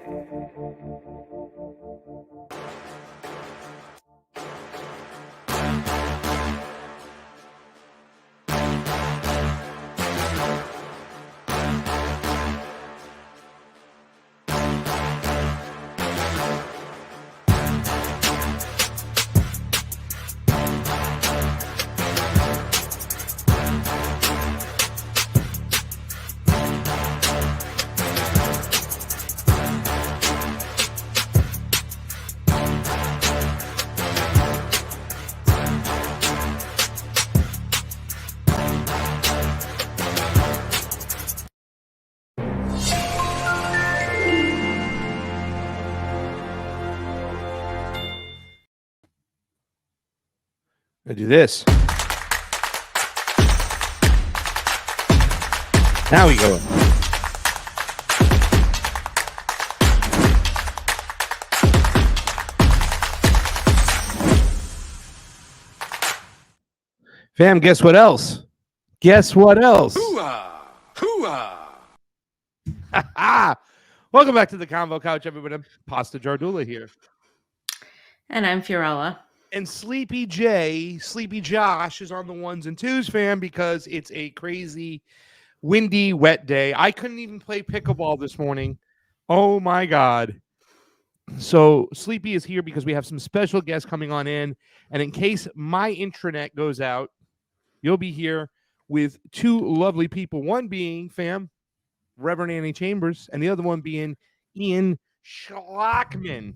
I do this. Now we go. Fam, guess what else? Guess what else? Hoo-ah! Hoo-ah! Welcome back to the Convo Couch, everybody. Pasta Jardula here. And I'm Fiorella. And Sleepy Josh is on the ones and twos, fam, because it's a crazy, windy, wet day. I couldn't even play pickleball this morning. Oh, my God. So Sleepy is here because we have some special guests coming on in. And in case my intranet goes out, you'll be here with two lovely people. One being, fam, Reverend Annie Chambers, and the other one being Ian Schlockman.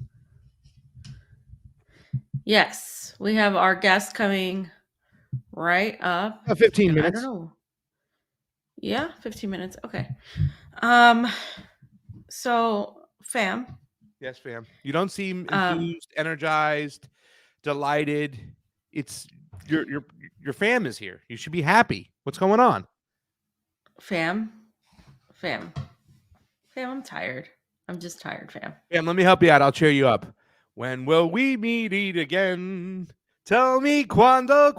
Yes, we have our guest coming right up. 15 minutes. I don't know. Yeah, 15 minutes. Okay. So, fam. Yes, fam. You don't seem enthused, energized, delighted. It's your fam is here. You should be happy. What's going on? Fam, I'm tired. I'm just tired, fam. Fam, let me help you out. I'll cheer you up. When will we meet again? Tell me quando.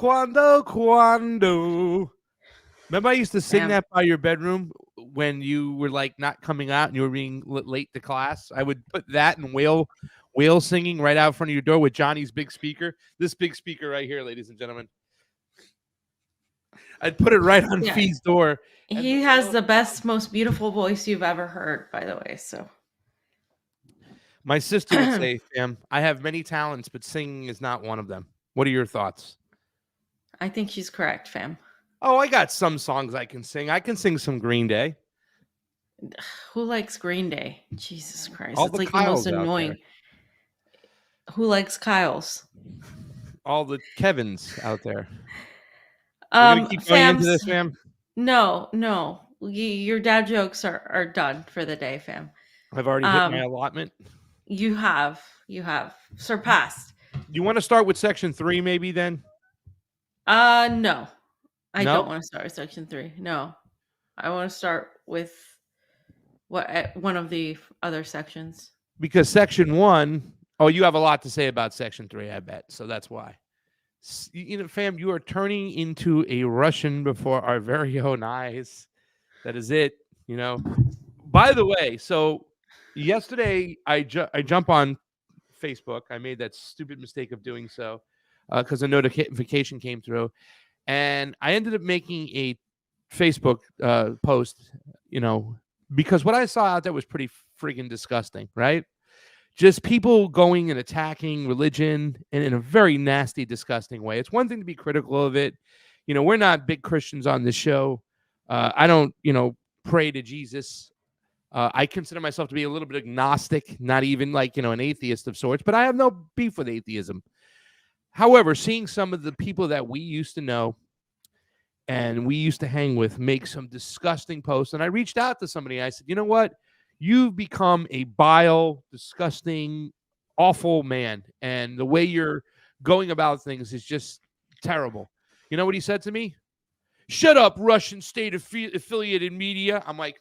Remember I used to sing that by your bedroom when you were like not coming out and you were being late to class? I would put that and whale singing right out in front of your door with Johnny's big speaker. This big speaker right here, ladies and gentlemen. I'd put it right on Fee's door. He has the best, most beautiful voice you've ever heard, by the way. So my sister would say, fam, I have many talents, but singing is not one of them. What are your thoughts? I think she's correct, fam. Oh, I got some songs I can sing. I can sing some Green Day. Who likes Green Day? Jesus Christ. All it's the like Kyles the most annoying. Who likes Kyles? All the Kevins out there. We're gonna keep going into this, fam? No. Your dad jokes are done for the day, fam. I've already hit my allotment. You have surpassed. You want to start with section 3 maybe then? No. I don't want to start with section 3. No. I want to start with one of the other sections. Because section 1, you have a lot to say about section 3, I bet. So that's why. Fam, you are turning into a Russian before our very own eyes. That is it, By the way, so yesterday I jump on Facebook. I made that stupid mistake of doing so because a notification came through. And I ended up making a Facebook post, because what I saw out there was pretty friggin' disgusting, right? Just people going and attacking religion in a very nasty, disgusting way. It's one thing to be critical of it. We're not big Christians on this show. I don't, pray to Jesus. I consider myself to be a little bit agnostic, not even like, an atheist of sorts, but I have no beef with atheism. However, seeing some of the people that we used to know and we used to hang with make some disgusting posts, and I reached out to somebody. I said, you know what? You've become a vile, disgusting, awful man, and the way you're going about things is just terrible. You know what he said to me? Shut up, Russian state affiliated media. I'm like,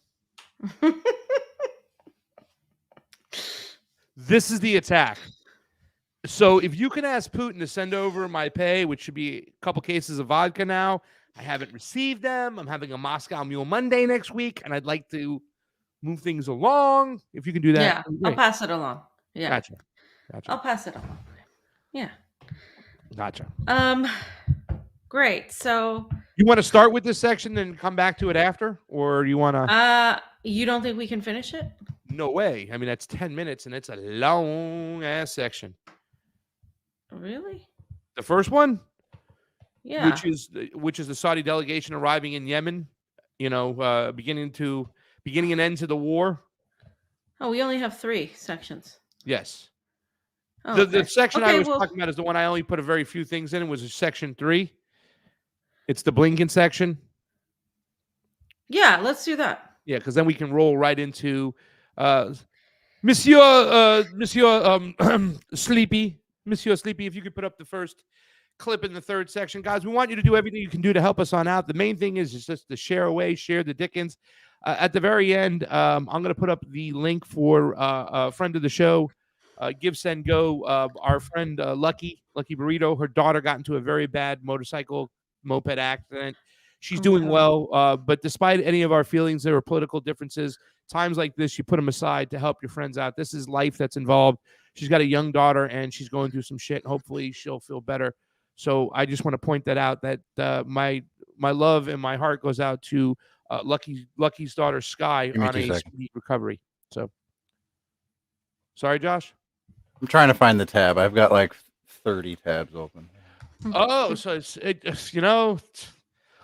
this is the attack. So if you can ask Putin to send over my pay, which should be a couple cases of vodka now, I haven't received them. I'm having a Moscow Mule Monday next week, and I'd like to move things along. If you can do that, Yeah, I'll pass it along. Yeah, gotcha. I'll pass it along. Yeah. Gotcha. Great. So you want to start with this section and come back to it after, or you want to? You don't think we can finish it? No way. I mean, that's 10 minutes, and it's a long ass section. Really? The first one, yeah, which is the Saudi delegation arriving in Yemen. Beginning and end to the war. Oh, we only have 3 sections. Yes. Oh, the section I was talking about is the one I only put a very few things in. It was section 3. It's the Blinken section. Yeah, let's do that. Yeah, because then we can roll right into Monsieur Sleepy. Monsieur Sleepy, if you could put up the first clip in the third section. Guys, we want you to do everything you can do to help us on out. The main thing is just to share away, share the Dickens. At the very end, I'm going to put up the link for a friend of the show, Give, Send, Go. Our friend Lucky Burrito, her daughter got into a very bad moped accident. She's doing well, but despite any of our feelings, there are political differences. Times like this, you put them aside to help your friends out. This is life that's involved. She's got a young daughter, and she's going through some shit. Hopefully, she'll feel better. So I just want to point that out, that my love and my heart goes out to Lucky's daughter, Sky, on a speedy recovery. So, sorry, Josh? I'm trying to find the tab. I've got like 30 tabs open. Oh, so it's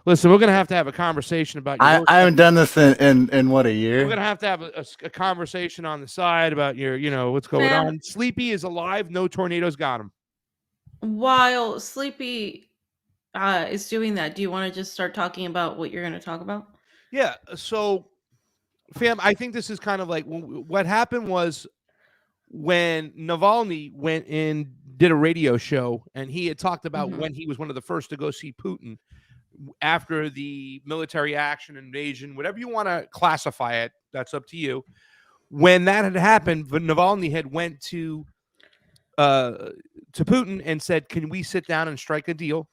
listen, we're going to have a conversation about I haven't done this in what, a year? We're going to have a conversation on the side about your, what's going on. Sleepy is alive. No tornadoes got him. While Sleepy is doing that, do you want to just start talking about what you're going to talk about? Yeah. So, fam, I think this is kind of like what happened was when Navalny went and did a radio show, and he had talked about when he was one of the first to go see Putin after the military action, invasion, whatever you want to classify it, that's up to you. When that had happened, Navalny had went to Putin and said, can we sit down and strike a deal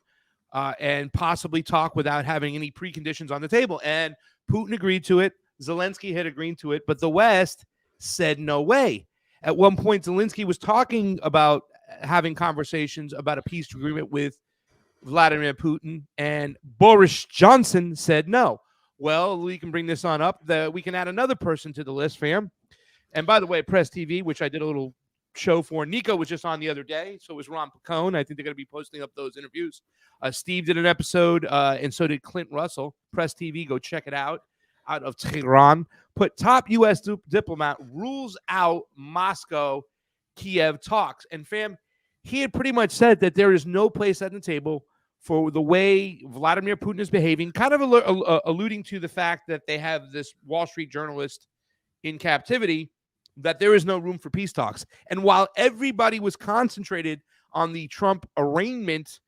and possibly talk without having any preconditions on the table? And Putin agreed to it. Zelensky had agreed to it, but the West said no way. At one point, Zelensky was talking about having conversations about a peace agreement with Vladimir Putin, and Boris Johnson said no. Well, we can bring this on up. We can add another person to the list, fam. And by the way, Press TV, which I did a little show for, Nico was just on the other day, so was Ron Pacone. I think they're going to be posting up those interviews. Steve did an episode, and so did Clint Russell. Press TV, go check it out of Tehran. Put top U.S. diplomat rules out Moscow-Kiev talks. And fam, he had pretty much said that there is no place at the table for the way Vladimir Putin is behaving, kind of alluding to the fact that they have this Wall Street journalist in captivity, that there is no room for peace talks. And while everybody was concentrated on the Trump arraignment,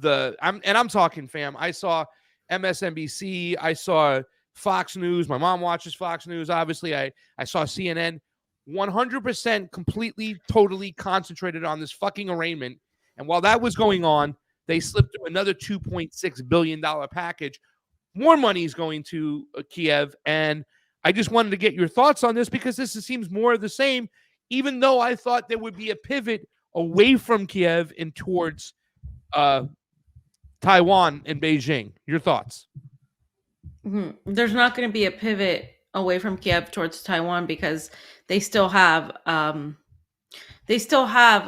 I'm talking, fam, I saw MSNBC, I saw Fox News. My mom watches Fox News. Obviously, I saw CNN. 100% completely, totally concentrated on this fucking arraignment. And while that was going on, they slipped through another $2.6 billion package. More money is going to Kiev. And I just wanted to get your thoughts on this, because this seems more of the same, even though I thought there would be a pivot away from Kiev and towards Taiwan and Beijing. Your thoughts? There's not going to be a pivot away from Kiev towards Taiwan, because they still have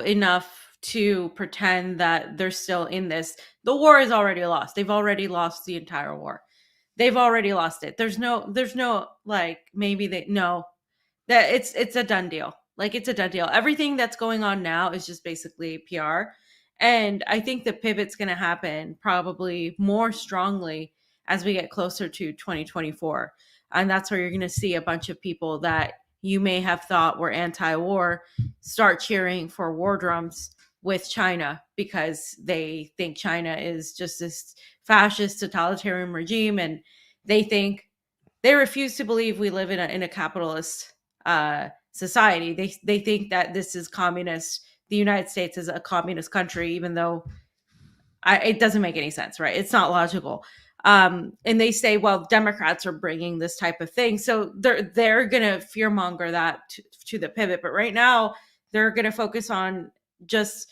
enough to pretend that they're still in this. The war is already lost. They've already lost the entire war. They've already lost it. There's no like, maybe that it's a done deal. Like, it's a done deal. Everything that's going on now is just basically PR. And I think the pivot's going to happen probably more strongly as we get closer to 2024. And that's where you're going to see a bunch of people that you may have thought were anti-war start cheering for war drums with China, because they think China is just this fascist totalitarian regime. And they refuse to believe we live in a capitalist society. They think that this is communist. The United States is a communist country, even though it doesn't make any sense, right? It's not logical. And they say, well, Democrats are bringing this type of thing, so they're gonna fearmonger that to the pivot. But right now, they're gonna focus on just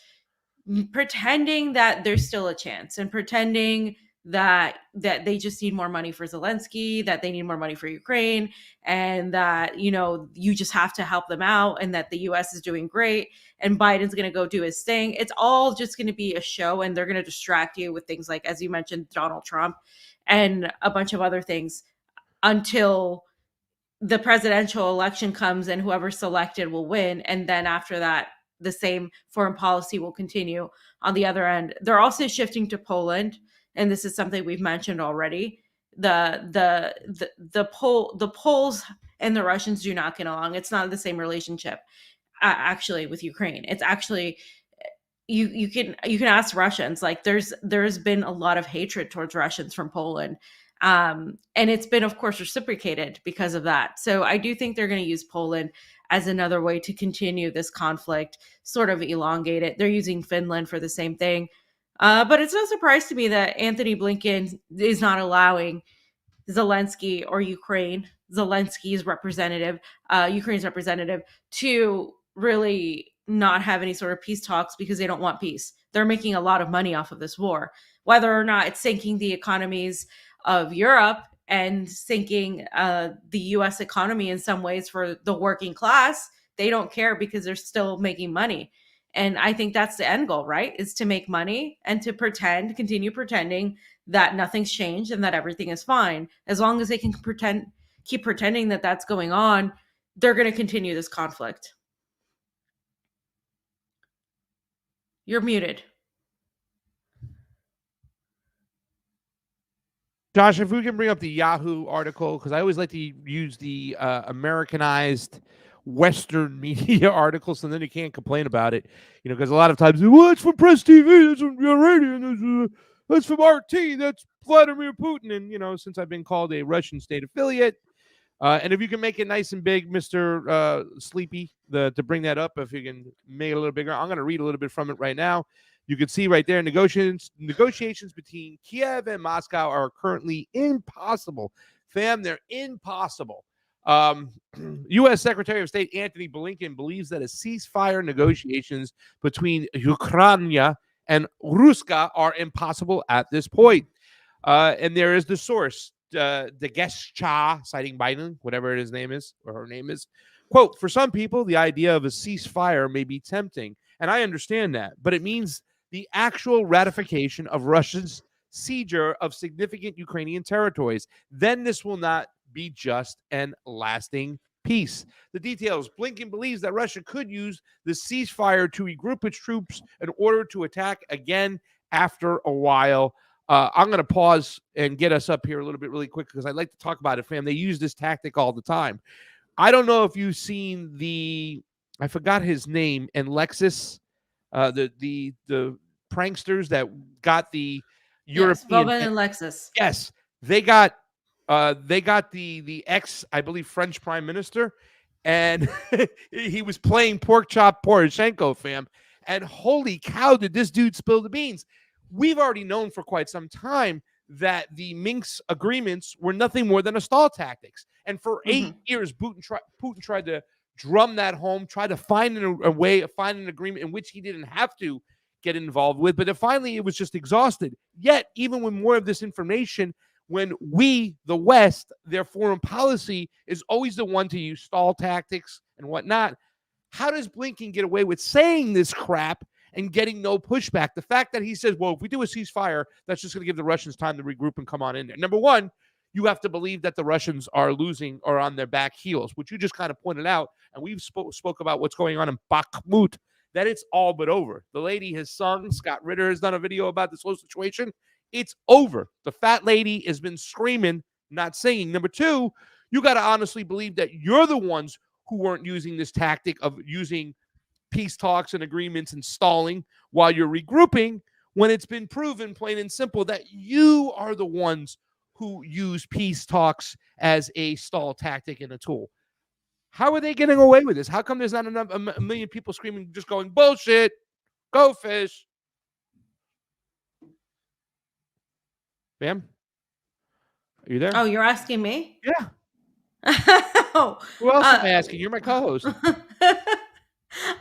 pretending that there's still a chance, and pretending that they just need more money for Zelensky, that they need more money for Ukraine, and that you just have to help them out, and that the US is doing great, and Biden's going to go do his thing. It's all just going to be a show, and they're going to distract you with things like, as you mentioned, Donald Trump and a bunch of other things, until the presidential election comes and whoever's selected will win. And then after that, the same foreign policy will continue on the other end. They're also shifting to Poland, and this is something we've mentioned already. The Poles and the Russians do not get along. It's not the same relationship actually with Ukraine. It's actually, you can ask Russians. Like, there's been a lot of hatred towards Russians from Poland. And it's been, of course, reciprocated because of that. So I do think they're going to use Poland as another way to continue this conflict, sort of elongate it. They're using Finland for the same thing. But it's no surprise to me that Anthony Blinken is not allowing Zelensky or Zelensky's representative, Ukraine's representative, to really not have any sort of peace talks, because they don't want peace. They're making a lot of money off of this war, whether or not it's sinking the economies of Europe and sinking the US economy in some ways for the working class. They don't care, because they're still making money. And I think that's the end goal, right? Is to make money and to continue pretending that nothing's changed and that everything is fine. As long as they can keep pretending that that's going on, they're going to continue this conflict. You're muted. Josh, if we can bring up the Yahoo article, because I always like to use the Americanized Western media articles, and then you can't complain about it, because a lot of times, well, it's from Press TV, that's from radio, that's from RT, that's Vladimir Putin, and since I've been called a Russian state affiliate, and if you can make it nice and big, Mr. Sleepy, to bring that up, if you can make it a little bigger, I'm going to read a little bit from it right now. You can see right there, negotiations between Kiev and Moscow are currently impossible. Fam, they're impossible. U.S. Secretary of State Anthony Blinken believes that a ceasefire negotiations between Ukraine and Ruska are impossible at this point. And there is the source, Delegates, citing Biden, whatever his name is, or her name is. Quote, for some people, the idea of a ceasefire may be tempting, and I understand that, but it means the actual ratification of Russia's seizure of significant Ukrainian territories. Then this will not be just and lasting peace. The details. Blinken believes that Russia could use the ceasefire to regroup its troops in order to attack again after a while. I'm going to pause and get us up here a little bit really quick, because I'd like to talk about it, fam. They use this tactic all the time. I don't know if you've seen I forgot his name, and Lexus, the pranksters that got the European. Yes, and Lexus. Yes, they got the ex, I believe, French prime minister, and he was playing pork chop Poroshenko, fam. And holy cow, did this dude spill the beans? We've already known for quite some time that the Minsk agreements were nothing more than a stall tactics. And for 8 years, Putin tried to drum that home, tried to find a way of finding an agreement in which he didn't have to get involved with. But finally, it was just exhausted. Yet, even with more of this information, when we, the West, their foreign policy is always the one to use stall tactics and whatnot, how does Blinken get away with saying this crap and getting no pushback? The fact that he says, well, if we do a ceasefire, that's just going to give the Russians time to regroup and come on in there. Number one, you have to believe that the Russians are losing or on their back heels, which you just kind of pointed out. And we've spoke about what's going on in Bakhmut, that it's all but over. The lady has sung. Scott Ritter has done a video about this whole situation. It's over. The fat lady has been screaming, not singing. Number two, you got to honestly believe that you're the ones who weren't using this tactic of using peace talks and agreements and stalling while you're regrouping, when it's been proven plain and simple that you are the ones who use peace talks as a stall tactic and a tool. How are they getting away with this? How come there's not enough, a million people screaming, just going, bullshit, go fish? Bam? Are you there? Oh, you're asking me? Yeah. Oh, Who else am I uh, asking? You're my co-host.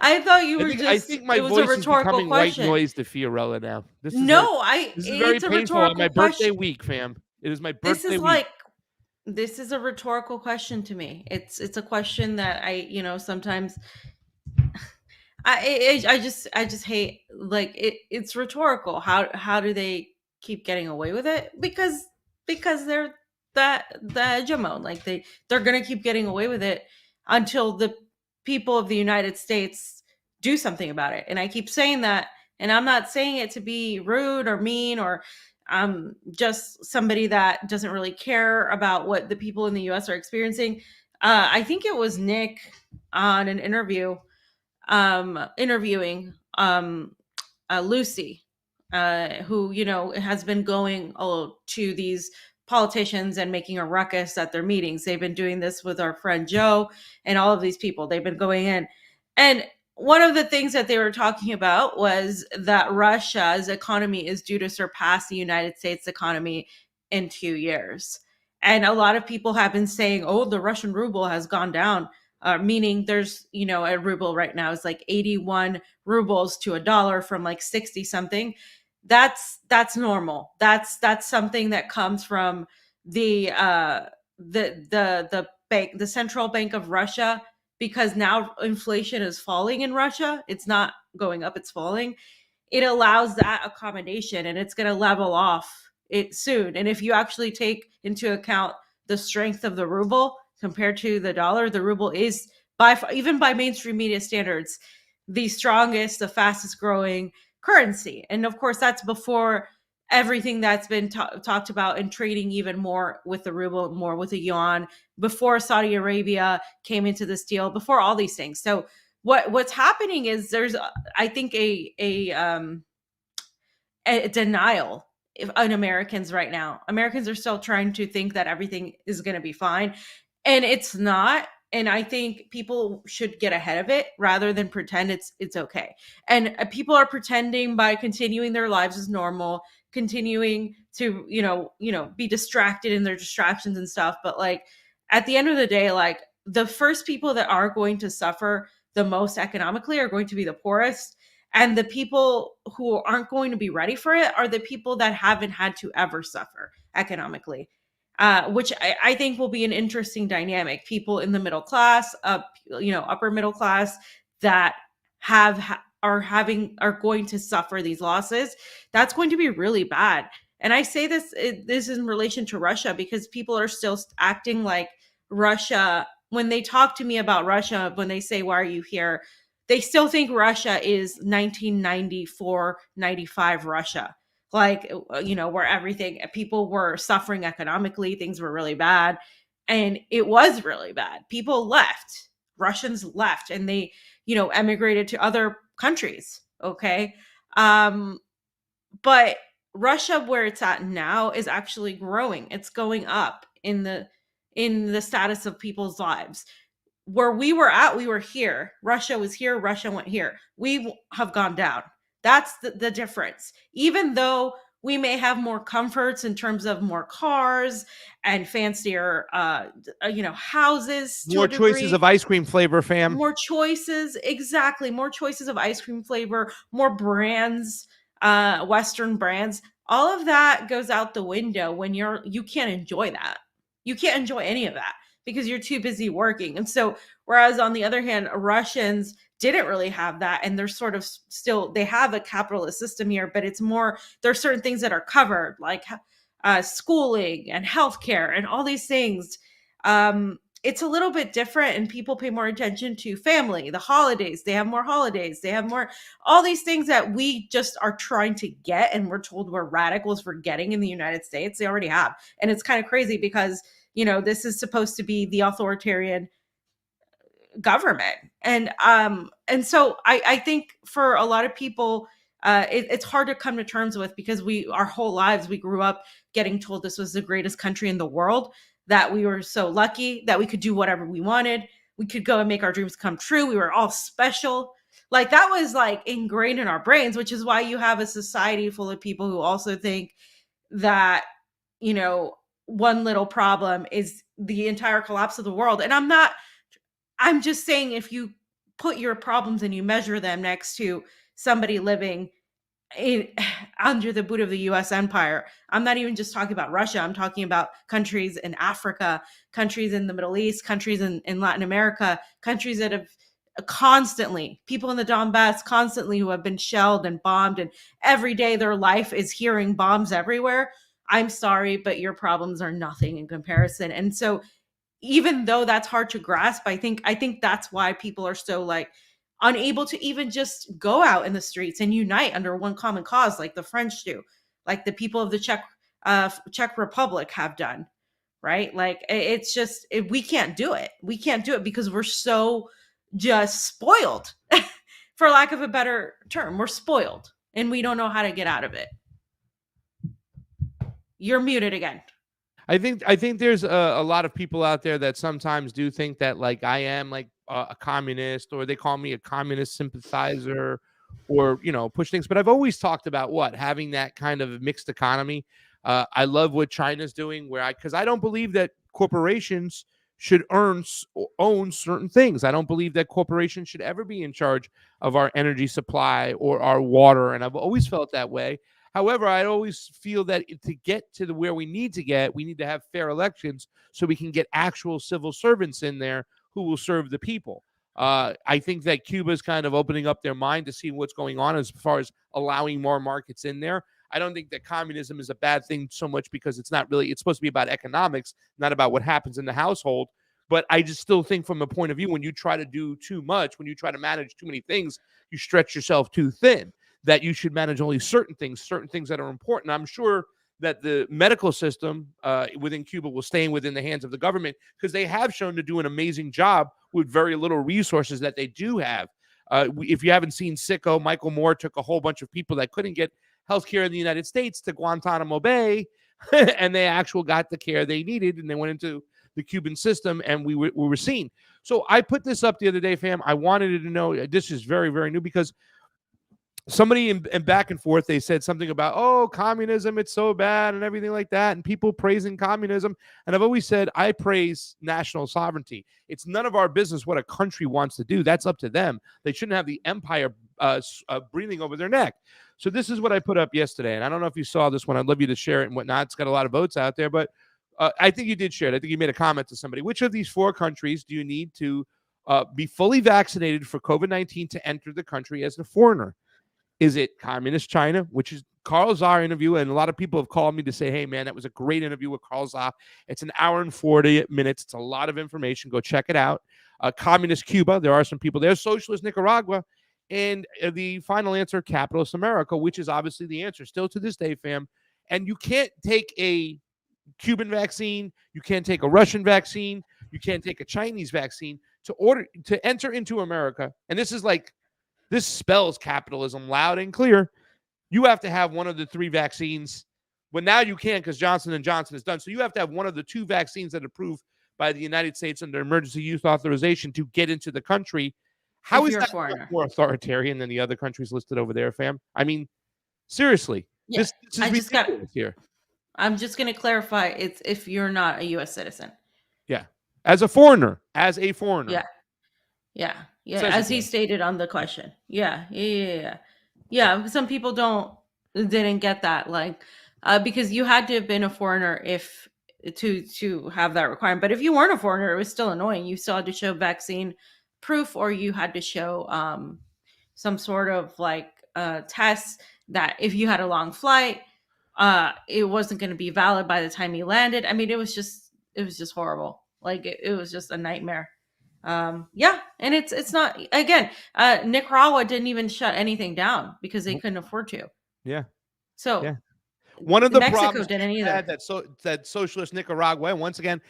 I thought you were I just, think my it was a voice is rhetorical becoming white question. noise to Fiorella now. This is very No, it's a painful on my rhetorical birthday question. week, fam. It is my This birthday is week. like, this is a rhetorical question to me. It's a question that sometimes I just hate, like, it's rhetorical. How do they keep getting away with it? Because they're the hegemon. Like, they're gonna keep getting away with it until the people of the United States do something about it. And I keep saying that, and I'm not saying it to be rude or mean, or just somebody that doesn't really care about what the people in the US are experiencing. I think it was Nick on an interview, interviewing Lucy, who has been going to these politicians and making a ruckus at their meetings. They've been doing this with our friend Joe and all of these people. They've been going in, and one of the things that they were talking about was that Russia's economy is due to surpass the United States economy in 2 years. And a lot of people have been saying, oh, the Russian ruble has gone down, meaning there's, a ruble right now is like 81 rubles to a dollar from like 60 something. That's normal. That's something that comes from the bank, the central bank of Russia, because now inflation is falling in Russia. It's not going up, it's falling. It allows that accommodation, and it's going to level off it soon. And if you actually take into account the strength of the ruble compared to the dollar, the ruble is even by mainstream media standards, the strongest, the fastest growing currency. And of course, that's before everything that's been talked about in trading even more with the ruble, more with the yuan, before Saudi Arabia came into this deal, before all these things. So what's happening is there's, I think, a denial in Americans right now. Americans are still trying to think that everything is going to be fine, and it's not. And I think people should get ahead of it rather than pretend it's okay. And people are pretending by continuing their lives as normal, continuing to be distracted in their distractions and stuff. But like, at the end of the day, like, the first people that are going to suffer the most economically are going to be the poorest, and the people who aren't going to be ready for it are the people that haven't had to ever suffer economically, which I think will be an interesting dynamic. People in the middle class, upper middle class, that are going to suffer these losses. That's going to be really bad. And I say this is in relation to Russia, because people are still acting like Russia, when they talk to me about Russia, when they say, why are you here? They still think Russia is 1994, 95 Russia. Like, where everything, people were suffering economically, things were really bad. And it was really bad. People left, Russians left, and they, emigrated to other countries. Okay. But Russia, where it's at now, is actually growing. It's going up in the status of people's lives. Where we were at, we were here. Russia was here. Russia went here. We have gone down. That's the difference. Even though we may have more comforts in terms of more cars and fancier, houses, to More a choices degree, of ice cream flavor, fam. more choices, exactly, more choices of ice cream flavor, more brands, Western brands. All of that goes out the window when you can't enjoy that. You can't enjoy any of that because you're too busy working. And so, whereas on the other hand, Russians didn't really have that, and they're sort of still, they have a capitalist system here, but it's more, there's certain things that are covered, like schooling and healthcare and all these things. It's a little bit different, and people pay more attention to family, the holidays. They have more holidays. They have more, all these things that we just are trying to get, and we're told we're radicals for getting in the United States. They already have. And it's kind of crazy because, this is supposed to be the authoritarian government. And so I think for a lot of people, it's hard to come to terms with, because our whole lives we grew up getting told this was the greatest country in the world, that we were so lucky that we could do whatever we wanted, we could go and make our dreams come true, we were all special. Like, that was like ingrained in our brains, which is why you have a society full of people who also think that, you know one little problem is the entire collapse of the world. And I'm just saying, if you put your problems and you measure them next to somebody living in, under the boot of the US empire, I'm not even just talking about Russia. I'm talking about countries in Africa, countries in the Middle East, countries in Latin America, countries that have constantly, people in the Donbass constantly who have been shelled and bombed, and every day their life is hearing bombs everywhere. I'm sorry, but your problems are nothing in comparison. And so even though that's hard to grasp, I think that's why people are so like unable to even just go out in the streets and unite under one common cause, like the French do, like the people of the Czech Republic have done, right? Like it's just we can't do it. We can't do it because we're so just spoiled, for lack of a better term. We're spoiled and we don't know how to get out of it. You're muted again. I think there's a lot of people out there that sometimes do think that like I am like a communist, or they call me a communist sympathizer, or push things. But I've always talked about having that kind of mixed economy. I love what China's doing, because I don't believe that corporations should own certain things. I don't believe that corporations should ever be in charge of our energy supply or our water, and I've always felt that way. However, I always feel that to get to where we need to get, we need to have fair elections so we can get actual civil servants in there who will serve the people. I think that Cuba is kind of opening up their mind to see what's going on as far as allowing more markets in there. I don't think that communism is a bad thing so much, because it's supposed to be about economics, not about what happens in the household. But I just still think, from a point of view, when you try to do too much, when you try to manage too many things, you stretch yourself too thin. That you should manage only certain things that are important. I'm sure that the medical system within Cuba will stay within the hands of the government, because they have shown to do an amazing job with very little resources that they do have. If you haven't seen Sicko, Michael Moore took a whole bunch of people that couldn't get healthcare in the United States to Guantanamo Bay, and they actually got the care they needed, and they went into the Cuban system, and we were seen. So I put this up the other day, fam. I wanted to know, this is very, very new, because somebody in back and forth, they said something about, oh, communism, it's so bad and everything like that, and people praising communism. And I've always said, I praise national sovereignty. It's none of our business what a country wants to do. That's up to them. They shouldn't have the empire breathing over their neck. So this is what I put up yesterday, and I don't know if you saw this one. I'd love you to share it and whatnot. It's got a lot of votes out there, but I think you did share it. I think you made a comment to somebody. Which of these 4 countries do you need to be fully vaccinated for COVID-19 to enter the country as a foreigner? Is it communist China, which is Carl Czar interview? And a lot of people have called me to say, hey, man, that was a great interview with Carl Czar. It's an hour and 40 minutes. It's a lot of information. Go check it out. Communist Cuba. There are some people there. Socialist Nicaragua. And the final answer, capitalist America, which is obviously the answer still to this day, fam. And you can't take a Cuban vaccine. You can't take a Russian vaccine. You can't take a Chinese vaccine to enter into America. And this spells capitalism loud and clear. You have to have one of the 3 vaccines. Well, now you can, because Johnson & Johnson is done. So you have to have one of the 2 vaccines that are approved by the United States under emergency use authorization to get into the country. How is that more authoritarian than the other countries listed over there, fam? I mean, seriously. Yeah, this is ridiculous here. I'm just going to clarify. It's if you're not a U.S. citizen. Yeah. As a foreigner. Yeah. As he stated on the question. Yeah. Some people didn't get that, because you had to have been a foreigner to have that requirement. But if you weren't a foreigner, it was still annoying. You still had to show vaccine proof, or you had to show some sort of test that if you had a long flight, it wasn't going to be valid by the time you landed. I mean, it was just horrible. It was just a nightmare. And it's not, again, Nicaragua didn't even shut anything down because they couldn't afford to. Yeah. So yeah. One of the Mexico problems didn't either. that socialist Nicaragua, and once again,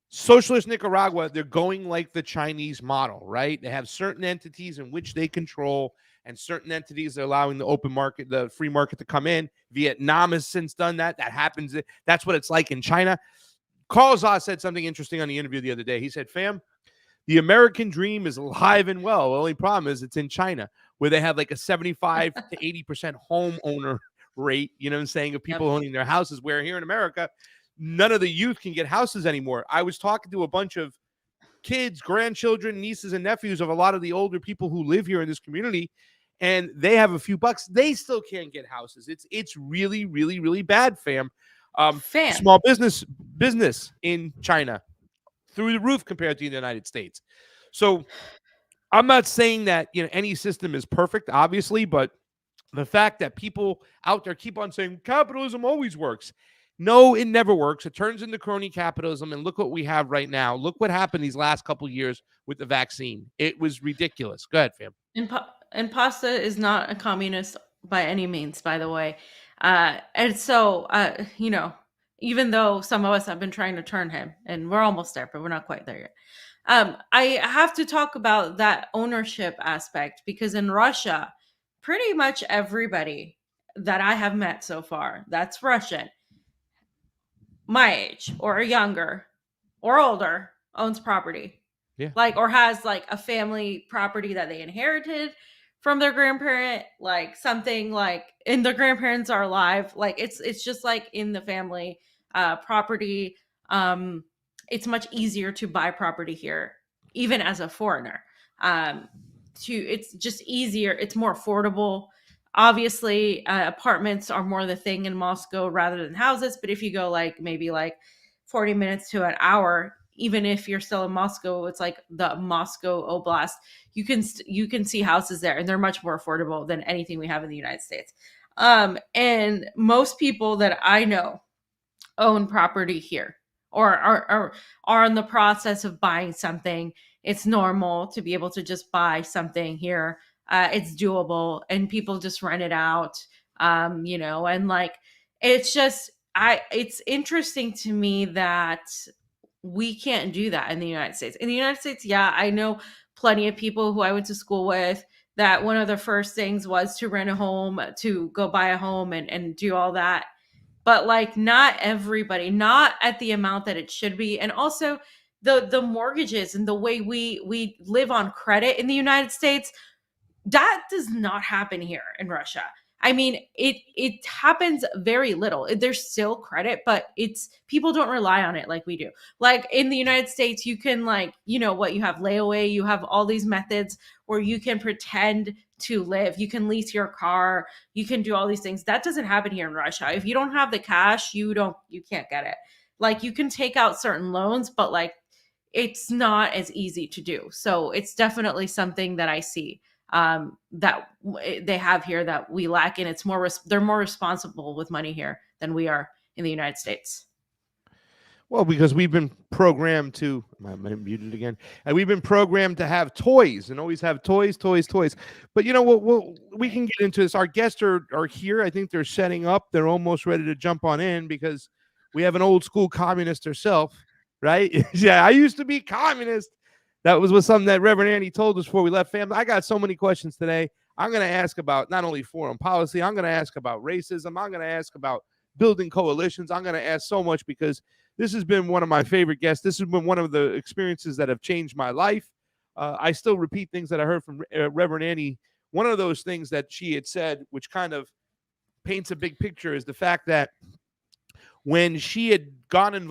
socialist Nicaragua, they're going like the Chinese model, right? They have certain entities in which they control, and certain entities are allowing the open market, the free market, to come in. Vietnam has since done that. That happens. That's what it's like in China. Carl Czar said something interesting on the interview the other day. He said, fam, the American dream is alive and well. The only problem is it's in China, where they have like a 75 to 80% homeowner rate, you know what I'm saying, of people owning their houses, where here in America, none of the youth can get houses anymore. I was talking to a bunch of kids, grandchildren, nieces, and nephews of a lot of the older people who live here in this community, and they have a few bucks. They still can't get houses. It's really, really, really bad, fam. Small business in China through the roof compared to the United States. So I'm not saying that any system is perfect, obviously, but the fact that people out there keep on saying capitalism always works. No, it never works. It turns into crony capitalism, and look what we have right now. Look what happened these last couple of years with the vaccine. It was ridiculous. Go ahead, fam. And Pasta is not a communist by any means, by the way. And so, even though some of us have been trying to turn him, and we're almost there, but we're not quite there yet. I have to talk about that ownership aspect, because in Russia, pretty much everybody that I have met so far that's Russian, my age or younger or older, owns property. Yeah. Or has a family property that they inherited from their grandparent, something and their grandparents are alive. It's just in the family property. It's much easier to buy property here, even as a foreigner. It's just easier. It's more affordable. Obviously, apartments are more the thing in Moscow rather than houses. But if you go maybe 40 minutes to an hour, even if you're still in Moscow, it's the Moscow Oblast. You can see houses there, and they're much more affordable than anything we have in the United States. And most people that I know own property here, or are in the process of buying something. It's normal to be able to just buy something here. It's doable, and people just rent it out. And it's just it's interesting to me that we can't do that in the United States. In the United States, yeah, I know plenty of people who I went to school with that one of the first things was to rent a home, to go buy a home and do all that. But not everybody, not at the amount that it should be. And also the mortgages and the way we live on credit in the United States, that does not happen here in Russia. I mean, it happens very little. There's still credit, but it's people don't rely on it like we do. In the United States, you can you have layaway, you have all these methods where you can pretend to live. You can lease your car, you can do all these things. That doesn't happen here in Russia. If you don't have the cash, you can't get it. You can take out certain loans, but it's not as easy to do. So it's definitely something that I see that they have here that we lack, and it's they're more responsible with money here than we are in the United States. Well, because we've been programmed to, am I muted again? And we've been programmed to have toys and always have toys. But you know what? We can get into this. Our guests are here. I think they're setting up. They're almost ready to jump on in, because we have an old school communist herself, right? Yeah, I used to be communist. That was something that Reverend Annie told us before we left, family. I got so many questions today. I'm going to ask about not only foreign policy, I'm going to ask about racism. I'm going to ask about building coalitions. I'm going to ask so much, because this has been one of my favorite guests. This has been one of the experiences that have changed my life. I still repeat things that I heard from Reverend Annie. One of those things that she had said, which kind of paints a big picture, is the fact that when she had gotten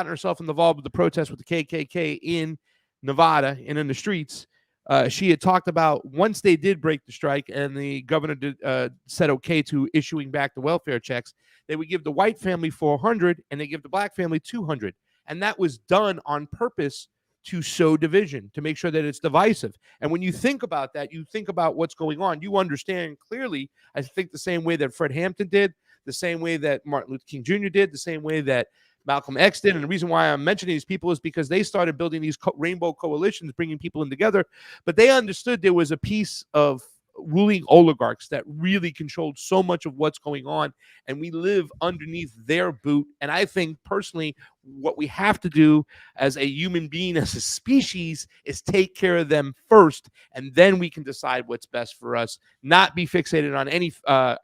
herself involved with the protest with the KKK in Nevada and in the streets, she had talked about once they did break the strike and the governor said okay to issuing back the welfare checks, they would give the white family $400 and they give the black family $200. And that was done on purpose to sow division, to make sure that it's divisive. And when you think about that, you think about what's going on, you understand clearly, I think the same way that Fred Hampton did, the same way that Martin Luther King Jr. did, the same way that Malcolm X did. And the reason why I'm mentioning these people is because they started building these rainbow coalitions, bringing people in together. But they understood there was a piece of ruling oligarchs that really controlled so much of what's going on, and we live underneath their boot. And I think personally, what we have to do as a human being, as a species, is take care of them first, and then we can decide what's best for us, not be fixated on any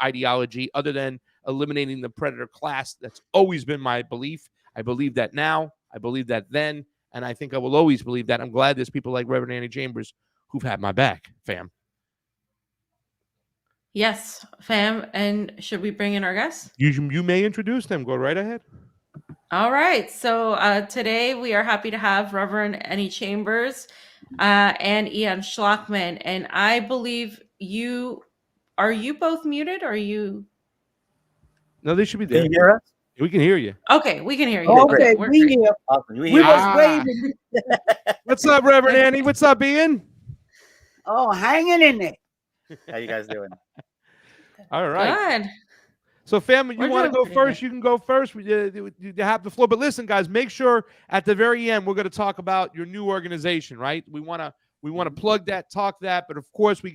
ideology other than eliminating the predator class. That's always been my belief. I believe that now, I believe that then, and I think I will always believe that. I'm glad there's people like Reverend Annie Chambers who've had my back, fam. Yes, fam. And should we bring in our guests? You may introduce them. Go right ahead. All right. So today we are happy to have Reverend Annie Chambers and Ian Schlockman. And I believe are you both muted? Or are you? No, they should be Can there. you hear us? We can hear you. Okay, we can hear you. Okay, Okay, great. we're we great. here. Awesome. You We hear was us? waiting. What's up, Reverend Annie? What's up, Ian? Oh, hanging in there. How you guys doing? All right. Good. So, family, you We're want to doing go pretty first? good. You can go first. You have the floor. But listen, guys, make sure at the very end we're going to talk about your new organization, right? We want to plug that, talk that. But of course, we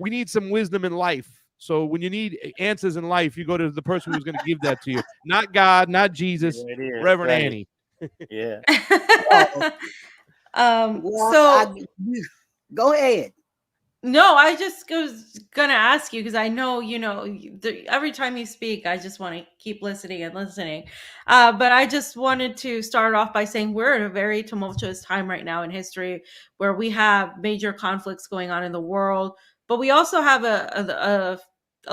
need some wisdom in life. So when you need answers in life, you go to the person who's going to give that to you. Not God, not Jesus, There it is. Reverend Right. Annie. Yeah. Well, So go ahead. no, I just was gonna ask you because I know every time you speak, I just want to keep listening and listening. But I just wanted to start off by saying we're at a very tumultuous time right now in history, where we have major conflicts going on in the world, but we also have a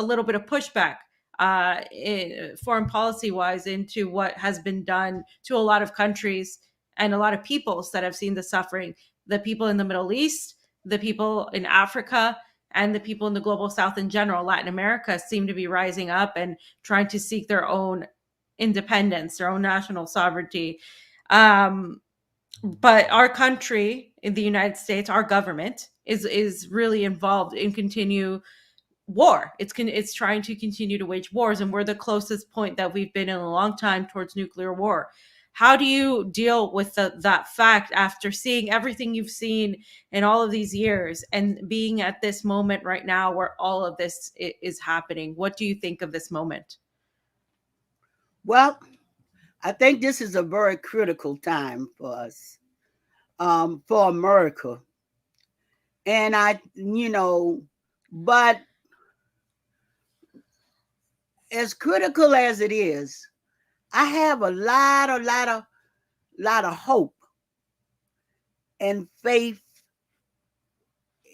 little bit of pushback, foreign policy wise, into what has been done to a lot of countries and a lot of peoples that have seen the suffering. The people in the Middle East, the people in Africa, and the people in the global south in general, Latin America, seem to be rising up and trying to seek their own independence, their own national sovereignty. But our country, in the United States, our government is really involved in continue war. It's trying to continue to wage wars, and we're the closest point that we've been in a long time towards nuclear war. How do you deal with that fact after seeing everything you've seen in all of these years and being at this moment right now where all of this is happening? What do you think of this moment? Well, I think this is a very critical time for us, for America. And but as critical as it is, I have a lot of hope and faith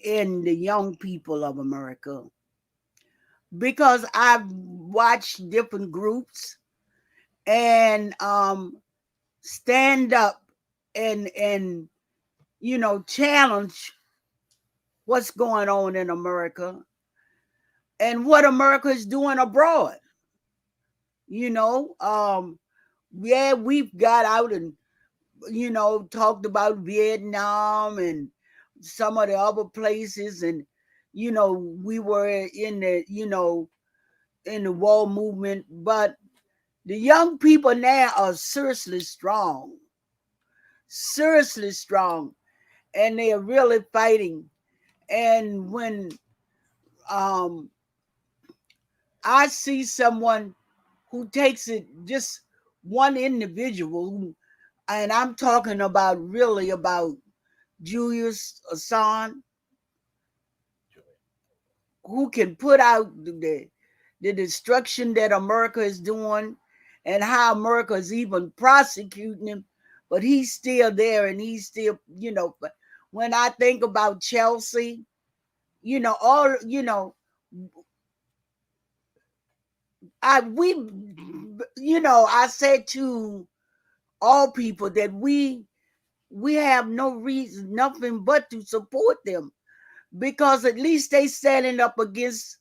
in the young people of America, because I've watched different groups and stand up and challenge what's going on in America and what America is doing abroad. Yeah, we've got out and talked about Vietnam and some of the other places, and we were in the war movement, but the young people now are seriously strong, and they are really fighting. And when I see someone who takes it, just one individual, and I'm talking about really about Julius Assange, who can put out the destruction that America is doing and how America is even prosecuting him, but he's still there, and he's still, when I think about Chelsea, all, I said to all people that we have no reason, nothing but to support them, because at least they standing up against,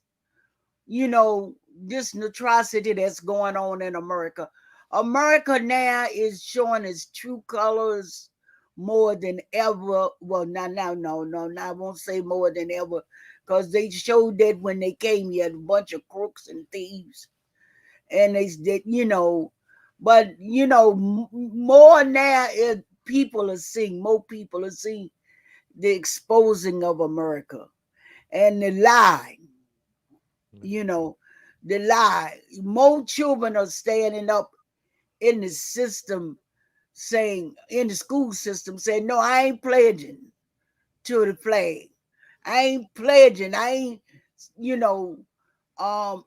this atrocity that's going on in America. America now is showing its true colors more than ever. Well, no, I won't say more than ever, because they showed that when they came here, a bunch of crooks and thieves, and they did, but more now, more people are seeing the exposing of America and the lie. The lie. More children are standing up in the system, in the school system, saying, no, I ain't pledging to the flag. I ain't pledging. I ain't,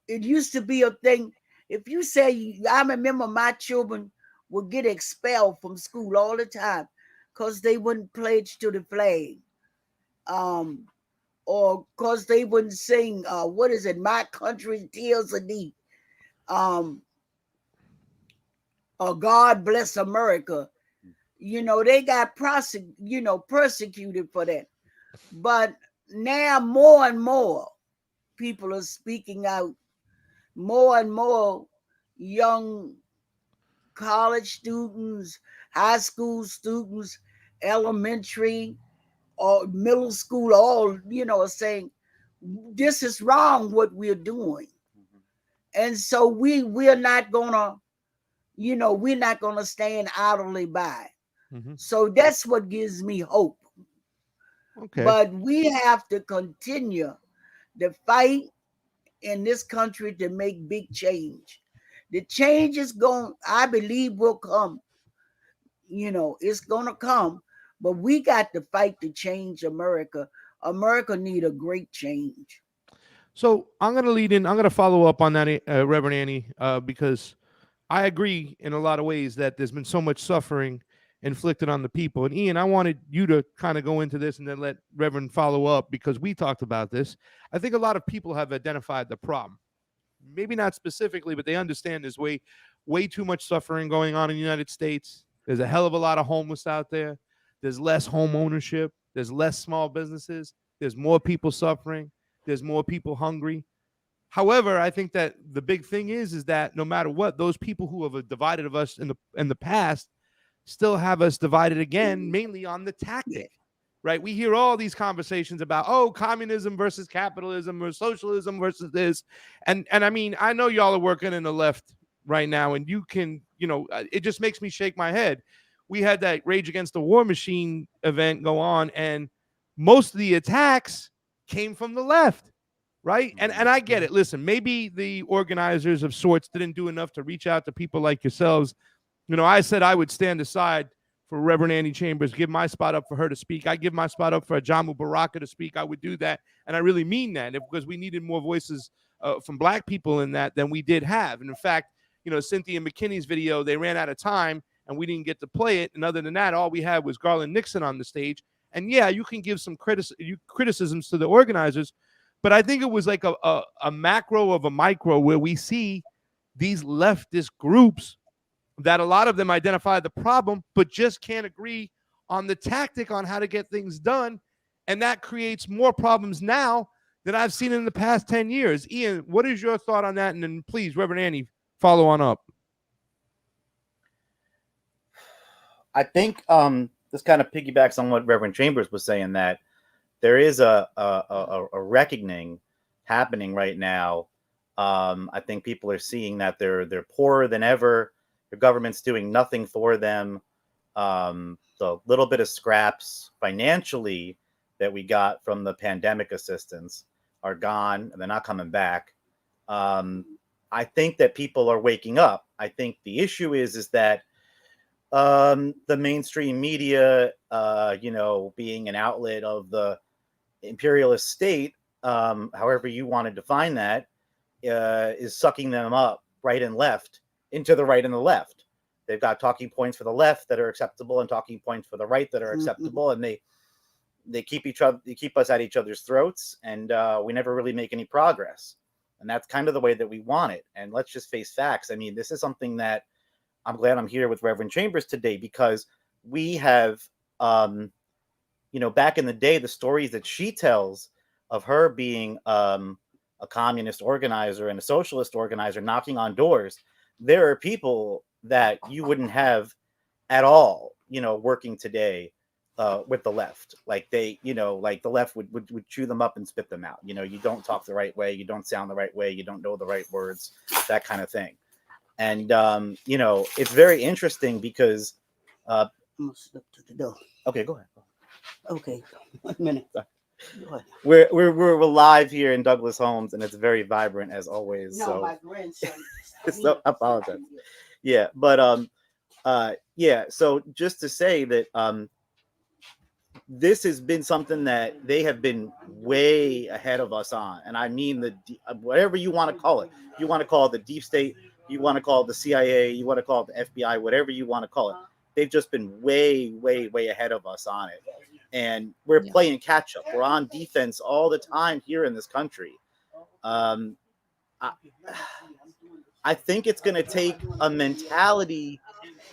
it used to be a thing. If you say, I remember my children would get expelled from school all the time because they wouldn't pledge to the flag. Or because they wouldn't sing, what is it, My Country Tears of Thee. or God bless America. They got persecuted for that. But now more and more people are speaking out. More and more young college students, high school students, elementary or middle school, all, are saying this is wrong what we're doing. And so we're not gonna, we're not gonna stand idly by. So that's what gives me hope. Okay. But we have to continue the fight in this country to make big change. The change is going, I believe, will come. It's going to come, but we got to fight to change America. America need a great change. So I'm going to lead in. I'm going to follow up on that, Reverend Annie, because I agree in a lot of ways that there's been so much suffering inflicted on the people. And Ian, I wanted you to kind of go into this and then let Reverend follow up because we talked about this. I think a lot of people have identified the problem. Maybe not specifically, but they understand there's way too much suffering going on in the United States. There's a hell of a lot of homeless out there. There's less home ownership. There's less small businesses. There's more people suffering. There's more people hungry. However, I think that the big thing is that no matter what, those people who have divided of us in the past still have us divided again, mainly on the tactic, right? We hear all these conversations about, communism versus capitalism or socialism versus this. And I mean, I know y'all are working in the left right now, and you can, it just makes me shake my head. We had that Rage Against the War Machine event go on, and most of the attacks came from the left. Right. And I get it. Listen, maybe the organizers of sorts didn't do enough to reach out to people like yourselves. I said I would stand aside for Reverend Annie Chambers, give my spot up for her to speak. I give my spot up for Ajamu Baraka to speak. I would do that. And I really mean that because we needed more voices from Black people in that than we did have. And in fact, Cynthia McKinney's video, they ran out of time and we didn't get to play it. And other than that, all we had was Garland Nixon on the stage. And yeah, you can give some criticisms to the organizers, but I think it was like a macro of a micro where we see these leftist groups that a lot of them identify the problem, but just can't agree on the tactic on how to get things done. And that creates more problems now than I've seen in the past 10 years. Ian, what is your thought on that? And then please, Reverend Annie, follow on up. I think this kind of piggybacks on what Reverend Chambers was saying, that there is a reckoning happening right now. I think people are seeing that they're poorer than ever. The government's doing nothing for them. The little bit of scraps financially that we got from the pandemic assistance are gone, and they're not coming back. I think that people are waking up. I think the issue is that the mainstream media, being an outlet of the imperialist state, however you want to define that, is sucking them up right and left into the right and the left. They've got talking points for the left that are acceptable and talking points for the right that are acceptable, and they keep us at each other's throats, and we never really make any progress. And that's kind of the way that we want it. And let's just face facts. I mean, this is something that I'm glad I'm here with Reverend Chambers today, because we have, back in the day, the stories that she tells of her being a communist organizer and a socialist organizer knocking on doors. There are people that you wouldn't have at all, working today with the left. Like the left would chew them up and spit them out. You don't talk the right way. You don't sound the right way. You don't know the right words, that kind of thing. And, it's very interesting because... I'm going to slip to the door. Okay, go ahead. Okay, 1 minute. We're live here in Douglas Homes, and it's very vibrant as always. No, so my grandson. so I apologize. Yeah, but so just to say that this has been something that they have been way ahead of us on, and I mean whatever you want to call it. You want to call it the deep state, you want to call it the CIA, you want to call it the FBI, whatever you want to call it. They've just been way, way, way ahead of us on it. And we're playing catch up. We're on defense all the time here in this country. I I think it's going to take a mentality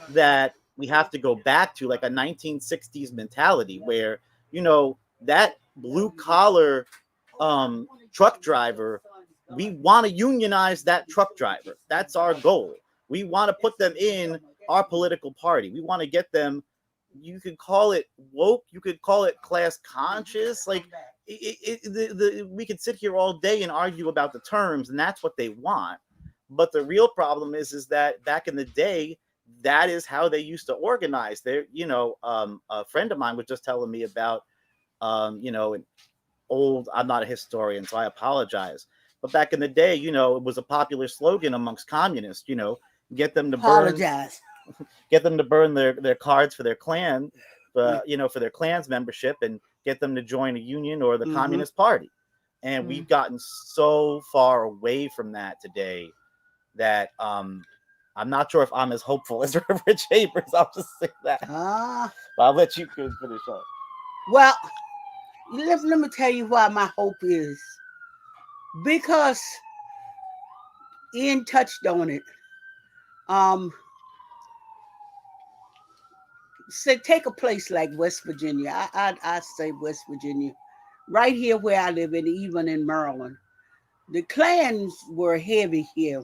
that we have to go back to, like a 1960s mentality where, you know, that blue collar truck driver, we want to unionize that truck driver. That's our goal. We want to put them in our political party. We want to get them, you could call it woke, you could call it class conscious. Like we could sit here all day and argue about the terms, and that's what they want. But the real problem is that back in the day, that is how they used to organize. There, you know, a friend of mine was just telling me about, you know, an old. I'm not a historian, so I apologize. But back in the day, you know, it was a popular slogan amongst communists. You know, get them to Apologize. get them to burn their cards for their clan, you know, for their clan's membership, and get them to join a union or the Communist Party. And we've gotten so far away from that today that I'm not sure if I'm as hopeful as Reverend Chambers. I'll just say that. But I'll let you finish up. Well, let me tell you why my hope is. Because Ian touched on it. So take a place like West Virginia. I say West Virginia. Right here where I live, and even in Maryland. The clans were heavy here.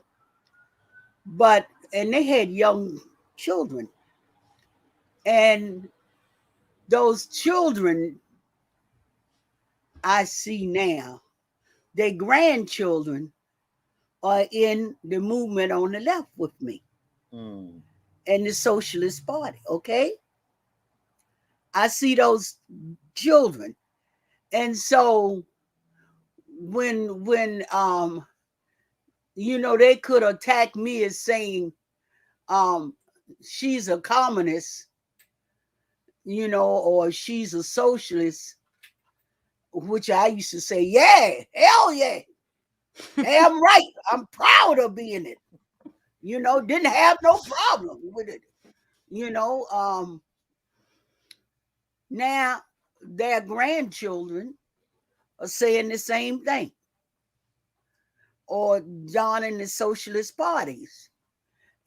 And they had young children. And those children I see now, their grandchildren are in the movement on the left with me and the Socialist Party, okay? I see those children. And so when you know, they could attack me as saying she's a communist, you know, or she's a socialist, which I used to say, yeah, hell yeah. Damn right. I'm proud of being it. You know, didn't have no problem with it. You know, now their grandchildren are saying the same thing, or joining the socialist parties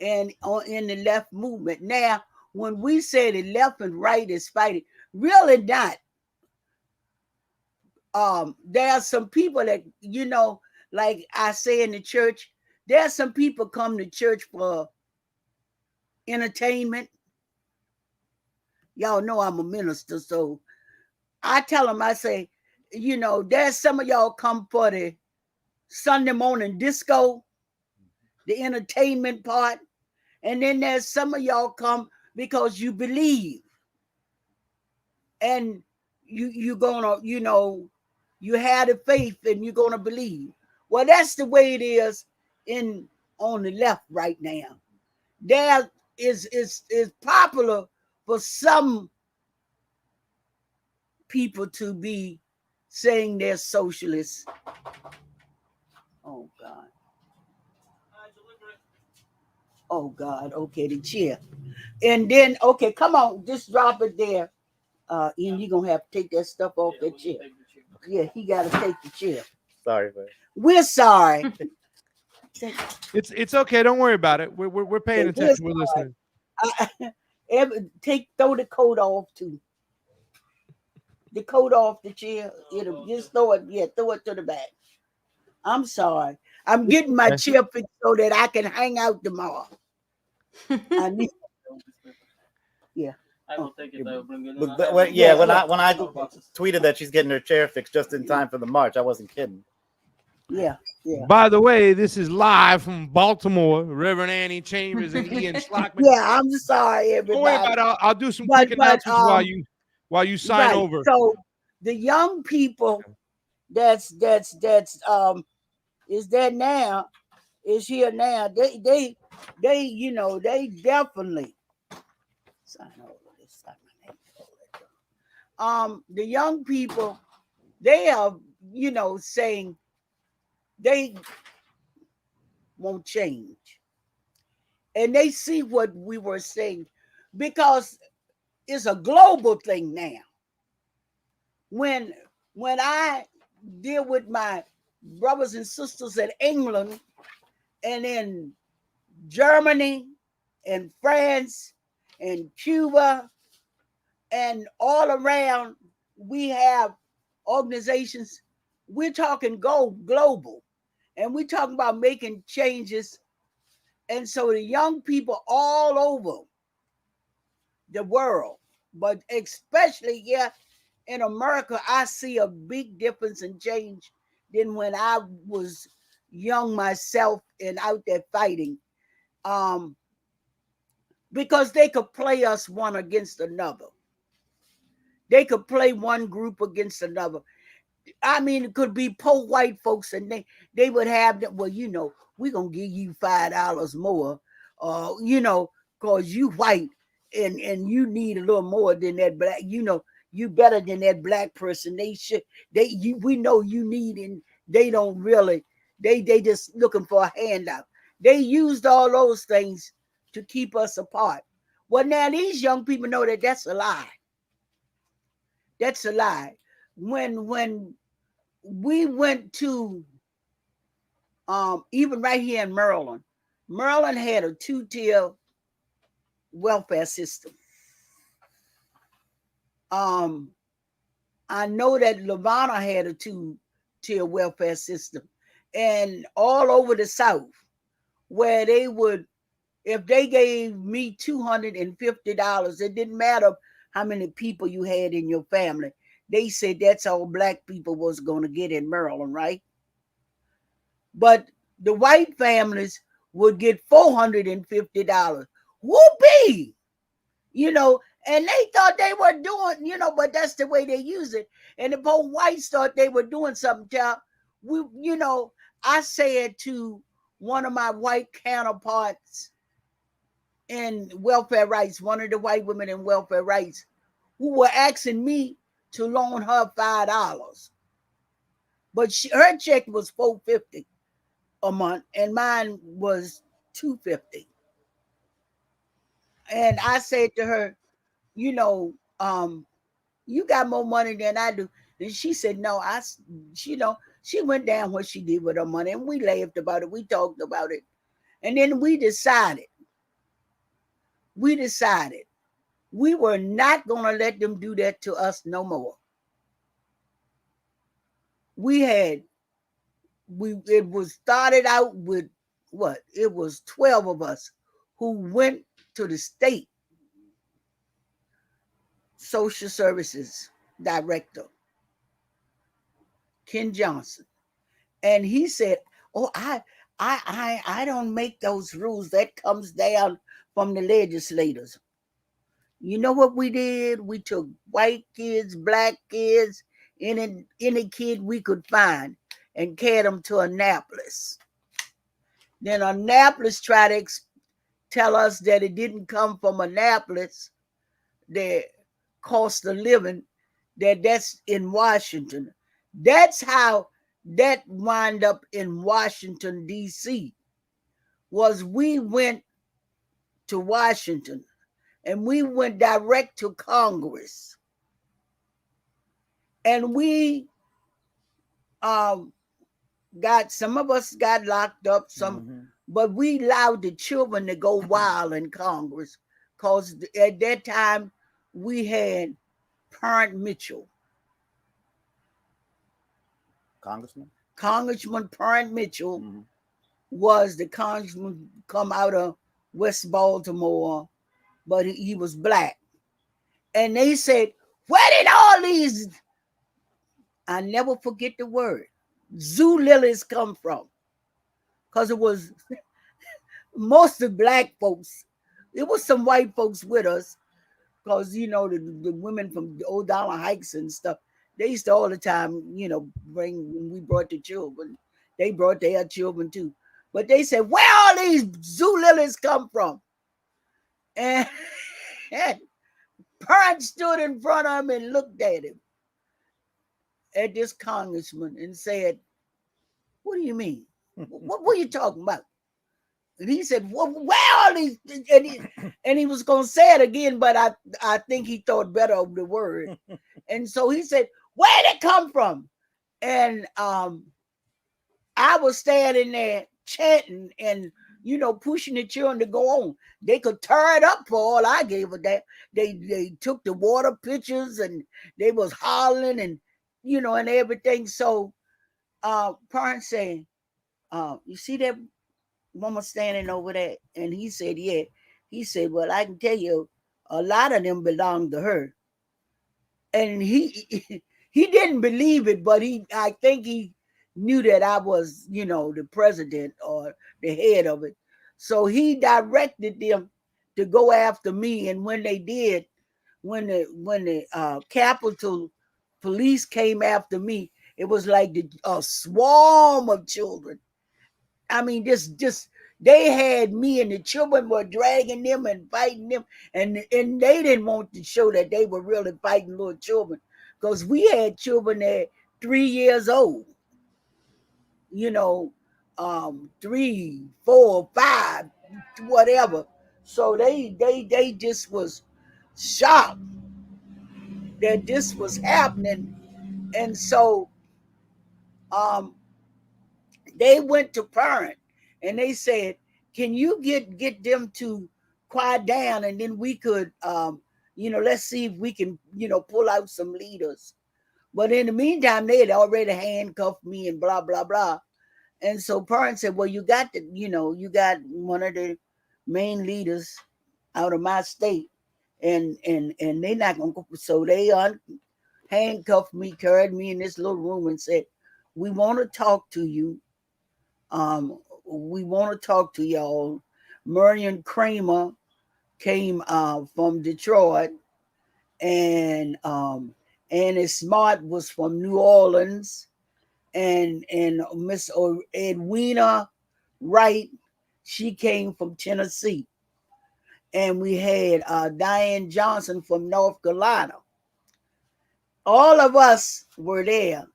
and in the left movement. Now, when we say the left and right is fighting, really not. There are some people that, you know, like I say in the church, there are some people come to church for entertainment. Y'all know I'm a minister, so I tell them, I say, you know, there's some of y'all come for the Sunday morning disco, the entertainment part, and then there's some of y'all come because you believe, and you gonna, you know, you had the faith and you're gonna believe. Well, that's the way it is on the left right now. There is popular for some people to be saying they're socialists. Oh God. Oh God. Okay, the chair. And then, okay, come on, just drop it there. Ian, you're gonna have to take that stuff off that chair. Yeah, he gotta take the chair. Sorry, man. We're sorry. It's okay. Don't worry about it. We're paying attention. We're listening. Throw the coat off too. The coat off the chair. It'll just throw it. Yeah, throw it to the back. I'm sorry. I'm getting my chair fixed so that I can hang out tomorrow. I need. Yeah. I will take it. When I tweeted that she's getting her chair fixed just in time for the march, I wasn't kidding. Yeah, yeah. By the way, this is live from Baltimore. Reverend Annie Chambers and Ian Schlockman. Yeah, I'm sorry, everybody. Don't worry about it. I'll do some quick announcements while you sign right. over. So the young people that's is there now, is here now. They you know, they definitely sign over this. The young people, they are, you know, saying they won't change. And they see what we were saying, because it's a global thing now. When I deal with my brothers and sisters in England and in Germany and France and Cuba and all around. We have organizations. We're talking global, and we're talking about making changes. And so the young people all over the world, but especially here in America, I see a big difference and change than when I was young myself and out there fighting. Because they could play us one against another. They could play one group against another. I mean, it could be poor white folks, and they would have that. Well, we're gonna give you $5 more, cause you white and you need a little more than that black. You better than that black person. We know you need, and they don't really. They just looking for a handout. They used all those things to keep us apart. Well, now these young people know that that's a lie. That's a lie. When we went to even right here in Maryland. Maryland had a 2-tier welfare system. I know that Lavana had a 2-tier welfare system, and all over the South, where they would, if they gave me $250, it didn't matter how many people you had in your family. They said that's all black people was going to get in Maryland, right? But the white families would get $450. Whoopee! And they thought they were doing, but that's the way they use it. And the poor whites thought they were doing something, child. I said to one of my white counterparts in welfare rights, one of the white women in welfare rights, who were asking me to loan her $5. But her check was $450 a month, and mine was $250. And I said to her, you got more money than I do. And she said, no, she went down what she did with her money, and we laughed about it. We talked about it. And then we decided we were not going to let them do that to us no more. It was started out with what? It was 12 of us who went to the state social services director, Ken Johnson. And he said, oh, I don't make those rules. That comes down from the legislators. You know what we did? We took white kids, black kids, any kid we could find, and carried them to Annapolis. Then Annapolis tried to tell us that it didn't come from Annapolis, the cost of living, that's in Washington. That's how that wound up in Washington, D.C., was we went to Washington and we went direct to Congress. And we some of us got locked up, but we allowed the children to go wild in Congress, because at that time we had Parent Mitchell. Congressman Parent Mitchell was the congressman come out of West Baltimore, but he was black. And they said, where did all these, I never forget the word, zoo lilies come from? Because it was most of black folks. There was some white folks with us, because, the women from the O'Donnell Hikes and stuff, they used to all the time, bring, when we brought the children, they brought their children too. But they said, where all these zoo lilies come from? And parents stood in front of him and looked at him, at this congressman, and said, what do you mean? What are you talking about? And he said, well, where are these? And he was going to say it again, but I think he thought better of the word. And so he said, where did it come from? And I was standing there chanting, and pushing the children to go on. They could tear it up for all I gave a damn. They took the water pitchers and they was hollering and and everything. So parents say, you see that mama standing over there? And he said, yeah. He said, well, I can tell you a lot of them belong to her. And he he didn't believe it, but I think he knew that I was, the president or the head of it. So he directed them to go after me. And when they did, when the Capitol police came after me, it was like a swarm of children. I mean, just they had me, and the children were dragging them and fighting them, and they didn't want to show that they were really fighting little children, because we had children that 3 years old, 3, 4, 5, whatever. So they just was shocked that this was happening, and so they went to parent and they said, can you get them to quiet down, and then we could let's see if we can pull out some leaders. But in the meantime, they had already handcuffed me and blah blah blah. And so parents said, well, you got one of the main leaders out of my state, and they're not gonna go. So they handcuffed me, carried me in this little room and said, we want to talk to you. We want to talk to y'all. Marion Kramer came from Detroit, and Annie Smart was from New Orleans, and Miss Edwina Wright, she came from Tennessee, and we had Diane Johnson from North Carolina. All of us were there.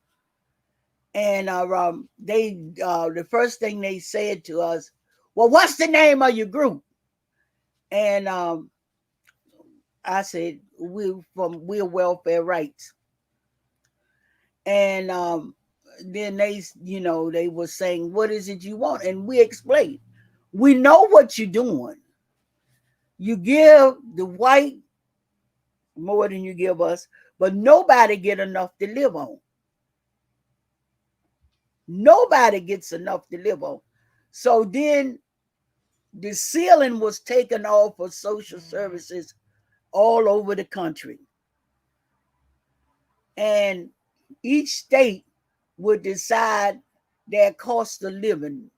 And the first thing they said to us, well, what's the name of your group? And I said, we're Welfare Rights. And then they were saying, what is it you want? And we explained, we know what you're doing. You give the white more than you give us, but nobody get enough to live on. Nobody gets enough to live on. So then the ceiling was taken off for social services all over the country. And each state would decide their cost of living.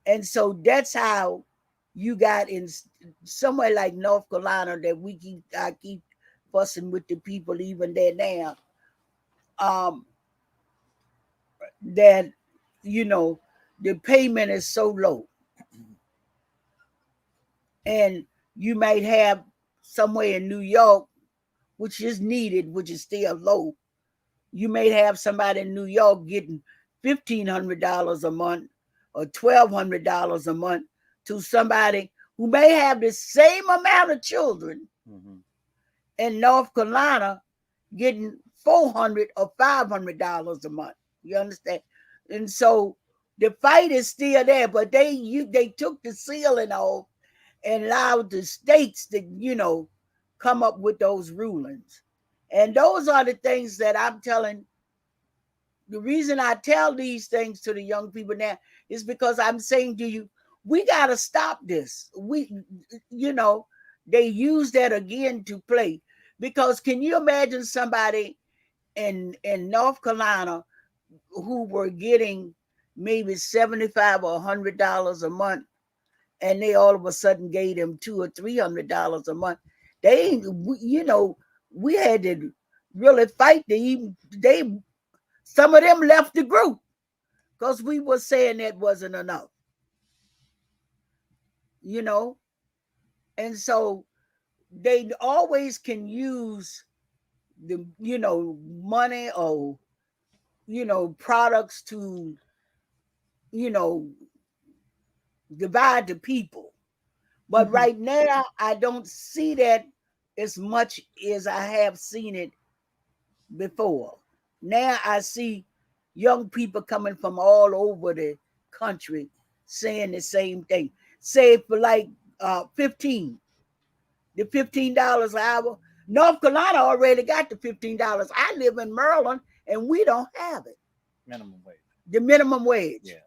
And so that's how you got in somewhere like North Carolina, that I keep fussing with the people even there now. That the payment is so low, and you might have somewhere in New York, which is needed, which is still low. You may have somebody in New York getting $1,500 a month or $1,200 a month, to somebody who may have the same amount of children in North Carolina getting $400 or $500 a month. You understand? And so the fight is still there, but they took the ceiling off and allowed the states to come up with those rulings. And those are the things that I'm telling. The reason I tell these things to the young people now is because I'm saying to you, we got to stop this. They use that again to play. Because can you imagine somebody in North Carolina who were getting maybe $75 or $100 a month, and they all of a sudden gave them $200 or $300 a month? We had to really fight to even. Some of them left the group because we were saying that wasn't enough. And so they always can use the money or products to divide the people. But right now I don't see that as much as I have seen it before. Now I see young people coming from all over the country saying the same thing. Say for like the $15 an hour. North Carolina already got the $15. I live in Maryland and we don't have it. Minimum wage. The minimum wage. Yeah.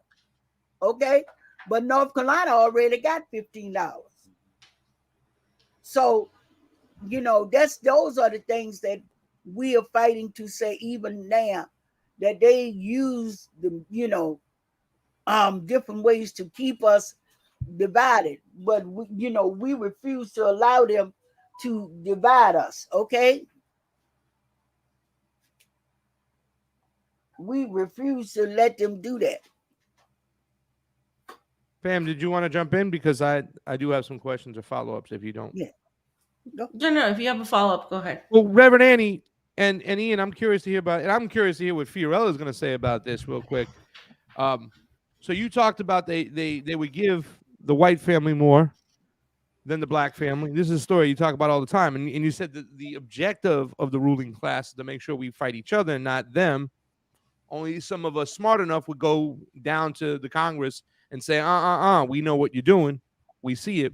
Okay. But North Carolina already got $15. So, those are the things that we are fighting to say even now, that they use the, different ways to keep us divided. But, we refuse to allow them to divide us. Okay. We refuse to let them do that. Pam, did you want to jump in? Because I do have some questions or follow-ups if you don't. Yeah. No, if you have a follow-up, go ahead. Well, Reverend Annie and Ian, I'm curious to hear what Fiorella is going to say about this real quick. So you talked about they would give the white family more than the black family. This is a story you talk about all the time. And you said that the objective of the ruling class is to make sure we fight each other and not them. Only some of us smart enough would go down to the Congress and say, we know what you're doing. We see it.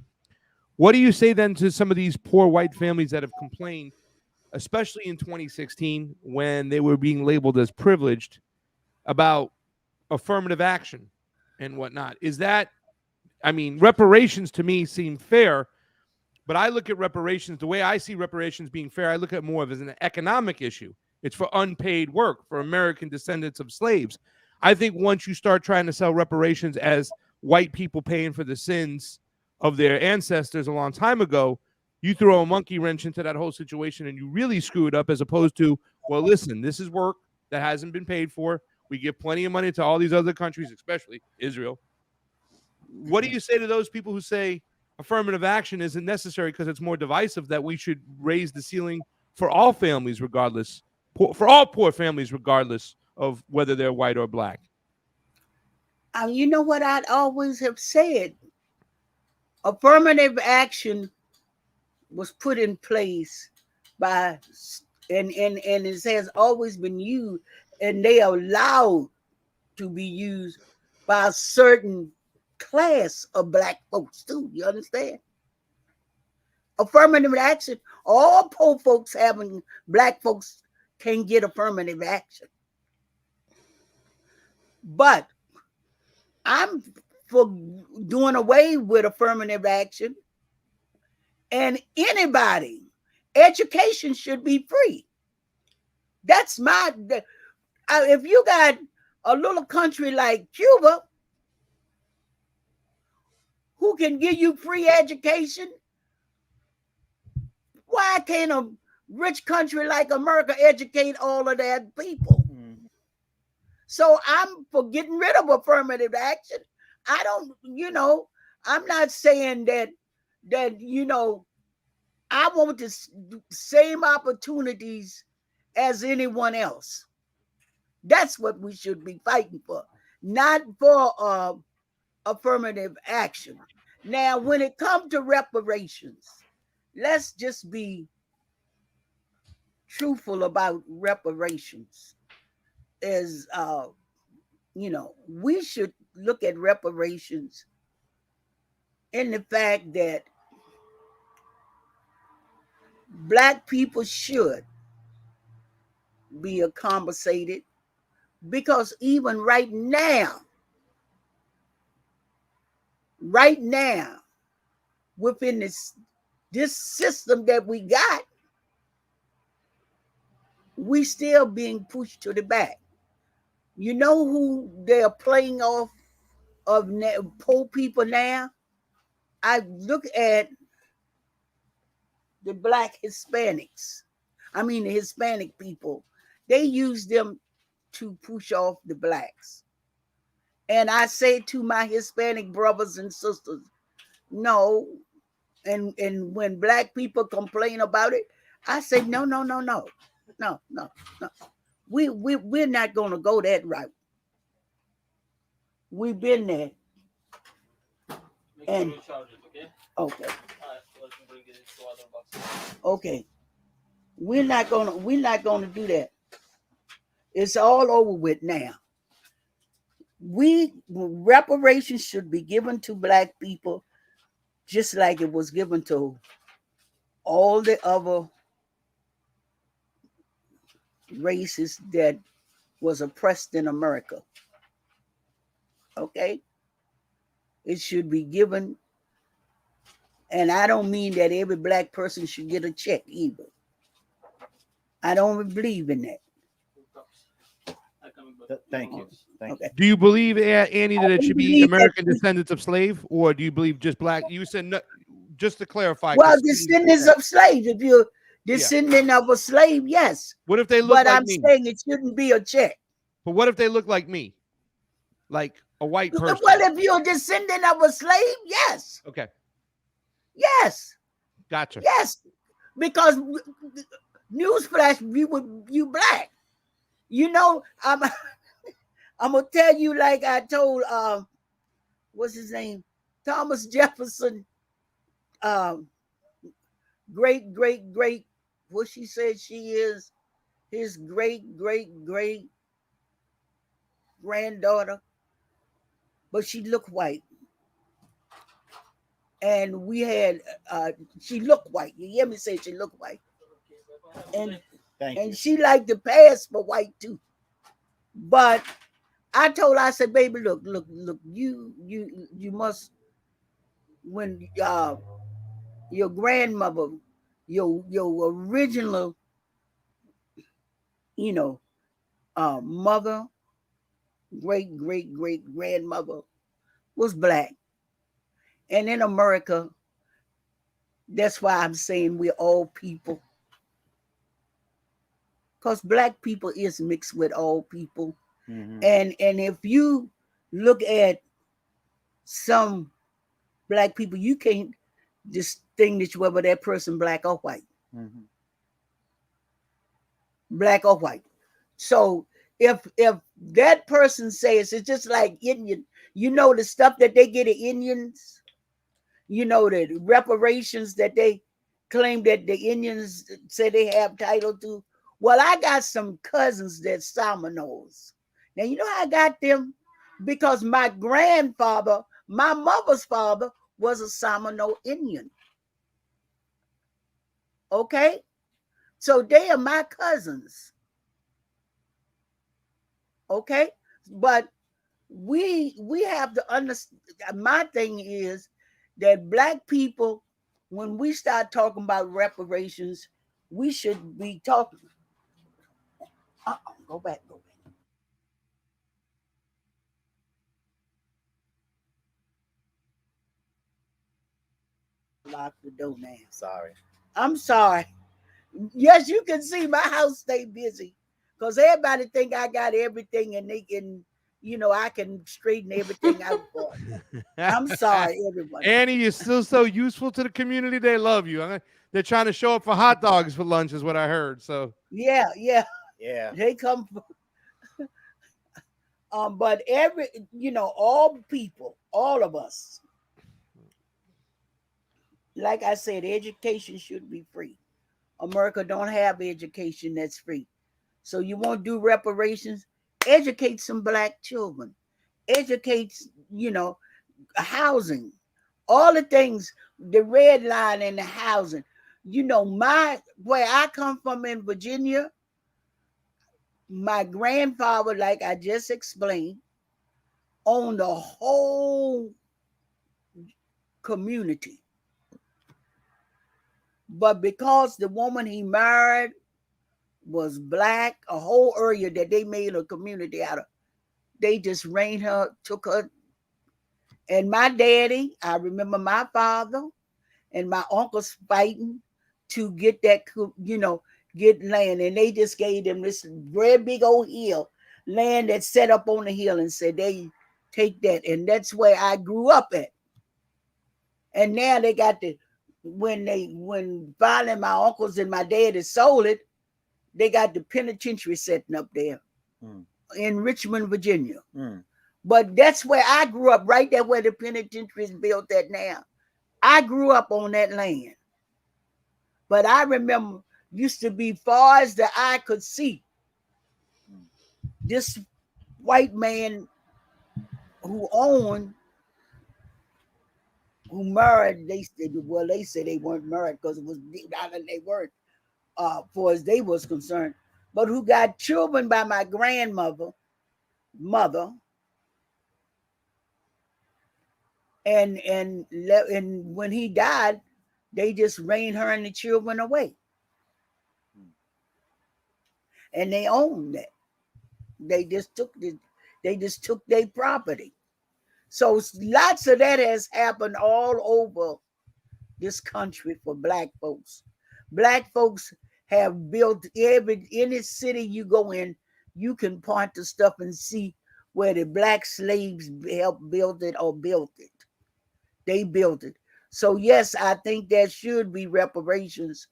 What do you say then to some of these poor white families that have complained, especially in 2016 when they were being labeled as privileged, about affirmative action and whatnot? Reparations to me seem fair, but I look at reparations, the way I see reparations being fair, I look at more of as an economic issue. It's for unpaid work for American descendants of slaves. I think once you start trying to sell reparations as white people paying for the sins of their ancestors a long time ago, you throw a monkey wrench into that whole situation and you really screw it up, as opposed to, well, listen, this is work that hasn't been paid for. We give plenty of money to all these other countries, especially Israel. What do you say to those people who say affirmative action isn't necessary because it's more divisive, that we should raise the ceiling for all families, regardless, for all poor families, regardless of whether they're white or black? You know what I'd always have said? Affirmative action was put in place by, and it has always been used, and they are allowed to be used by a certain class of black folks too. You understand? Affirmative action, all poor folks having black folks can get affirmative action. But I'm for doing away with affirmative action, and anybody, education should be free. That's if you got a little country like Cuba who can give you free education, why can't a rich country like America educate all of their people? So I'm for getting rid of affirmative action. I'm not saying that I want the same opportunities as anyone else. That's what we should be fighting for, not for affirmative action. Now, when it comes to reparations, let's just be truthful about reparations. We should look at reparations in the fact that black people should be compensated, because even right now, within this system that we got, we still being pushed to the back. You know who they're playing off of poor people now? I look at the black Hispanics. The Hispanic people. They use them to push off the blacks. And I say to my Hispanic brothers and sisters, no. And when black people complain about it, I say, no. We're not going to go that route. We've been there. And okay. Okay. We're not gonna do that. It's all over with now. reparations should be given to black people just like it was given to all the other races that was oppressed in America. Okay? It should be given, and I don't mean that every black person should get a check either. I don't believe in that. Thank you. Okay. Do you believe, Annie, that it should be believe that- American descendants of slave, or do you believe just black? You said no, just to clarify. Well, 'cause descendants of slaves. If you're descendant of a slave, yes. what if they look But like I'm me? saying it shouldn't be a check. But what if they look like me, like a white person? Well, if you're a descendant of a slave, yes. Okay, Yes. gotcha. Yes. Because newsflash, you black. You know, I'm gonna tell you like I told what's his name? Thomas Jefferson, great, what she said she is his great granddaughter, but she looked white. And we had she looked white. You hear me say she looked white. And Thank and you. she liked to pass for white too. But I told her, I said, baby, look, you must, when your grandmother, your original, mother, great grandmother was black. And in America, that's why I'm saying we're all people. Because black people is mixed with all people. Mhm. And if you look at some black people, you can't distinguish whether that person black or white. Mhm. Black or white. So if that person says it's just like Indian, the stuff that they get at Indians, the reparations that they claim that the Indians say they have title to. Well, I got some cousins that Seminoles. Now, you know how I got them? Because my grandfather, my mother's father, was a Seminole Indian. Okay? So they are my cousins. Okay? But we have to understand. My thing is that black people, when we start talking about reparations, we should be talking. Go back. Lock the door now. Sorry. I'm sorry. Yes, you can see my house stay busy because everybody think I got everything and they can, I can straighten everything out for them. I'm sorry, everyone. Annie, you're still so useful to the community. They love you. They're trying to show up for hot dogs for lunch, is what I heard. So Yeah. Yeah. They come. But all people, all of us, like I said, education should be free. America don't have education that's free. So you won't do reparations? Educate some black children. Educate, housing. All the things, the red line and the housing. Where I come from in Virginia, my grandfather, like I just explained, owned the whole community. But because the woman he married was black, a whole area that they made a community out of, they just reigned her, took her. And my daddy, I remember my father and my uncles fighting to get that, get land. And they just gave them this very big old hill, land that set up on the hill, and said, they take that. And that's where I grew up at. And now they got when finally my uncles and my daddy sold it, they got the penitentiary setting up there in Richmond, Virginia. But that's where I grew up, right there where the penitentiary is built at now. I grew up on that land. But I remember used to be far as the eye could see. This white man who owned, who married, they said they weren't married because it was deep down and they weren't, for as they was concerned, but who got children by my grandmother, mother, and when he died, they just ran her and the children away, and they owned that. They just took their property. So lots of that has happened all over this country for black folks. Black folks have built any city you go in, you can point to stuff and see where the black slaves helped build it or built it. They built it. So yes, I think there should be reparations,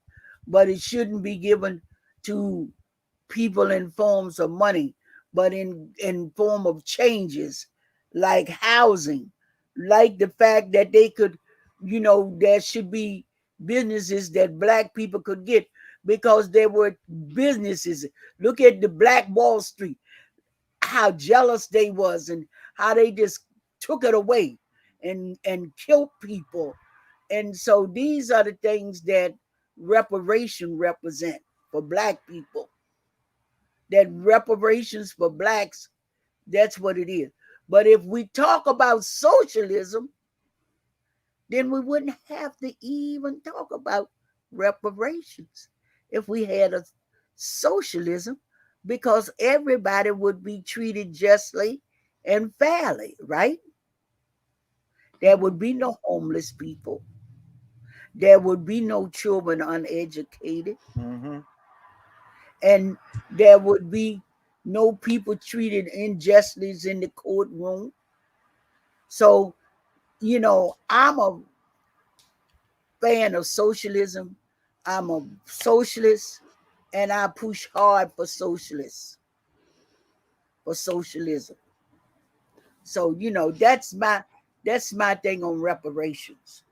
but it shouldn't be given to people in forms of money, but in form of changes like housing, like the fact that they could, there should be businesses that black people could get, because there were businesses. Look at the Black Wall Street, how jealous they was and how they just took it away and killed people. And so these are the things that reparation represent for black people. That reparations for blacks, that's what it is. But if we talk about socialism, then we wouldn't have to even talk about reparations if we had a socialism, because everybody would be treated justly and fairly, right? There would be no homeless people. There would be no children uneducated. Mm-hmm. And there would be no people treated unjustly in the courtroom. So, I'm a fan of socialism. I'm a socialist, and I push hard for socialism. So, that's my thing on reparations.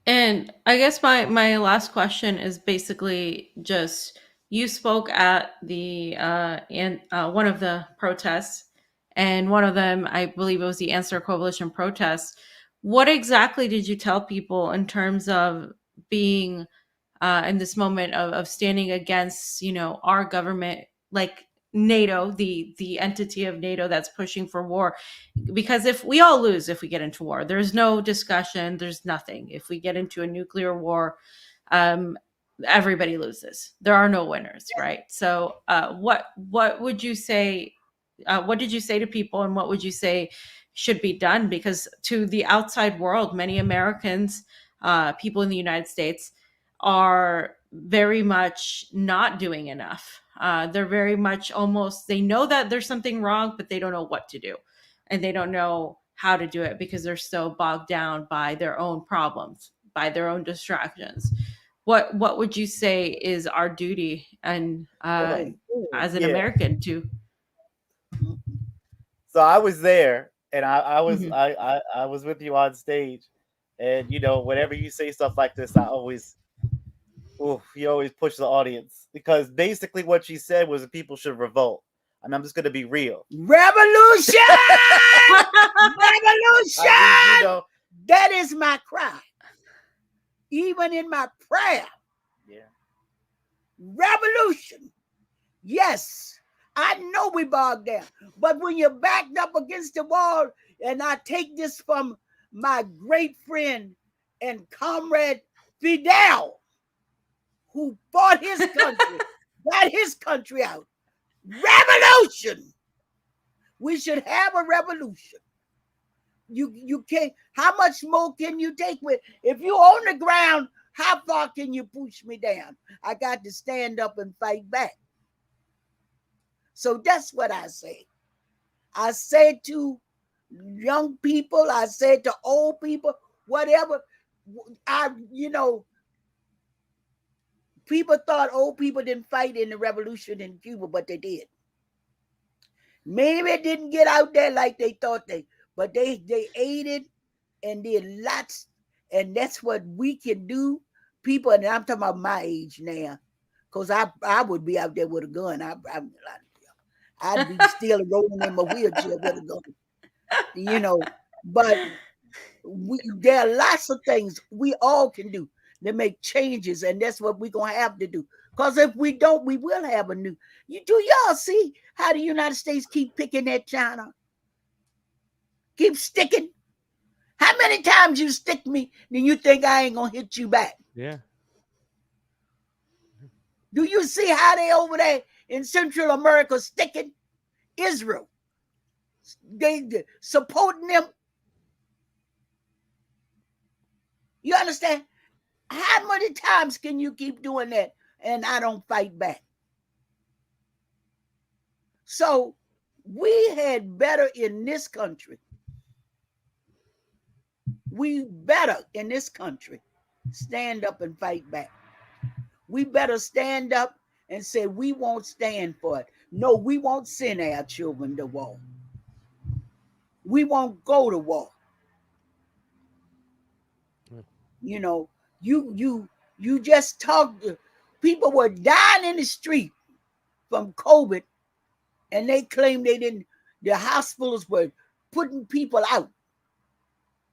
And I guess my last question is basically just, you spoke at the one of the protests, and one of them, I believe it was the Answer Coalition protests. What exactly did you tell people in terms of being in this moment of standing against, our government, like NATO, the entity of NATO that's pushing for war? Because if we all lose, if we get into war, there's no discussion, there's nothing. If we get into a nuclear war, um, everybody loses. There are no winners, right? So, what would you say? What did you say to people, and what would you say should be done? Because to the outside world, many Americans, people in the United States, are very much not doing enough. They're very much almost, they know that there's something wrong, but they don't know what to do. And they don't know how to do it because they're so bogged down by their own problems, by their own distractions. What would you say is our duty, and as an Yeah. American to? So I was there, and I was Mhm. I was with you on stage, and whenever you say stuff like this, you always push the audience, because basically what she said was that people should revolt. I mean, I'm just gonna be real. Revolution! Revolution! I mean, that is my cry. Even in my prayer. Yeah. Revolution. Yes, I know we bogged down, but when you're backed up against the wall, and I take this from my great friend and comrade Fidel, who fought his country, got his country out. Revolution. We should have a revolution. You can't. How much more can you take with? If you're on the ground, how far can you push me down? I got to stand up and fight back. So that's what I say. I say to young people, I say to old people, whatever. People thought old people didn't fight in the revolution in Cuba, but they did. Maybe it didn't get out there like they thought but they aided and did lots, and that's what we can do. People, and I'm talking about my age now, because I would be out there with a gun. I'd be still rolling in my wheelchair with a gun, you know. But there are lots of things we all can do to make changes, and that's what we're gonna have to do. Because if we don't, we will have a new. Y'all see how the United States keep picking at China? Keep sticking. How many times you stick me, then you think I ain't gonna hit you back? Yeah. Do you see how they over there in Central America sticking Israel? They supporting them. You understand? How many times can you keep doing that and I don't fight back? So we had better in this country. We better in this country stand up and fight back. We better stand up and say we won't stand for it. No, we won't send our children to war. We won't go to war. You know, you just talk. People were dying in the street from COVID, and they claimed they didn't. The hospitals were putting people out.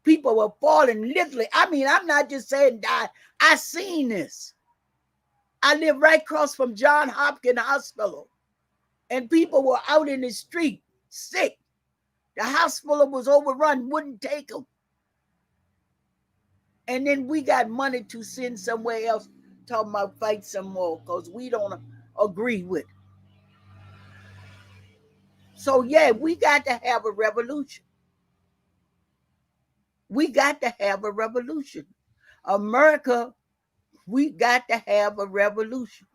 People were falling literally. I mean, I'm not just saying die. I seen this. I live right across from Johns Hopkins Hospital, and people were out in the street sick. The hospital was overrun, wouldn't take them. And then we got money to send somewhere else, talking about fight some more because we don't agree with it. So yeah, we got to have a revolution. We got to have a revolution. America, we got to have a revolution.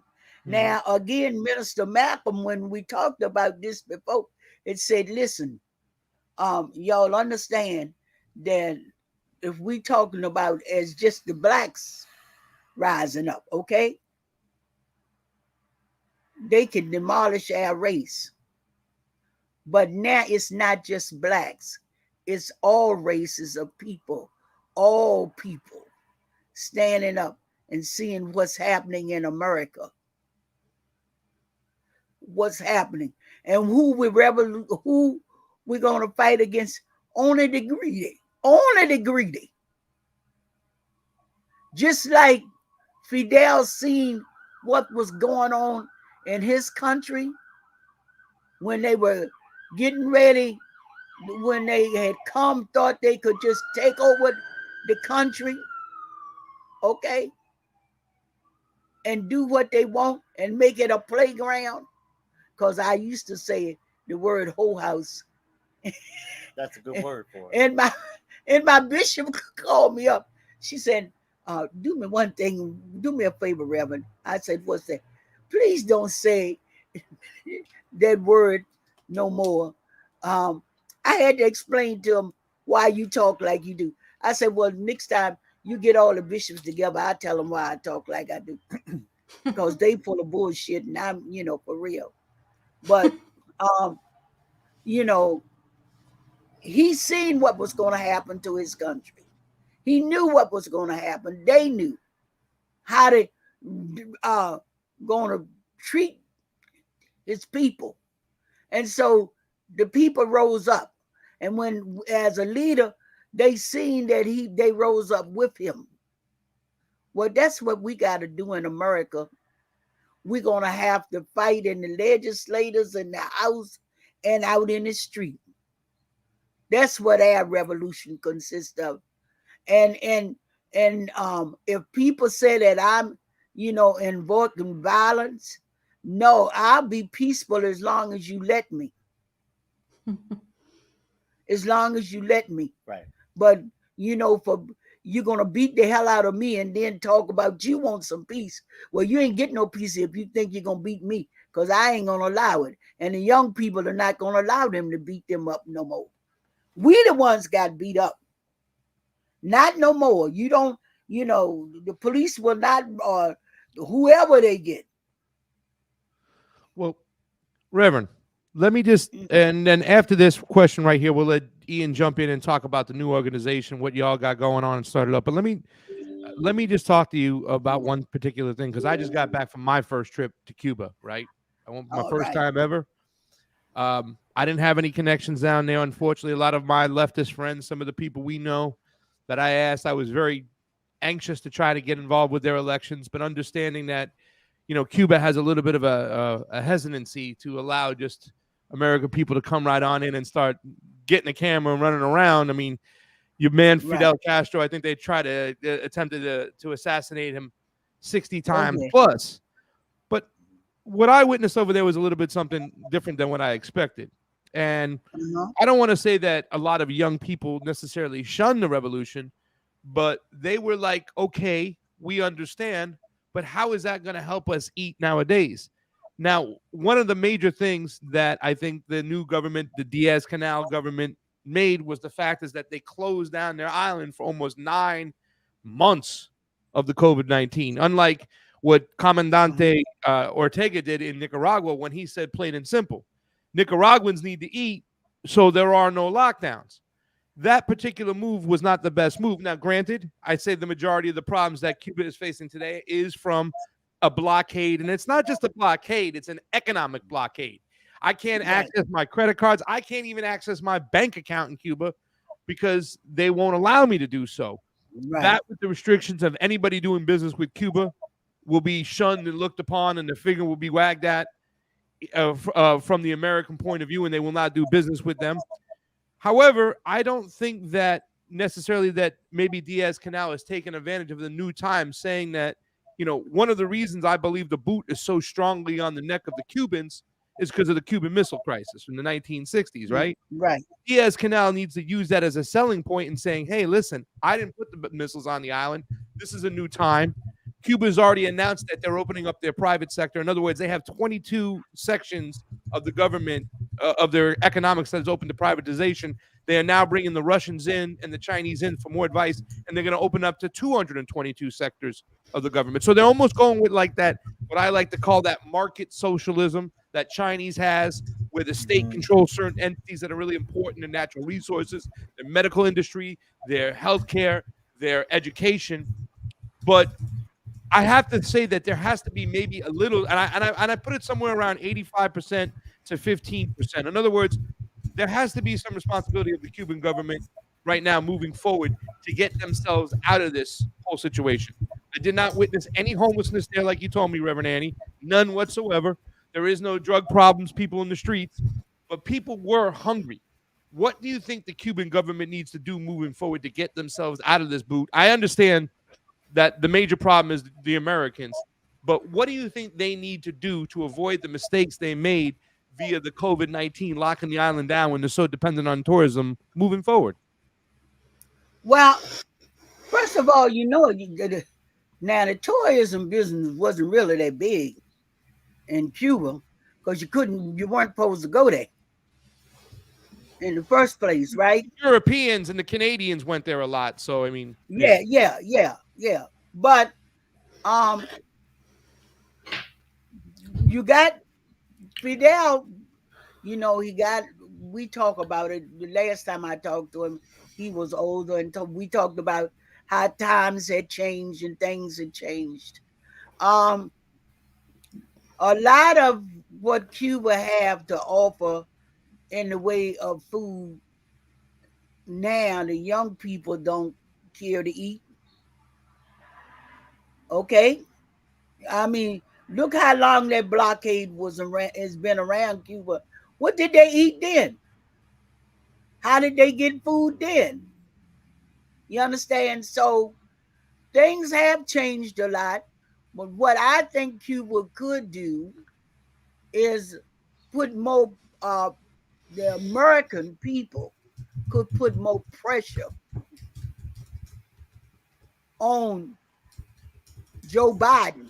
Mm-hmm. Now, again, Minister Malcolm, when we talked about this before, it said, listen, y'all understand that if we talking about as just the blacks rising up, okay, they can demolish our race. But now it's not just blacks. It's all races of people, all people standing up and seeing what's happening in America. What's happening. And who we're going to fight against? Only the greedy. Only the greedy. Just like Fidel seen what was going on in his country when they were getting ready, when they had come, thought they could just take over the country, okay, and do what they want and make it a playground. Because I used to say the word whole house. That's a good word for it. And my bishop called me up. She said, do me one thing, do me a favor, Reverend. I said, what's that? Please don't say that word no more. I had to explain to him why you talk like you do. I said, well, next time you get all the bishops together, I tell them why I talk like I do. Because they full of bullshit and I'm, for real. But, he seen what was going to happen to his country. He knew what was going to happen. They knew how they going to treat his people. And so the people rose up. And when, as a leader, they seen that they rose up with him. Well, that's what we got to do in America. We're going to have to fight in the legislators in the house and out in the street. That's what our revolution consists of. And if people say that I'm, invoking violence, no, I'll be peaceful as long as you let me. As long as you let me. Right. But, you're going to beat the hell out of me and then talk about you want some peace. Well, you ain't getting no peace if you think you're going to beat me, because I ain't going to allow it. And the young people are not going to allow them to beat them up no more. We the ones got beat up. Not no more. You don't, the police will not, or whoever they get. Well, Reverend, let me just, and then after this question right here, we'll let Ian jump in and talk about the new organization, what y'all got going on and started up. But let me just talk to you about one particular thing, because I just got back from my first trip to Cuba, right? I went my first time ever. I didn't have any connections down there. Unfortunately, a lot of my leftist friends, some of the people we know that I asked, I was very anxious to try to get involved with their elections, but understanding that, Cuba has a little bit of a hesitancy to allow just American people to come right on in and start getting a camera and running around. I mean, your man Fidel Castro, I think they tried to attempted to assassinate him 60 times plus. But what I witnessed over there was a little bit something different than what I expected. And I don't want to say that a lot of young people necessarily shunned the revolution, but they were like, okay, we understand, but how is that going to help us eat nowadays? Now, one of the major things that I think the new government, the Diaz-Canel government, made was the fact is that they closed down their island for almost 9 months of the COVID-19. Unlike what Comandante Ortega did in Nicaragua when he said plain and simple, Nicaraguans need to eat, so there are no lockdowns. That particular move was not the best move. Now, granted, I'd say the majority of the problems that Cuba is facing today is from a blockade, and it's not just a blockade, it's an economic blockade. I can't access my credit cards. I can't even access my bank account in Cuba because they won't allow me to do so. That with the restrictions of anybody doing business with Cuba will be shunned and looked upon, and the finger will be wagged at from the American point of view, and they will not do business with them. However, I don't think that necessarily that maybe Diaz-Canel has taken advantage of the new times, saying that, one of the reasons I believe the boot is so strongly on the neck of the Cubans is because of the Cuban Missile Crisis from the 1960s, right? Right. Diaz-Canel needs to use that as a selling point and saying, hey, listen, I didn't put the missiles on the island. This is a new time. Cuba's already announced that they're opening up their private sector. In other words, they have 22 sections of the government, of their economics that is open to privatization. They are now bringing the Russians in and the Chinese in for more advice, and they're going to open up to 222 sectors of the government. So they're almost going with like that, what I like to call that market socialism that Chinese has, where the state controls certain entities that are really important in natural resources, their medical industry, their healthcare, their education. But I have to say that there has to be maybe a little, and I put it somewhere around 85% to 15%. In other words, there has to be some responsibility of the Cuban government right now moving forward to get themselves out of this whole situation. I did not witness any homelessness there, like you told me, Reverend Annie. None whatsoever. There is no drug problems, people in the streets, but people were hungry. What do you think the Cuban government needs to do moving forward to get themselves out of this boot? I understand that the major problem is the Americans, but what do you think they need to do to avoid the mistakes they made via the COVID-19, locking the island down when they're so dependent on tourism moving forward? Well, first of all, now the tourism business wasn't really that big in Cuba because you weren't supposed to go there in the first place, right? Europeans and the Canadians went there a lot, so I mean, yeah. But you got Fidel. We talk about it. The last time I talked to him, he was older, and we talked about how times had changed and things had changed. A lot of what Cuba have to offer in the way of food now, the young people don't care to eat. Okay, I mean, look how long that blockade has been around Cuba. What did they eat then? How did they get food then? You understand? So things have changed a lot. But what I think Cuba could do is put more, the American people could put more pressure on Joe Biden.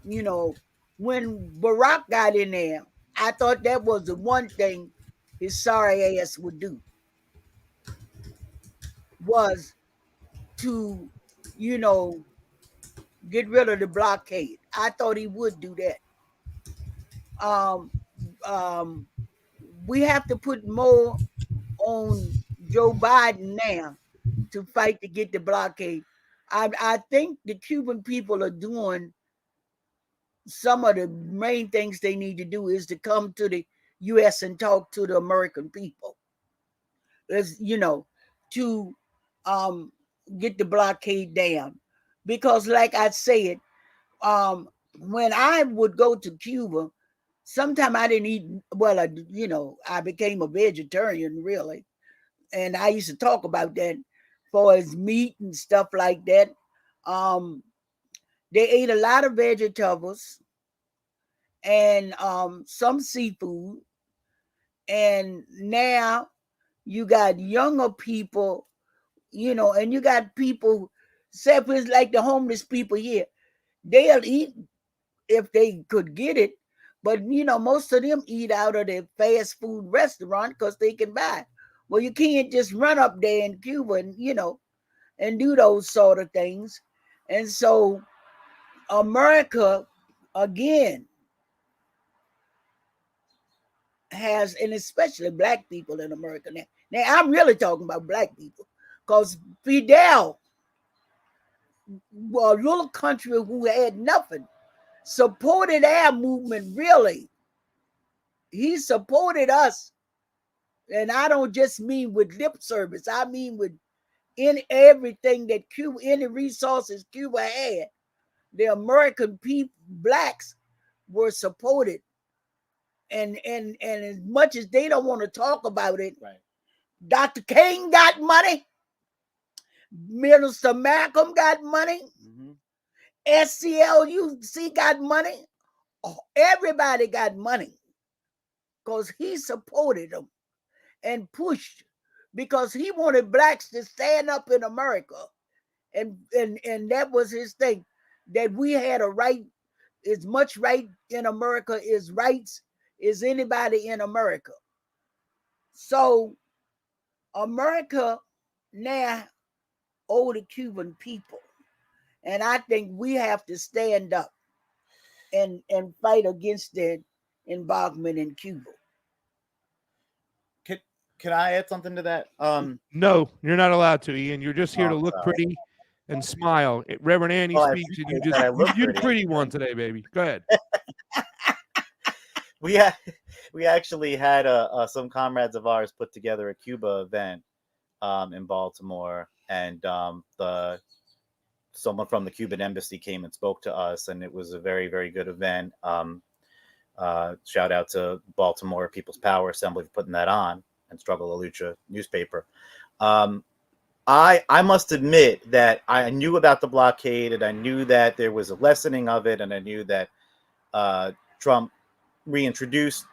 When Barack got in there, I thought that was the one thing his sorry ass would do, was to, get rid of the blockade. I thought he would do that. We have to put more on Joe Biden now to fight to get the blockade. I think the Cuban people are doing some of the main things they need to do is to come to the U.S. and talk to the American people. As to get the blockade down, because, like I said, when I would go to Cuba, sometimes I didn't eat. Well, I became a vegetarian really, and I used to talk about that for as meat and stuff like that. Um, they ate a lot of vegetables and some seafood, and now you got younger people, and you got people, except it's like the homeless people here. They'll eat if they could get it, but most of them eat out of the fast food restaurant because they can buy. Well, you can't just run up there in Cuba and do those sort of things. And so America, again, has, and especially black people in America now. Now I'm really talking about black people, because Fidel, well, a little country who had nothing, supported our movement. Really, he supported us, and I don't just mean with lip service. I mean with in everything that Cuba, any resources Cuba had, the American people, blacks, were supported. And as much as they don't want to talk about it, Right. Dr. King got money, Minister Malcolm got money, SCLUC got money. Everybody got money because he supported them and pushed, because he wanted blacks to stand up in America, and that was his thing, that we had a right, as much right in America as rights as anybody in America. So America now owe the Cuban people, and I think we have to stand up and fight against their involvement in Cuba. Can I add something to that? No, you're not allowed to, Ian. You're just here to look sorry. pretty and smile. Reverend Annie Well, I speaks, and appreciate that I look you're the pretty. pretty one today, baby. Go ahead. We actually had some comrades of ours put together a Cuba event in Baltimore, and someone from the Cuban embassy came and spoke to us, and it was a very, very good event. Shout out to Baltimore People's Power Assembly for putting that on, and Struggle La Lucha newspaper. I must admit that I knew about the blockade, and I knew that there was a lessening of it, and I knew that Trump reintroduced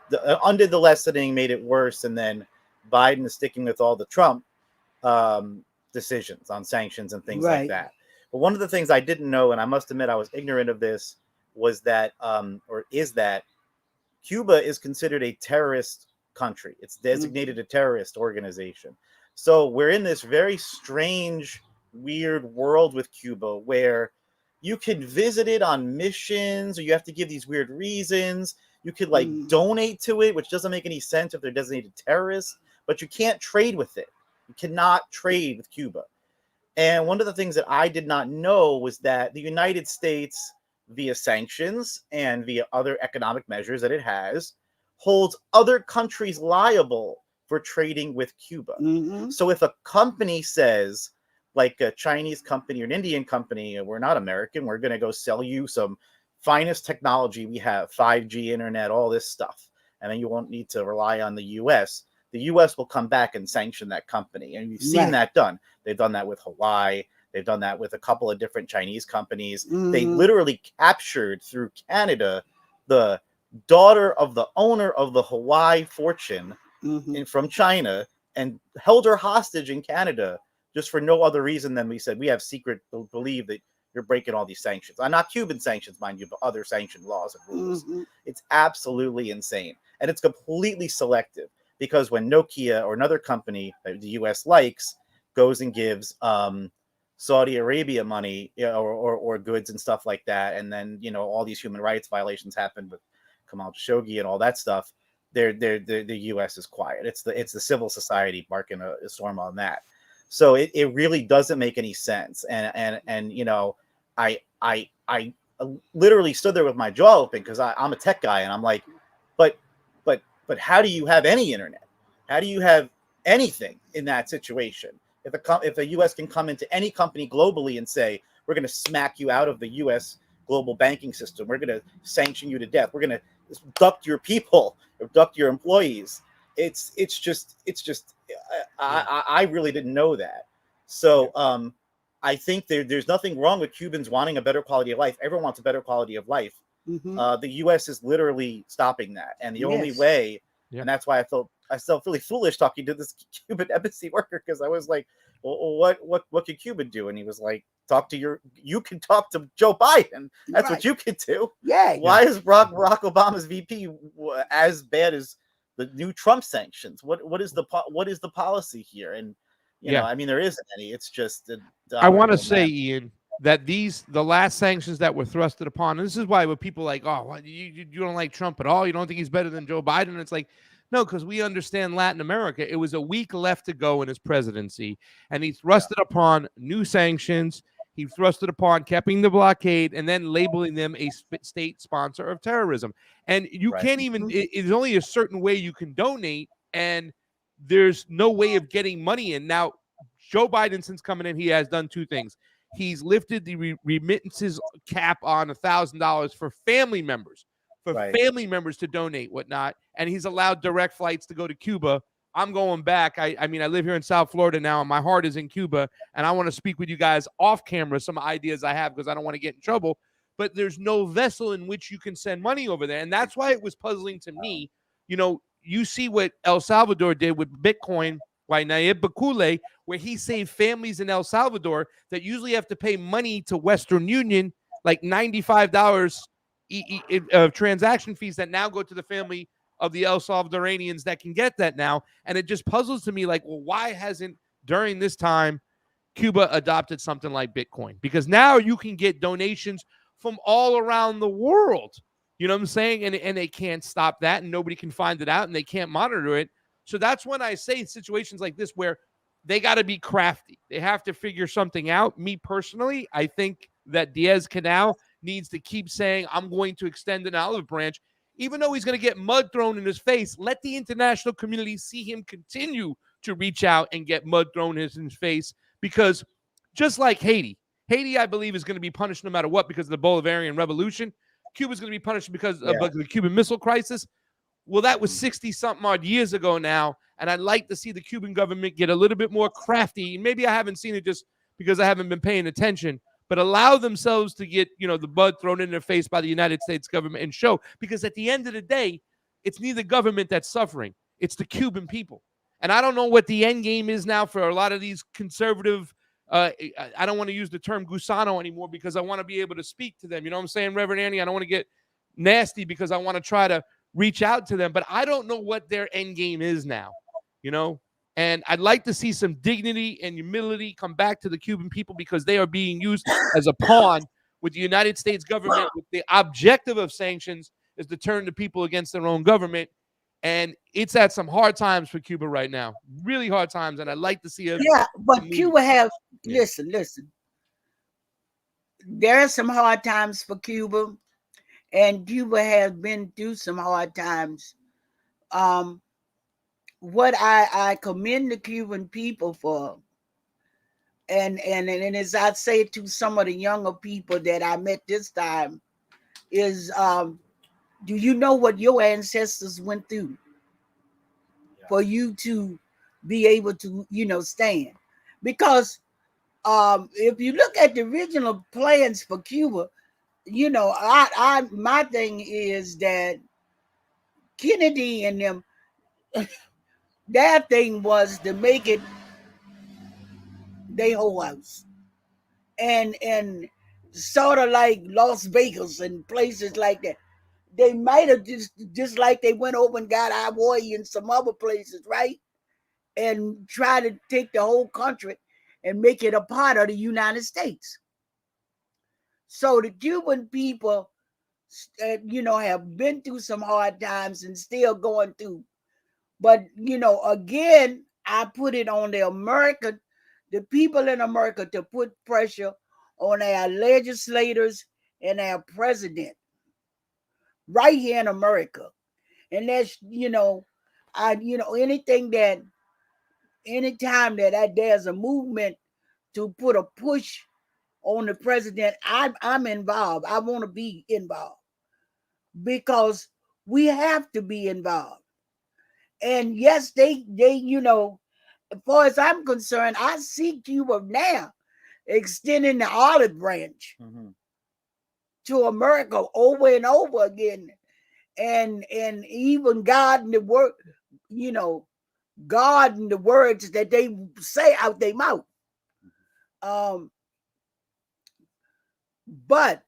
undid the lessening, made it worse, and then Biden is sticking with all the Trump decisions on sanctions and things like that. But one of the things I didn't know, and I must admit I was ignorant of this, was that that Cuba is considered a terrorist country. It's designated a terrorist organization. So we're in this very strange, weird world with Cuba where you can visit it on missions, or you have to give these weird reasons. You could donate to it, which doesn't make any sense if they're designated terrorists, but you can't trade with it. You cannot trade with Cuba. And one of the things that I did not know was that the United States, via sanctions and via other economic measures that it has, holds other countries liable for trading with Cuba. So if a company says, like a Chinese company or an Indian company, we're not American, we're going to go sell you some finest technology we have, 5G internet, all this stuff, and then you won't need to rely on the U.S., the U.S. will come back and sanction that company. And you've seen that done. They've done that with Hawaii. They've done that with a couple of different Chinese companies. They literally captured, through Canada, the daughter of the owner of the Hawaii fortune from China, and held her hostage in Canada just for no other reason than we said, we have secret belief that you're breaking all these sanctions. Not Cuban sanctions, mind you, but other sanction laws and rules. It's absolutely insane. And it's completely selective, because when Nokia or another company that the U.S. likes goes and gives Saudi Arabia money, or goods and stuff like that, and then all these human rights violations happen with Kamal Khashoggi and all that stuff, the U.S. is quiet. It's the civil society barking a storm on that. So it really doesn't make any sense. And I literally stood there with my jaw open because I'm a tech guy, and I'm like, but how do you have any internet? How do you have anything in that situation? If the U.S. can come into any company globally and say, we're going to smack you out of the U.S. global banking system, we're going to sanction you to death, we're going to abduct your people, abduct your employees. It's just I really didn't know that. So I think there's nothing wrong with Cubans wanting a better quality of life. Everyone wants a better quality of life. The U.S. is literally stopping that, and the only way, and that's why I felt really foolish talking to this Cuban embassy worker, because I was like, well, what can Cuba do? And he was like, you can talk to Joe Biden. That's what you can do. Yeah. Why is Barack Obama's VP as bad as the new Trump sanctions? What is the policy here? And you know, I mean, there isn't any. It's just I want to say, Ian, that the last sanctions that were thrusted upon, and this is why when people like, oh, you don't like Trump at all, you don't think he's better than Joe Biden, it's like, no, because we understand Latin America. It was a week left to go in his presidency, and he thrusted upon new sanctions. He thrusted upon keeping the blockade and then labeling them a state sponsor of terrorism. And you can't even, it's only a certain way you can donate, and there's no way of getting money in. Now, Joe Biden, since coming in, he has done two things. He's lifted the remittances cap on $1,000 for family members. Family members to donate, whatnot, and he's allowed direct flights to go to Cuba. I'm going back. I mean, I live here in South Florida now, and my heart is in Cuba, and I want to speak with you guys off camera, some ideas I have, because I don't want to get in trouble, but there's no vessel in which you can send money over there, and that's why it was puzzling to me. You know, you see what El Salvador did with Bitcoin, by Nayib Bukele, where he saved families in El Salvador that usually have to pay money to Western Union, like $95 transaction fees that now go to the family of the El Salvadoranians that can get that now. And it just puzzles to me, like, well, why hasn't during this time Cuba adopted something like Bitcoin? Because now you can get donations from all around the world. You know what I'm saying? And they can't stop that, and nobody can find it out, and they can't monitor it. So that's when I say situations like this where they got to be crafty. They have to figure something out. Me personally, I think that Diaz-Canel needs to keep saying, I'm going to extend an olive branch, even though he's going to get mud thrown in his face. Let the international community see him continue to reach out and get mud thrown in his face, because just like Haiti, I believe, is going to be punished no matter what because of the Bolivarian Revolution. Cuba's going to be punished because of the Cuban Missile Crisis. Well, that was 60-something odd years ago now, and I'd like to see the Cuban government get a little bit more crafty. Maybe I haven't seen it just because I haven't been paying attention, but allow themselves to get, the mud thrown in their face by the United States government and show, because at the end of the day, it's neither government that's suffering. It's the Cuban people. And I don't know what the end game is now for a lot of these conservative, I don't want to use the term gusano anymore because I want to be able to speak to them. You know what I'm saying, Reverend Annie? I don't want to get nasty because I want to try to reach out to them, but I don't know what their end game is now, And I'd like to see some dignity and humility come back to the Cuban people, because they are being used as a pawn with the United States government. With the objective of sanctions is to turn the people against their own government. And it's at some hard times for Cuba right now, really hard times. And I'd like to see but Cuba have, listen, there are some hard times for Cuba, and Cuba has been through some hard times. What I commend the Cuban people for, and as I say to some of the younger people that I met this time, is do you know what your ancestors went through for you to be able to, stand? Because if you look at the original plans for Cuba, my thing is that Kennedy and them, their thing was to make it their whole house, and sort of like Las Vegas and places like that. They might have just like they went over and got Hawaii and some other places, right? And try to take the whole country and make it a part of the United States. So the Cuban people, have been through some hard times and still going through. But, again, I put it on the people in America, to put pressure on our legislators and our president right here in America. And that's, anything that, anytime that there's a movement to put a push on the president, I'm involved. I want to be involved because we have to be involved. And yes, they, as far as I'm concerned, I see Cuba now extending the olive branch to America over and over again. And even God in the word, God in the words that they say out their mouth. But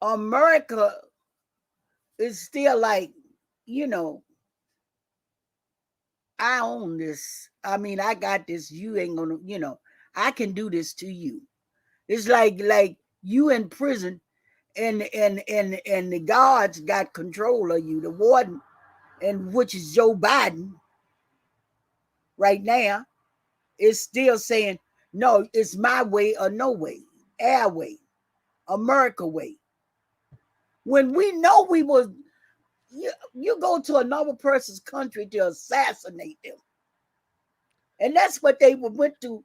America is still like, I own this. I mean, I got this. You ain't gonna, I can do this to you. It's like you in prison, and the guards got control of you. The warden, and which is Joe Biden right now, is still saying, no, it's my way or no way, our way, America way. When we know we was, you go to another person's country to assassinate them. And that's what they went to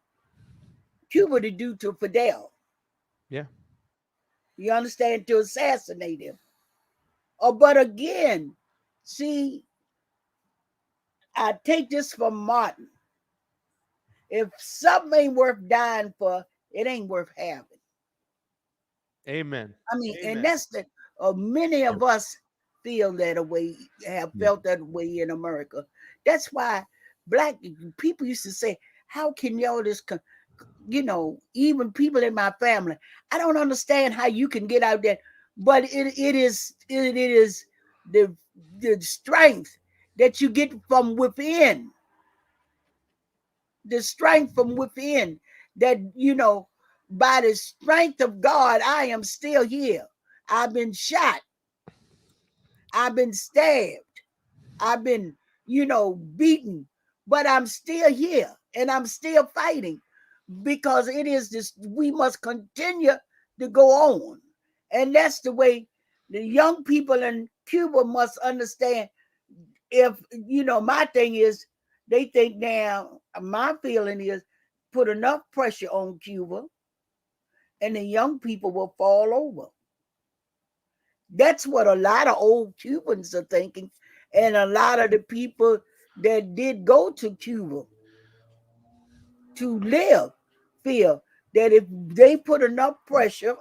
Cuba to do to Fidel. Yeah. You understand? To assassinate him. But again, see, I take this from Martin. If something ain't worth dying for, it ain't worth having. Amen. I mean, Amen. and that's the many of us feel that way, have felt that way in America. That's why black people used to say, how can y'all just, even people in my family, I don't understand how you can get out there. But it is the strength that you get from within. The strength from within that, by the strength of God, I am still here. I've been shot. I've been stabbed. I've been, beaten, but I'm still here and I'm still fighting because it is this, we must continue to go on. And that's the way the young people in Cuba must understand. If, my thing is, they think now, my feeling is, put enough pressure on Cuba and the young people will fall over. That's what a lot of old Cubans are thinking. And a lot of the people that did go to Cuba to live feel that if they put enough pressure,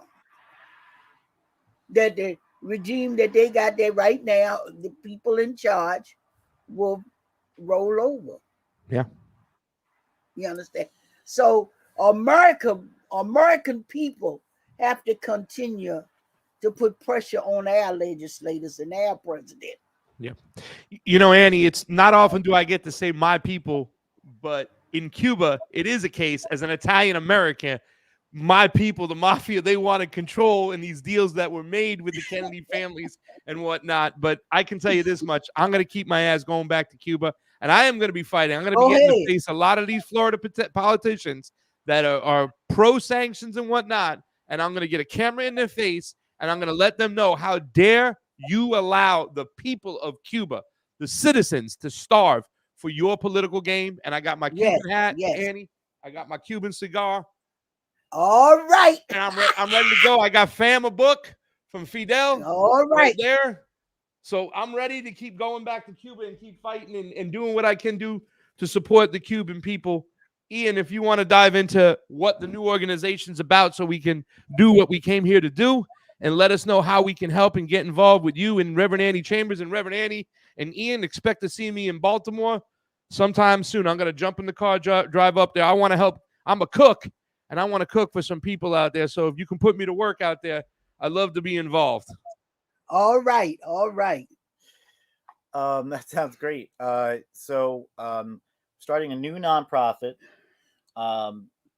that the regime that they got there right now, the people in charge will roll over. Yeah. You understand? So American people have to continue to put pressure on our legislators and our president. Yeah. Annie, it's not often do I get to say my people, but in Cuba, it is a case as an Italian American, my people, the mafia, they want to control in these deals that were made with the Kennedy families and whatnot. But I can tell you this much. I'm going to keep my ass going back to Cuba, and I am going to be fighting. I'm going to be getting to face a lot of these Florida politicians that are pro-sanctions and whatnot, and I'm going to get a camera in their face, and I'm going to let them know how dare you allow the people of Cuba, the citizens, to starve for your political game. And I got my Cuban hat, Annie. I got my Cuban cigar. All right. And I'm ready to go. I got fam a book from Fidel. All right there. So I'm ready to keep going back to Cuba and keep fighting and doing what I can do to support the Cuban people. Ian, if you want to dive into what the new organization's about so we can do what we came here to do, and let us know how we can help and get involved with you and Reverend Annie Chambers and Reverend Annie and Ian. Expect to see me in Baltimore sometime soon. I'm going to jump in the car, drive up there. I want to help. I'm a cook, and I want to cook for some people out there. So if you can put me to work out there, I'd love to be involved. All right. All right. That sounds great. So starting a new nonprofit.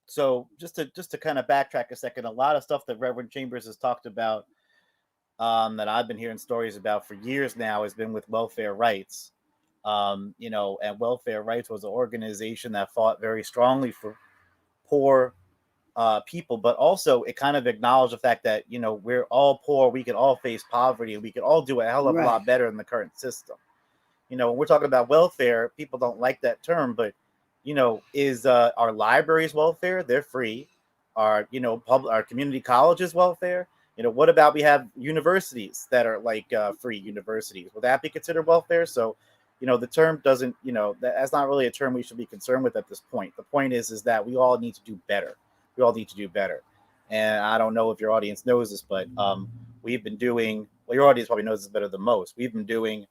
So just to kind of backtrack a second, a lot of stuff that Reverend Chambers has talked about, that I've been hearing stories about for years now, has been with welfare rights. And welfare rights was an organization that fought very strongly for poor people, but also it kind of acknowledged the fact that, you know, we're all poor, we could all face poverty, and we could all do a hell of a lot Right. better in the current system. You know, when we're talking about welfare, people don't like that term, but you know, is our libraries welfare? They're free. Our, you know, our community colleges welfare. You know, what about we have universities that are like free universities? Would that be considered welfare? So, you know, the term doesn't, you know, that's not really a term we should be concerned with at this point. The point is that we all need to do better. We all need to do better. And I don't know if your audience knows this, but we've been doing, well, your audience probably knows this better than most. We've been doing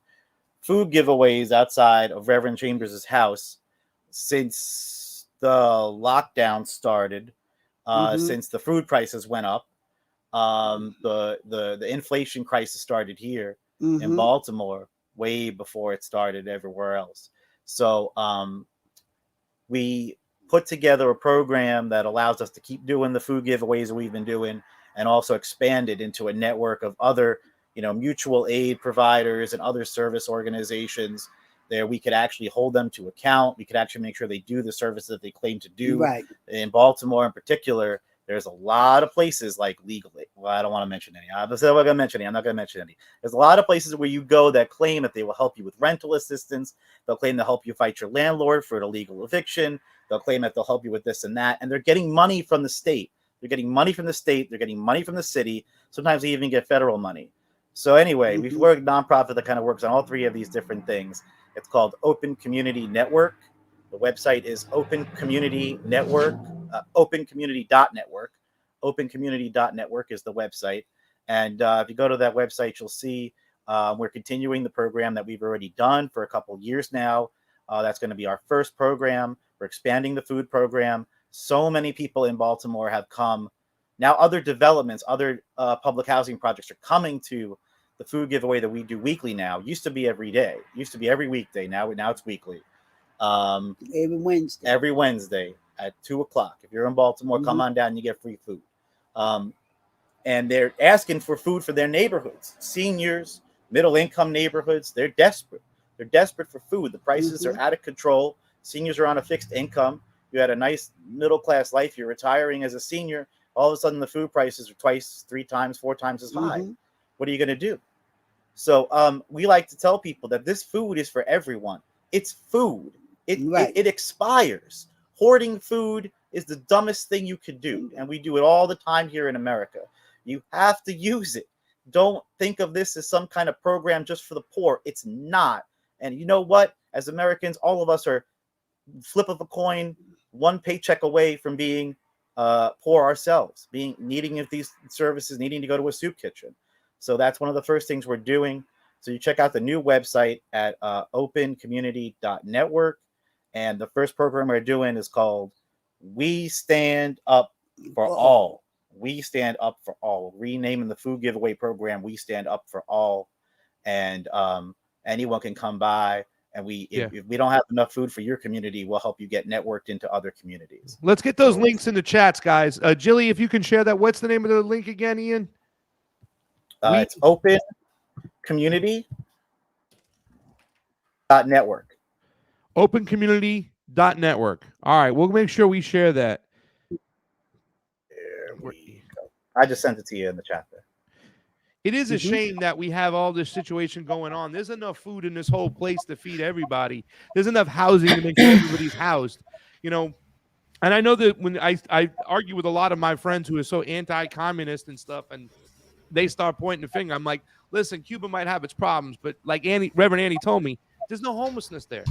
food giveaways outside of Reverend Chambers' house since the lockdown started, since the food prices went up. The inflation crisis started here in Baltimore way before it started everywhere else. So we put together a program that allows us to keep doing the food giveaways that we've been doing, and also expand it into a network of other, you know, mutual aid providers and other service organizations. There, we could actually hold them to account. We could actually make sure they do the service that they claim to do. Right. In Baltimore, in particular, there's a lot of places like legally. Well, I don't want to mention any. I'm not going to mention any. I'm not going to mention any. There's a lot of places where you go that claim that they will help you with rental assistance. They'll claim to help you fight your landlord for an illegal eviction. They'll claim that they'll help you with this and that, and they're getting money from the state. They're getting money from the state. They're getting money from the city. Sometimes they even get federal money. So anyway, we've worked a nonprofit that kind of works on all three of these different things. It's called Open Community Network. The website is Open Community Network, opencommunity.network. Opencommunity.network is the website. And if you go to that website, you'll see we're continuing the program that we've already done for a couple years now. That's going to be our first program. We're expanding the food program. So many people in Baltimore have come. Now other developments, other public housing projects are coming to the food giveaway that we do weekly now. Used to be every day. Used to be every weekday. Now it's weekly. Every Wednesday. Every Wednesday at 2:00. If you're in Baltimore, come on down and you get free food. And they're asking for food for their neighborhoods. Seniors, middle income neighborhoods, they're desperate. They're desperate for food. The prices are out of control. Seniors are on a fixed income. You had a nice middle class life. You're retiring as a senior. All of a sudden, the food prices are twice, 3 times, 4 times as high. What are you going to do? So we like to tell people that this food is for everyone. It's food. It expires. Hoarding food is the dumbest thing you could do. And we do it all the time here in America. You have to use it. Don't think of this as some kind of program just for the poor. It's not. And you know what? As Americans, all of us are flip of a coin, one paycheck away from being poor ourselves, needing these services, needing to go to a soup kitchen. So that's one of the first things we're doing. So you check out the new website at opencommunity.network. And the first program we're doing is called We Stand Up for All. We Stand Up for All. We're renaming the food giveaway program We Stand Up for All. And anyone can come by. And if we don't have enough food for your community, we'll help you get networked into other communities. Let's get those links in the chats, guys. Jilly, if you can share that. What's the name of the link again, Ian? It's opencommunity.network. Opencommunity.network. All right, we'll make sure we share that. There we go. I just sent it to you in the chat there. It is a shame that we have all this situation going on. There's enough food in this whole place to feed everybody. There's enough housing to make sure everybody's housed. You know, and I know that when I argue with a lot of my friends who are so anti-communist and stuff, and they start pointing the finger, I'm like, listen, Cuba might have its problems, but like Reverend Annie told me, there's no homelessness there.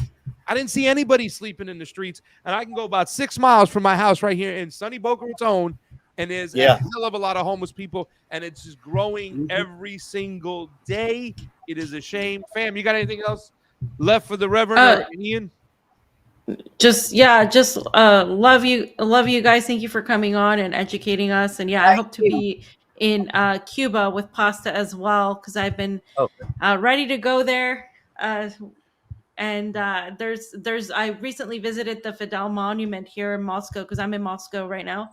I didn't see anybody sleeping in the streets, and I can go about 6 miles from my house right here in sunny Boca Raton, and there's a hell of a lot of homeless people, and it's just growing every single day. It is a shame. Fam, you got anything else left for the Reverend Ian? Just love you guys. Thank you for coming on and educating us. And I hope to be in Cuba with pasta as well, because I've been ready to go there. And I recently visited the Fidel Monument here in Moscow, because I'm in Moscow right now.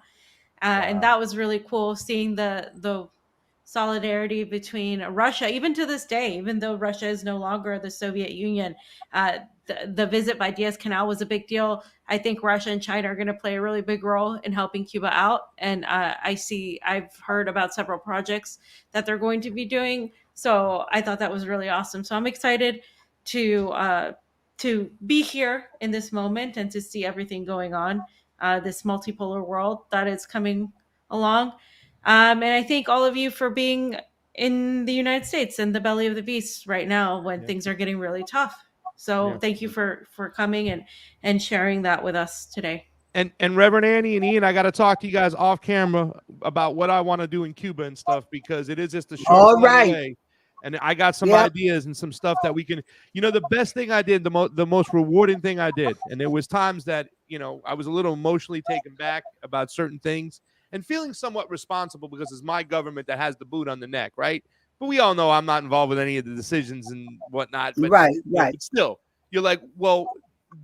And that was really cool, seeing the solidarity between Russia, even to this day, even though Russia is no longer the Soviet Union. the visit by Diaz-Canel was a big deal. I think Russia and China are going to play a really big role in helping Cuba out. And I've heard about several projects that they're going to be doing. So I thought that was really awesome. So I'm excited to be here in this moment and to see everything going on, this multipolar world that is coming along. And I thank all of you for being in the United States and the belly of the beast right now when things are getting really tough. So thank you for coming and sharing that with us today. And Reverend Annie and Ian, I got to talk to you guys off camera about what I want to do in Cuba and stuff, because it is just a short All flight right. away. And I got some Yep. ideas and some stuff that we can, the best thing I did, the most rewarding thing I did. And there was times that, I was a little emotionally taken back about certain things and feeling somewhat responsible because it's my government that has the boot on the neck, right? But we all know I'm not involved with any of the decisions and whatnot. But, Right. But still, you're like, well,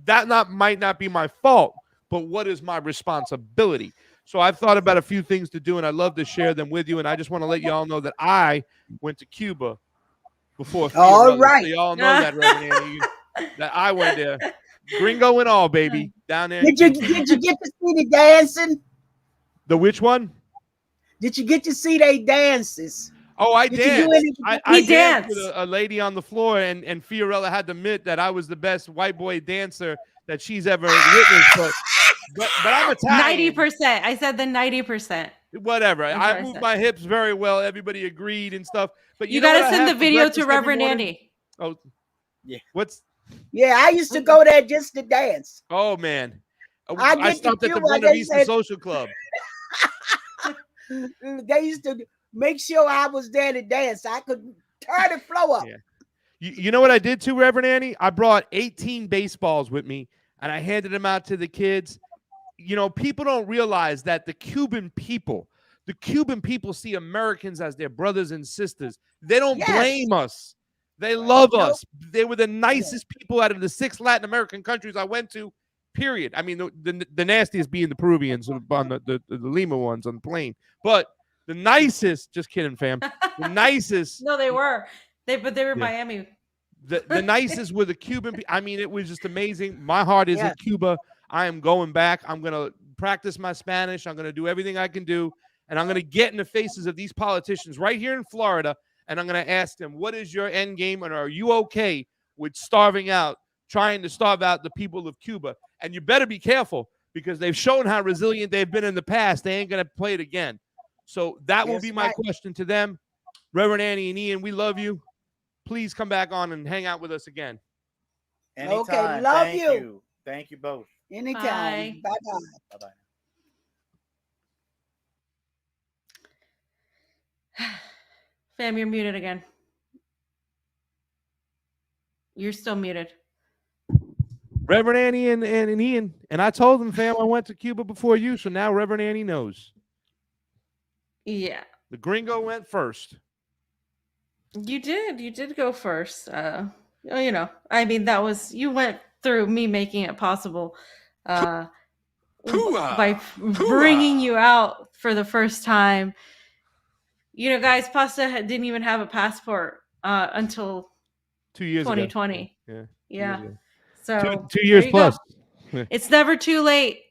that might not be my fault, but what is my responsibility? So I've thought about a few things to do, and I'd love to share them with you. And I just want to let you all know that I went to Cuba before. All right. So y'all know that, Reverend Annie, that I went there. Gringo and all, baby, down there. Did you get to see the dancing? The which one? Did you get to see they dances? Oh, I Did you do danced. anything? I He danced with danced. a lady on the floor, and Fiorella had to admit that I was the best white boy dancer that she's ever witnessed. But I'm Italian. 90%. I said the 90%. Whatever. That's I what I moved said. my hips very well. Everybody agreed and stuff. But You know got what to I send have the for video breakfast to every Reverend morning? Andy. Oh, Yeah. What's? Yeah, I used to go there just to dance. Oh man, I get to stopped at the Cuba, Buena they Vista said- Social Club. They used to make sure I was there to dance. I could turn the floor up. Yeah. You know what I did too, Reverend Annie? I brought 18 baseballs with me, and I handed them out to the kids. People don't realize that the Cuban people see Americans as their brothers and sisters. They don't Yes. blame us. They love Nope. us. They were the nicest people out of the 6 Latin American countries I went to, period. I mean, the nastiest being the Peruvians on the Lima ones on the plane. But the nicest, just kidding, fam. The nicest, No, they were. They were Yeah. Miami. the nicest were the Cuban. I mean, it was just amazing. My heart is in Cuba. I am going back. I'm going to practice my Spanish. I'm going to do everything I can do. And I'm going to get in the faces of these politicians right here in Florida. And I'm going to ask them, what is your end game? And are you okay with trying to starve out the people of Cuba? And you better be careful, because they've shown how resilient they've been in the past. They ain't going to play it again. So that will That's be my right. question to them. Reverend Annie and Ian, we love you. Please come back on and hang out with us again. Anytime. Okay, love Thank you. you. Thank you both. Anytime. Bye. Bye-bye. Bye-bye. Fam, you're muted again. You're still muted. Reverend Annie and Ian. And I told them, fam, I went to Cuba before you. So now Reverend Annie knows. Yeah. The gringo went first. You did go first. I mean, that was, you went through me making it possible Hoo-ah! by bringing you out for the first time. Guys, Pasta didn't even have a passport until 2 years 2020. ago. Yeah. Years ago. So 2 years there you go. plus. It's never too late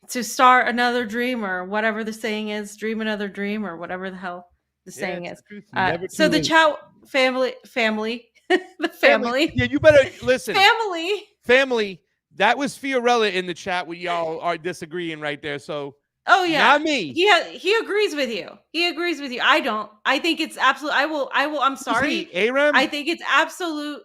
to start another dream, or whatever the saying is, dream another dream, or whatever the hell the saying is. So the chat family, the family. Yeah, you better listen. Family. That was Fiorella in the chat where y'all are disagreeing right there. So Oh yeah. not me. He agrees with you. I don't. I think it's absolute. I will. I'm sorry. Aram? I think it's absolute.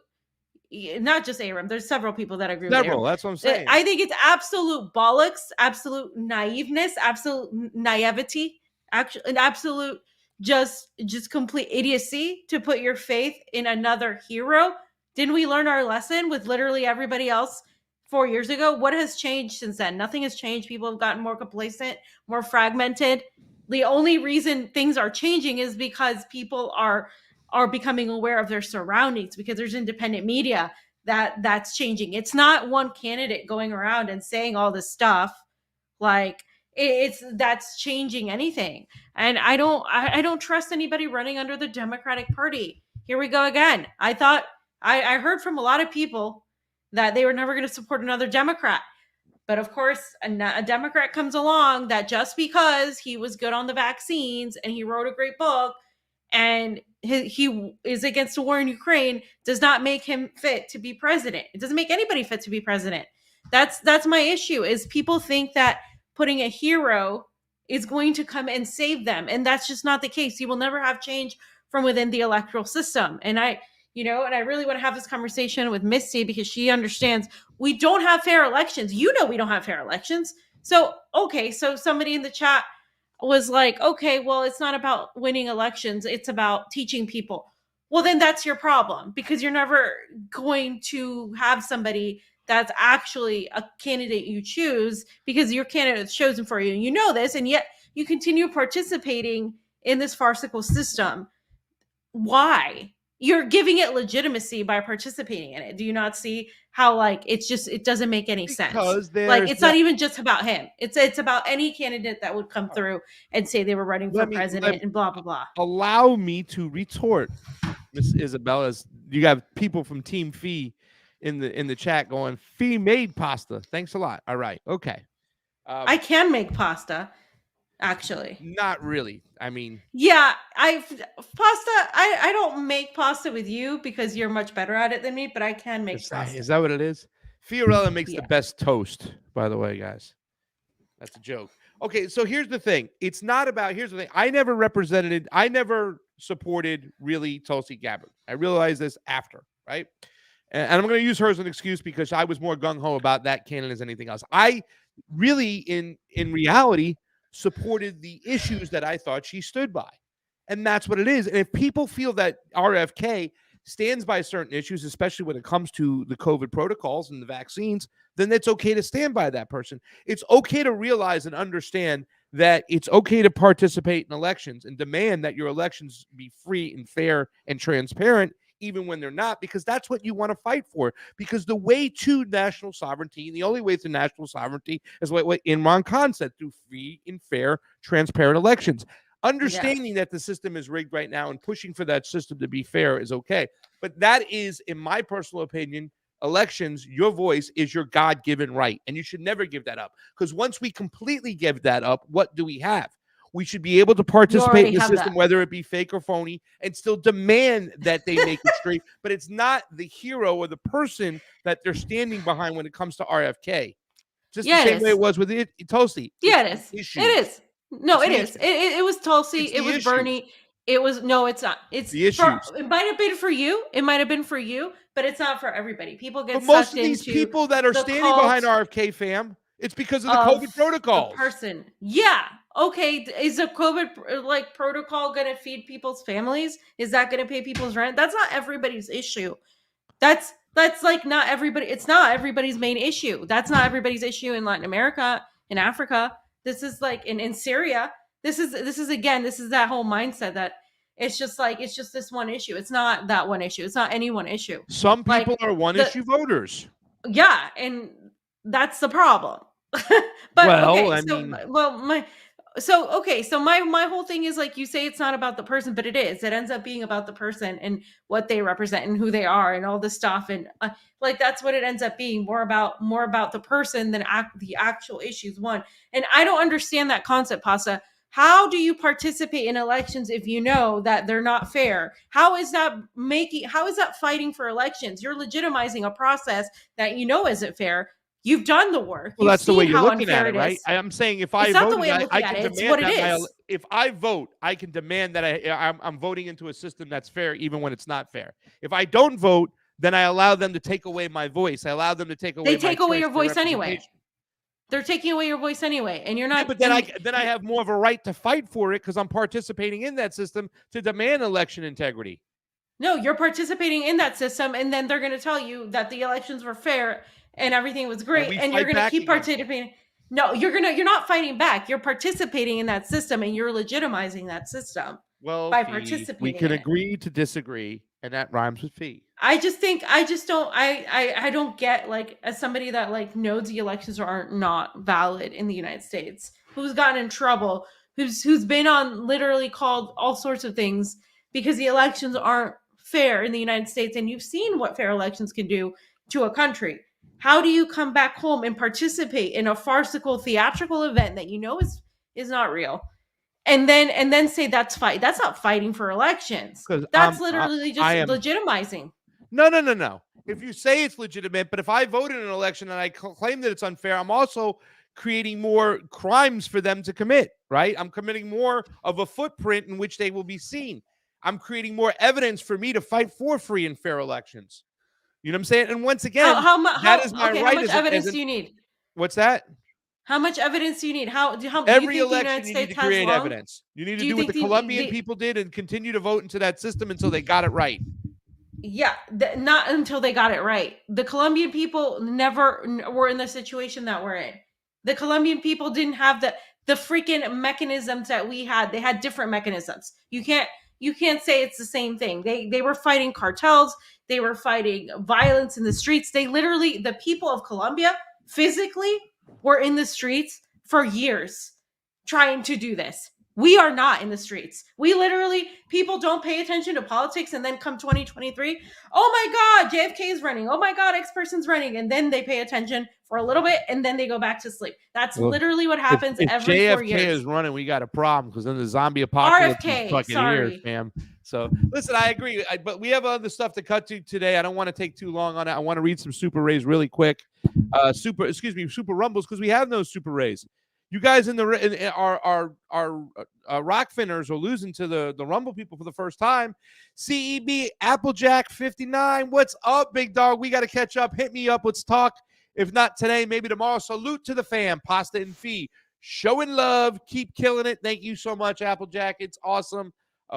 Not just Aram. There's several people that agree with Several. Aram. That's what I'm saying. I think it's absolute bollocks, absolute naiveness, absolute naivety, actually, an absolute just complete idiocy to put your faith in another hero. Didn't we learn our lesson with literally everybody else 4 years ago? What has changed since then? Nothing has changed. People have gotten more complacent, more fragmented. The only reason things are changing is because people are becoming aware of their surroundings, because there's independent media that's changing. It's not one candidate going around and saying all this stuff like that's changing anything. And I don't trust anybody running under the Democratic Party. Here we go again. I heard from a lot of people that they were never going to support another Democrat. But of course, a Democrat comes along that just because he was good on the vaccines and he wrote a great book and he is against the war in Ukraine does not make him fit to be president. It doesn't make anybody fit to be president. That's my issue, is people think that putting a hero is going to come and save them. And that's just not the case. You will never have change from within the electoral system. And I really want to have this conversation with Misty because she understands we don't have fair elections. We don't have fair elections. So, okay, so somebody in the chat was like, okay, well, it's not about winning elections. It's about teaching people. Well, then that's your problem, because you're never going to have somebody that's actually a candidate you choose because your candidate is chosen for you. And you know this, and yet you continue participating in this farcical system. Why? You're giving it legitimacy by participating in it. Do you not see how, like, it doesn't make any sense? Like, it's not even just about him. It's about any candidate that would come through and say they were running for president and blah, blah, blah. Allow me to retort, Miss Isabella. You have people from Team Fee in the chat going, Fee made pasta. Thanks a lot. All right. Okay. I can make pasta, actually. Not really. I mean, yeah, I don't make pasta with you because you're much better at it than me, but I can make pasta. Is that what it is? Fiorella makes the best toast, by the way, guys. That's a joke. Okay, so here's the thing. It's not about, here's the thing. I never supported really Tulsi Gabbard. I realized this after, right? And I'm going to use her as an excuse because I was more gung-ho about that candidate as anything else. I really, in reality, supported the issues that I thought she stood by. And that's what it is. And if people feel that RFK stands by certain issues, especially when it comes to the COVID protocols and the vaccines, then it's okay to stand by that person. It's okay to realize and understand that it's okay to participate in elections and demand that your elections be free and fair and transparent, even when they're not, because that's what you want to fight for. Because the way to national sovereignty, the only way to national sovereignty is what Imran Khan said, through free and fair, transparent elections. Understanding that the system is rigged right now and pushing for that system to be fair is okay. But that is, in my personal opinion, elections, your voice is your God-given right. And you should never give that up. Because once we completely give that up, what do we have? We should be able to participate in the system, whether it be fake or phony, and still demand that they make it straight. But it's not the hero or the person that they're standing behind when it comes to RFK. Just the same way it was with Tulsi. Yeah, it is. It is. No, it is. It was Tulsi. It was Bernie. It was, no, it's not. It's the issues. It might have been for you. It might have been for you, but it's not for everybody. People get but most of these people that are standing behind RFK, fam, it's because of the COVID protocols. Person. Yeah. Okay. Is a COVID protocol going to feed people's families? Is that going to pay people's rent? That's not everybody's issue. That's like not everybody. It's not everybody's main issue. That's not everybody's issue in Latin America, in Africa. This is like in Syria. This is that whole mindset that it's just this one issue. It's not that one issue. It's not any one issue. Some people are issue voters. Yeah, and that's the problem. But my whole thing is, like you say, it's not about the person, but it is. It ends up being about the person and what they represent and who they are and all this stuff, and that's what it ends up being, more about the person than the actual issues won. And I don't understand that concept, Pasa. How do you participate in elections if you know that they're not fair? How is that fighting for elections? You're legitimizing a process that you know isn't fair. You've done the work. Well, that's the way you're looking at it, right? I'm saying if I vote, I can demand that. If I vote, I can demand that I'm voting into a system that's fair, even when it's not fair. If I don't vote, then I allow them to take away my voice. I allow them to take away. They take away your voice anyway. They're taking away your voice anyway, and you're not. Yeah, but then I have more of a right to fight for it because I'm participating in that system to demand election integrity. No, you're participating in that system, and then they're going to tell you that the elections were fair and everything was great, and you're going to keep participating. No, you're not fighting back. You're participating in that system, and you're legitimizing that system. Well, by participating, we can agree to disagree, and that rhymes with fee. I don't get, like, as somebody that like knows the elections are not valid in the United States, who's gotten in trouble, who's been on literally called all sorts of things because the elections aren't fair in the United States, and you've seen what fair elections can do to a country. How do you come back home and participate in a farcical theatrical event that you know is not real, and then say that's fight? That's not fighting for elections. Because That's literally just I am legitimizing. no. If you say it's legitimate, but if I vote in an election and I claim that it's unfair, I'm also creating more crimes for them to commit, right? I'm committing more of a footprint in which they will be seen. I'm creating more evidence for me to fight for free and fair elections. You know what I'm saying? And once again, that is my Okay, right how much evidence do you need? What's that? How much evidence do you need? How do you Every think the election, United you need States to has create long? evidence. You need to Do you do what think the Colombian people did and continue to vote into that system until they got it right. Yeah, not until they got it right. The Colombian people never were in the situation that we're in. The Colombian people didn't have the freaking mechanisms that we had. They had different mechanisms. You can't say it's the same thing. They were fighting cartels. They were fighting violence in the streets. They literally, the people of Colombia physically were in the streets for years trying to do this. We are not in the streets. We literally, people don't pay attention to politics, and then come 2023, oh my God, JFK is running. Oh my God, X person's running. And then they pay attention for a little bit, and then they go back to sleep. That's literally what happens if every 4 years. JFK is running, we got a problem, because then the zombie apocalypse is RFK, fucking here, sorry. fam. So listen, I agree, but we have other stuff to cut to today. I don't want to take too long on it. I want to read some Super Rays really quick. Super Rumbles, because we have no Super Rays. You guys in our rock finners are losing to the Rumble people for the first time. CEB Applejack 59. What's up, big dog? We got to catch up. Hit me up. Let's talk. If not today, maybe tomorrow. Salute to the fam. Pasta and Fee. Showing love. Keep killing it. Thank you so much, Applejack. It's awesome.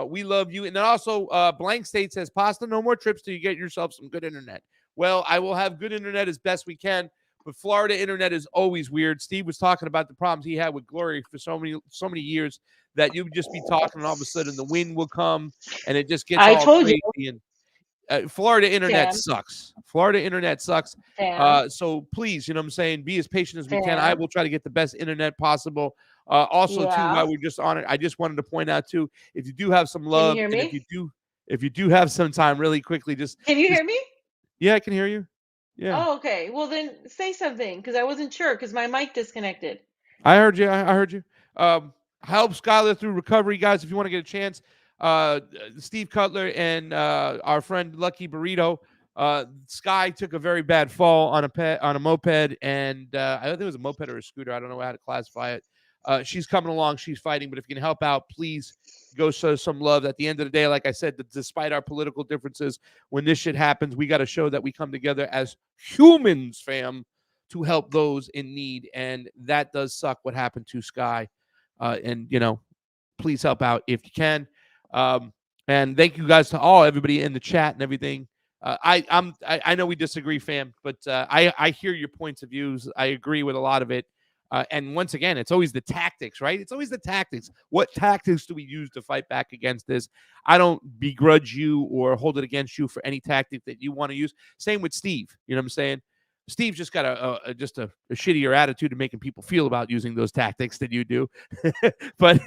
We love you. And then also, Blank State says, Pasta, no more trips till you get yourself some good internet. Well, I will have good internet as best we can. But Florida internet is always weird. Steve was talking about the problems he had with Glory for so many years, that you would just be talking and all of a sudden the wind will come and it just gets all crazy. And Florida internet sucks. Florida internet sucks. So please, you know what I'm saying, be as patient as we can. I will try to get the best internet possible. Also, too, while we're just on it, I just wanted to point out too, if you do have some love, and if you do have some time, really quickly, Can you hear me? Yeah, I can hear you. Yeah. Oh, okay. Well, then say something, because I wasn't sure, because my mic disconnected. I heard you. I heard you. Help Skylar through recovery, guys. If you want to get a chance, Steve Cutler and our friend Lucky Burrito. Sky took a very bad fall on a moped, and I don't think it was a moped or a scooter. I don't know how to classify it. She's coming along. She's fighting. But if you can help out, please go show some love. At the end of the day, like I said, despite our political differences, when this shit happens, we got to show that we come together as humans, fam, to help those in need. And that does suck what happened to Sky. And, please help out if you can. And thank you guys to everybody in the chat and everything. I know we disagree, fam, but I hear your points of views. I agree with a lot of it. And once again, it's always the tactics, right? It's always the tactics. What tactics do we use to fight back against this? I don't begrudge you or hold it against you for any tactic that you want to use. Same with Steve. You know what I'm saying? Steve's just got a shittier attitude to making people feel about using those tactics than you do. but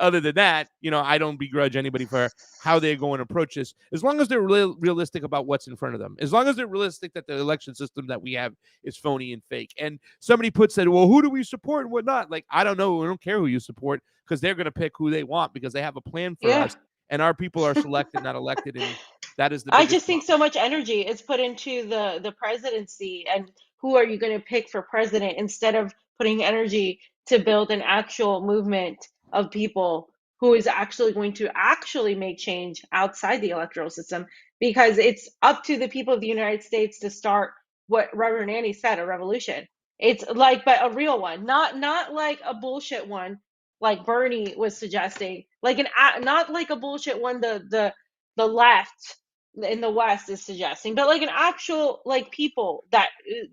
other than that, I don't begrudge anybody for how they're going to approach this, as long as they're realistic about what's in front of them, as long as they're realistic that the election system that we have is phony and fake. And somebody said, well, who do we support and whatnot? Like, I don't know. I don't care who you support, because they're going to pick who they want, because they have a plan for us, and our people are selected, not elected. And that is the I just think so much energy is put into the presidency, and who are you going to pick for president, instead of putting energy to build an actual movement of people who is actually going to actually make change outside the electoral system, because it's up to the people of the United States to start what Reverend Annie said, a revolution. It's like, but a real one, not like a bullshit one like Bernie was suggesting, like not like a bullshit one the left in the West is suggesting, but like an actual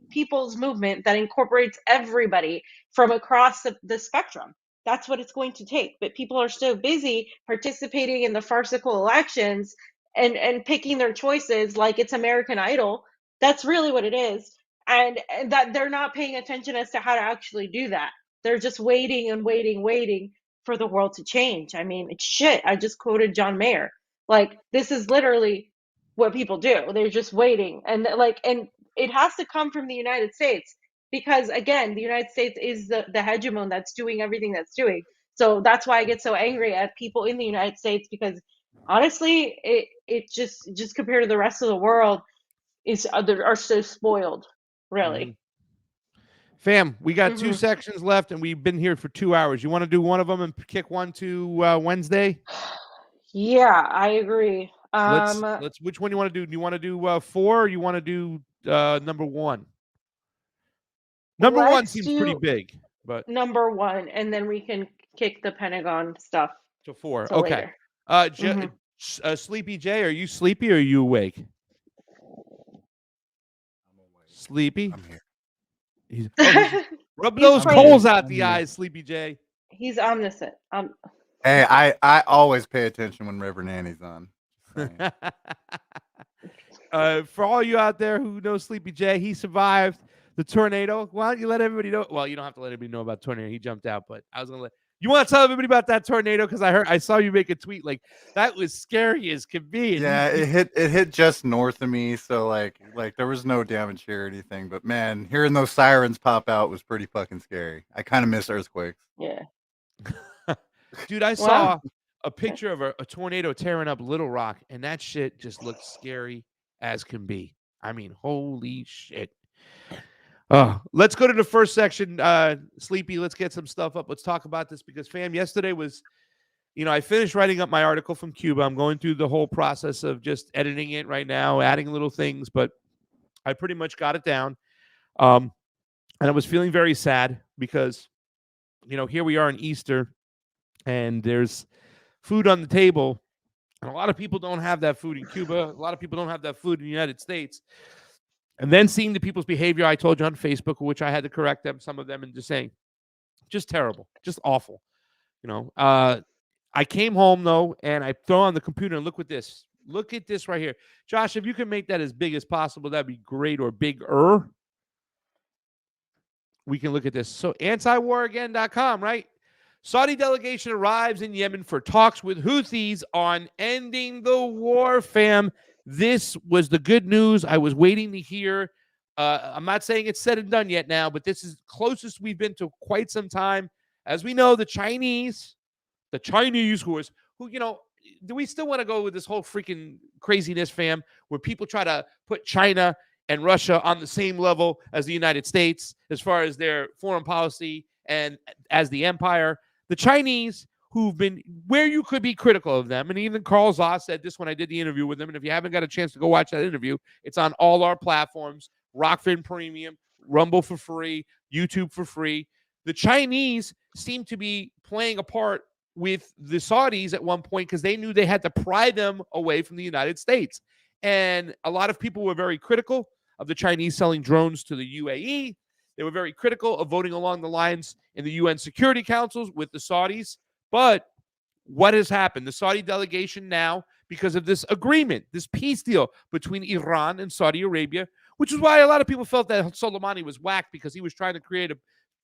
people's movement that incorporates everybody from across the spectrum. That's what it's going to take. But people are so busy participating in the farcical elections and picking their choices like it's American Idol. That's really what it is. And that they're not paying attention as to how to actually do that. They're just waiting and waiting for the world to change. I mean, it's shit. I just quoted John Mayer. Like, this is literally what people do. They're just waiting, and it has to come from the United States, because again, the United States is the hegemon that's doing everything that's doing. So that's why I get so angry at people in the United States, because honestly, it just compared to the rest of the world is are so spoiled, really. Fam, we got 2 Mhm. sections left, and we've been here for 2 hours. You want to do one of them and kick one to Wednesday? Yeah, I agree. Let's. Which one do you want to do? Do you want to do 4, or you want to do number 1? Number 1 let's seems pretty do big, but number 1, and then we can kick the Pentagon stuff to 4. to Okay. later. Sleepy J, are you sleepy or are you awake? Sleepy. I'm here. Rub He's those praying. coals out I'm the here. eyes, Sleepy J. He's omniscient. Hey, I always pay attention when Reverend Annie's on. For all you out there who know Sleepy J, he survived the tornado. Why don't you let everybody know? Well, you don't have to let everybody know about tornado. He jumped out, but I was gonna let you want to tell everybody about that tornado, because I saw you make a tweet like that was scary as could be. Yeah, it hit just north of me, so like there was no damage here or anything. But man, hearing those sirens pop out was pretty fucking scary. I kind of miss earthquakes. Yeah. Dude, I saw a picture of a tornado tearing up Little Rock, and that shit just looked scary as can be. I mean, holy shit. Let's go to the first section. Sleepy, let's get some stuff up. Let's talk about this, because fam, yesterday was, I finished writing up my article from Cuba. I'm going through the whole process of just editing it right now, adding little things, but I pretty much got it down. And I was feeling very sad because, here we are in Easter, and there's food on the table, and a lot of people don't have that food in Cuba. A lot of people don't have that food in the United States. And then seeing the people's behavior, I told you on Facebook, which I had to correct them, some of them, and just saying, just terrible, just awful. I came home though, and I throw on the computer and look at this. Look at this right here. Josh, if you can make that as big as possible, that'd be great, or bigger. We can look at this. So antiwaragain.com, right? Saudi delegation arrives in Yemen for talks with Houthis on ending the war, fam. This was the good news I was waiting to hear. I'm not saying it's said and done yet now, but this is closest we've been to quite some time. As we know, the Chinese, who, do we still want to go with this whole freaking craziness, fam, where people try to put China and Russia on the same level as the United States as far as their foreign policy and as the empire? The Chinese, who've been where you could be critical of them, and even Carl Zoss said this when I did the interview with him, and if you haven't got a chance to go watch that interview, it's on all our platforms, Rockfin Premium, Rumble for free, YouTube for free. The Chinese seem to be playing a part with the Saudis at one point because they knew they had to pry them away from the United States. And a lot of people were very critical of the Chinese selling drones to the UAE. They were very critical of voting along the lines in the UN Security Councils with the Saudis. But what has happened? The Saudi delegation now, because of this agreement, this peace deal between Iran and Saudi Arabia, which is why a lot of people felt that Soleimani was whacked because he was trying to create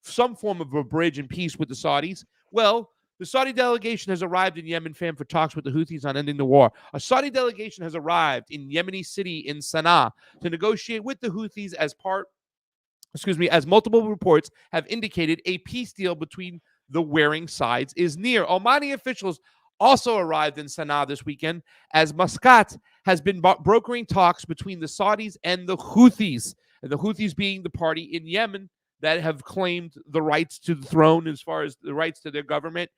some form of a bridge and peace with the Saudis. Well, the Saudi delegation has arrived in Yemen, fam, for talks with the Houthis on ending the war. A Saudi delegation has arrived in Yemeni city in Sana'a to negotiate with the Houthis as multiple reports have indicated a peace deal between the warring sides is near. Omani officials also arrived in Sana'a this weekend as Muscat has been brokering talks between the Saudis and the Houthis, and the Houthis being the party in Yemen that have claimed the rights to the throne as far as the rights to their government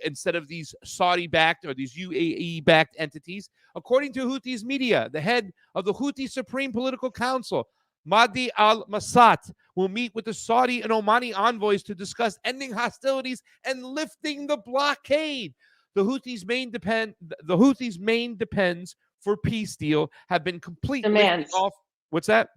instead of these Saudi-backed or these UAE-backed entities. According to Houthis media, the head of the Houthi Supreme Political Council, Mahdi al-Masat, will meet with the Saudi and Omani envoys to discuss ending hostilities and lifting the blockade. The Houthis' main depends for peace deal have been completely Demands. off. What's that?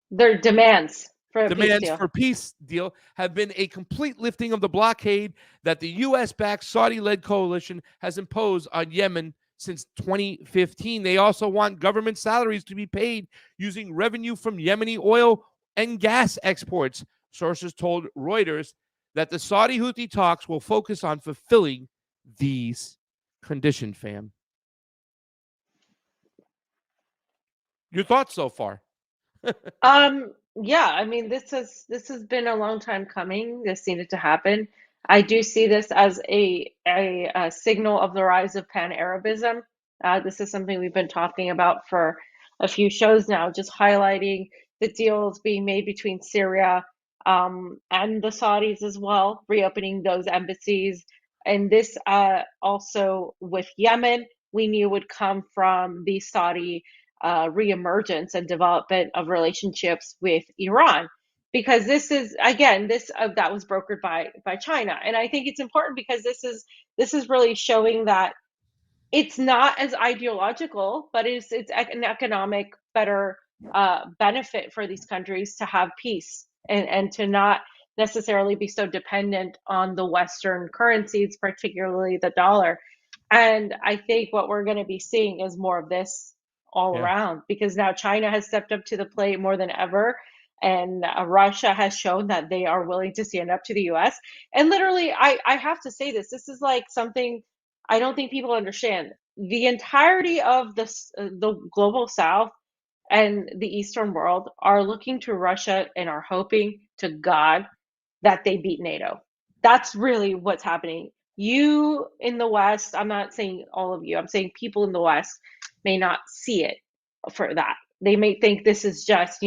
Their demands for a peace deal. For peace deal have been a complete lifting of the blockade that the U.S.-backed Saudi-led coalition has imposed on Yemen since 2015. They also want government salaries to be paid using revenue from Yemeni oil and gas exports. Sources told Reuters that the Saudi Houthi talks will focus on fulfilling these conditions, fam. Your thoughts so far? Yeah, I mean, this has been a long time coming. This needed to happen. I do see this as a signal of the rise of Pan-Arabism. This is something we've been talking about for a few shows now, just highlighting the deals being made between Syria and the Saudis as well, reopening those embassies. And this also with Yemen, we knew would come from the Saudi reemergence and development of relationships with Iran, because this is again this that was brokered by China, and I think it's important because this is really showing that it's not as ideological, but it's an economic better benefit for these countries to have peace and to not necessarily be so dependent on the Western currencies, particularly the dollar. And I think what we're going to be seeing is more of this all Yeah. around, because now China has stepped up to the plate more than ever. And Russia has shown that they are willing to stand up to the US. And literally, I have to say this is like something I don't think people understand. The entirety of the global South and the Eastern world are looking to Russia and are hoping to God that they beat NATO. That's really what's happening. You in the West, I'm not saying all of you, I'm saying people in the West may not see it for that. They may think this is just,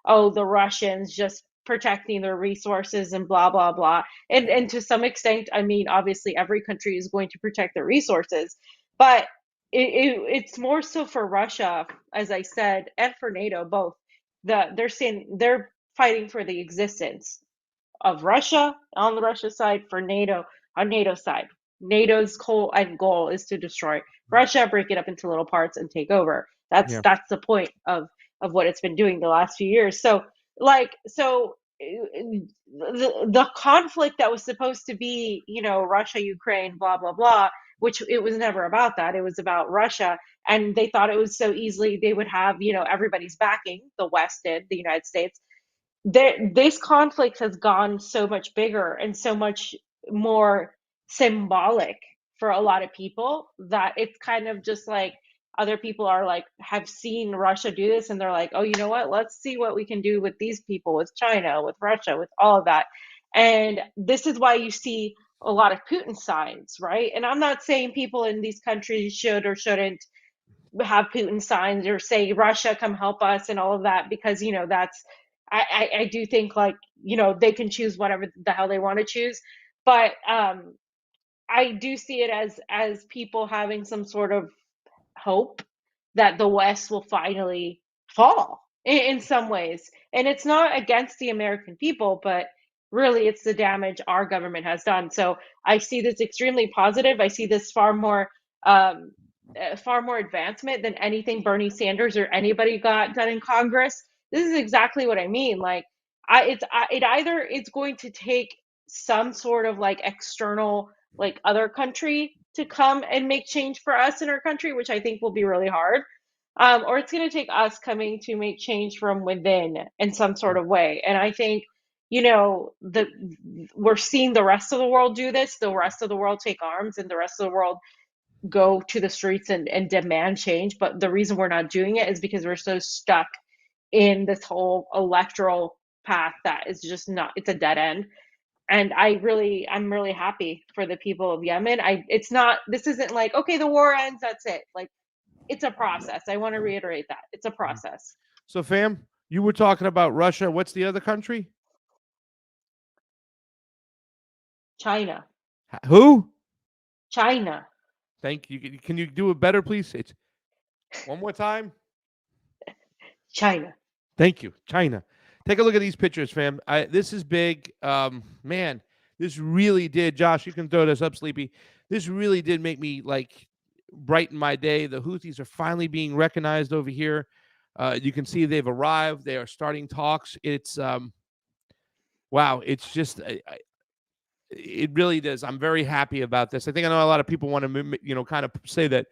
oh, the Russians just protecting their resources and blah, blah, blah. And to some extent, I mean, obviously every country is going to protect their resources, but it's more so for Russia, as I said, and for NATO both. They're fighting for the existence of Russia on the Russia side, for NATO on NATO's side. NATO's whole end goal is to destroy Russia, break it up into little parts, and take over. That's Yeah. that's the point of what it's been doing the last few years. So the conflict that was supposed to be, Russia, Ukraine, blah blah blah, which it was never about that. It was about Russia, and they thought it was so easily they would have, everybody's backing. The West did, the United States. This conflict has gone so much bigger and so much more symbolic for a lot of people, that it's kind of just like other people are like, have seen Russia do this, and they're like, oh, you know what, let's see what we can do with these people, with China, with Russia, with all of that. And this is why you see a lot of Putin signs, right? And I'm not saying people in these countries should or shouldn't have Putin signs or say Russia, come help us, and all of that, because that's I do think, like, they can choose whatever the hell they want to choose, but I do see it as people having some sort of hope that the West will finally fall in some ways. And it's not against the American people, but really it's the damage our government has done. So I see this extremely positive. I see this um, far more advancement than anything Bernie Sanders or anybody got done in Congress. This is exactly what I mean. Like, it either it's going to take some sort of like external, like, other country to come and make change for us in our country, which I think will be really hard, or it's going to take us coming to make change from within in some sort of way. And I think, the we're seeing the rest of the world do this. The rest of the world take arms, and the rest of the world go to the streets and demand change. But the reason we're not doing it is because we're so stuck in this whole electoral path that is just not, it's a dead end. And I'm really happy for the people of Yemen. This isn't like, okay, the war ends, that's it. Like, it's a process. I want to reiterate that it's a process. So, fam, you were talking about Russia. What's the other country? China. Who? China. Thank you. Can you do it better, please? It's one more time. China. Thank you. China. Take a look at these pictures, fam. This is big. Man, this really did. Josh, you can throw this up, Sleepy. This really did make me like brighten my day. The Houthis are finally being recognized over here. You can see they've arrived. They are starting talks. It's wow. It's just it really does. I'm very happy about this. I think I know a lot of people want to kind of say that,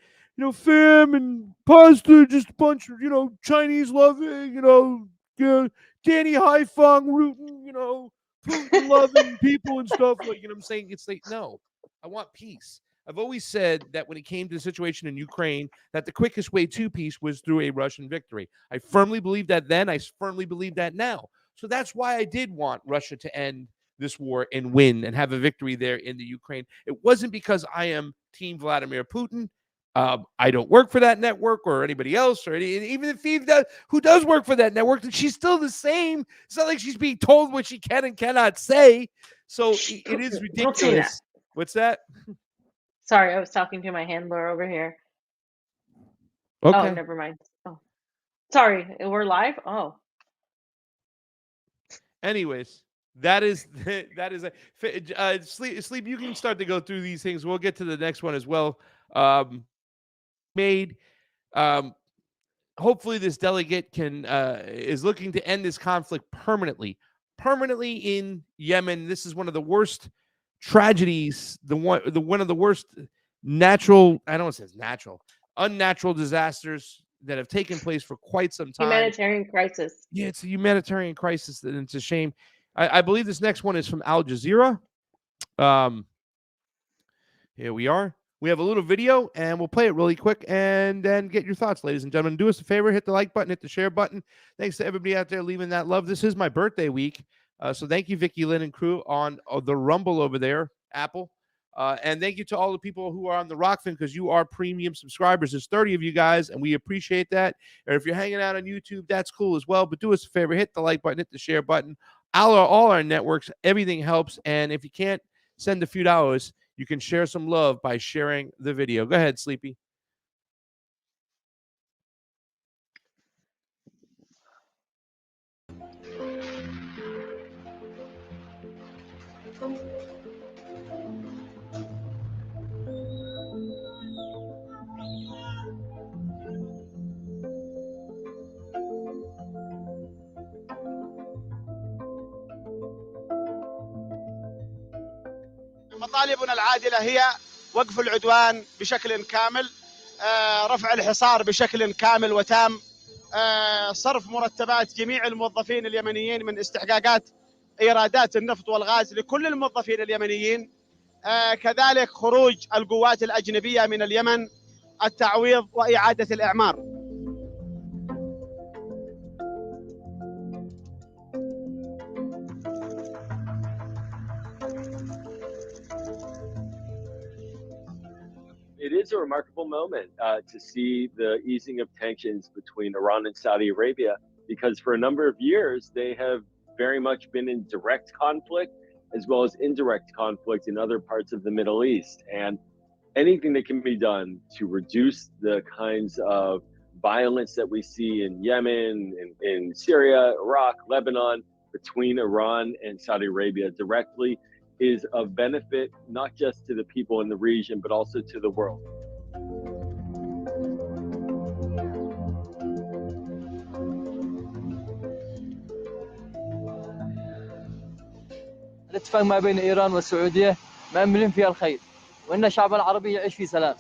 fam and pasta, just a bunch of Chinese loving, Danny Haifeng rooting, Putin loving people and stuff, like, I'm saying. It's like, no, I want peace. I've always said that when it came to the situation in Ukraine, that the quickest way to peace was through a Russian victory. I firmly believe that then. I firmly believe that now. So that's why I did want Russia to end this war and win and have a victory there in the Ukraine. It wasn't because I am Team Vladimir Putin. I don't work for that network or anybody else, or even if Eve does, who does work for that network, she's still the same. It's not like she's being told what she can and cannot say. So it is Don't say that. ridiculous. What's that? Sorry, I was talking to my handler over here. Okay. Oh, never mind. Oh, sorry, we're live. Oh, Anyways, that is sleep. You can start to go through these things. We'll get to the next one as well. Hopefully this delegate is looking to end this conflict permanently in Yemen. This is one of the worst tragedies, one of the worst unnatural disasters that have taken place for quite some time. humanitarian crisis. Yeah, it's a humanitarian crisis, and it's a shame. I believe this next one is from Al Jazeera. Here we are. We have a little video, and we'll play it really quick, and then get your thoughts, ladies and gentlemen. Do us a favor, hit the like button, hit the share button. Thanks to everybody out there leaving that love. This is my birthday week, so thank you, Vicky Lynn and crew on the Rumble over there, Apple. And thank you to all the people who are on the Rockfin, because you are premium subscribers. There's 30 of you guys, and we appreciate that. And if you're hanging out on YouTube, that's cool as well. But do us a favor, hit the like button, hit the share button. All our networks, everything helps. And if you can't send a few dollars, you can share some love by sharing the video. Go ahead, Sleepy. مطالبنا العادلة هي وقف العدوان بشكل كامل، رفع الحصار بشكل كامل وتام، صرف مرتبات جميع الموظفين اليمنيين من استحقاقات إيرادات النفط والغاز لكل الموظفين اليمنيين، كذلك خروج القوات الأجنبية من اليمن، التعويض وإعادة الإعمار. It is a remarkable moment to see the easing of tensions between Iran and Saudi Arabia, because for a number of years, they have very much been in direct conflict as well as indirect conflict in other parts of the Middle East. And anything that can be done to reduce the kinds of violence that we see in Yemen, in Syria, Iraq, Lebanon, between Iran and Saudi Arabia directly, is of benefit not just to the people in the region, but also to the world. الاتفاق ما بين إيران والسعودية مأملين فيها الخير، وإن الشعب العربي يعيش في سلام.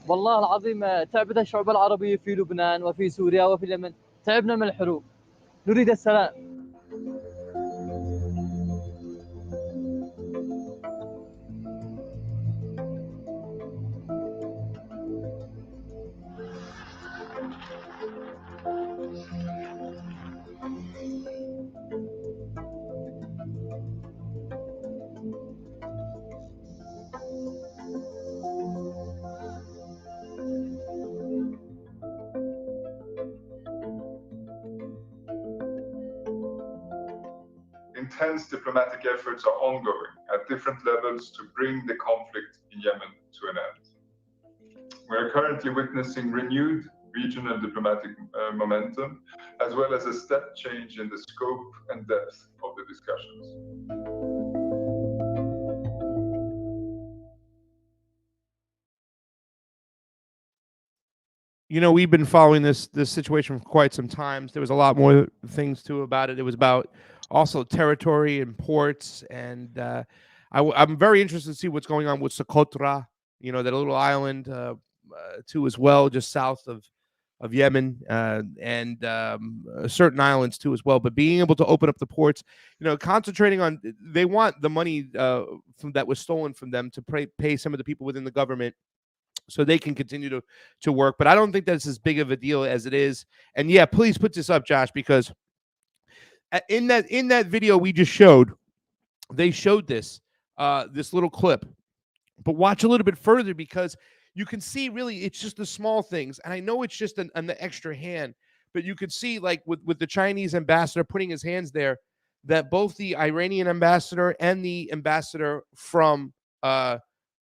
والله العظيم تعبت الشعوب العربية في لبنان وفي سوريا وفي اليمن، تعبنا من الحروب، نريد السلام. Intense diplomatic efforts are ongoing at different levels to bring the conflict in Yemen to an end. We are currently witnessing renewed regional diplomatic momentum, as well as a step change in the scope and depth of the discussions. You know, we've been following this situation for quite some time. There was a lot more things too about it. It was about also territory and ports, and I'm very interested to see what's going on with Socotra. You know, that little island too, as well, just south of Yemen and certain islands too as well. But being able to open up the ports, concentrating on, they want the money that was stolen from them to pay some of the people within the government so they can continue to work. But I don't think that's as big of a deal as it is. And yeah, please put this up, Josh, because in that video we just showed, they showed this little clip. But watch a little bit further, because you can see really it's just the small things. And I know it's just an extra hand, but you could see, like with the Chinese ambassador putting his hands there, that both the Iranian ambassador and the ambassador from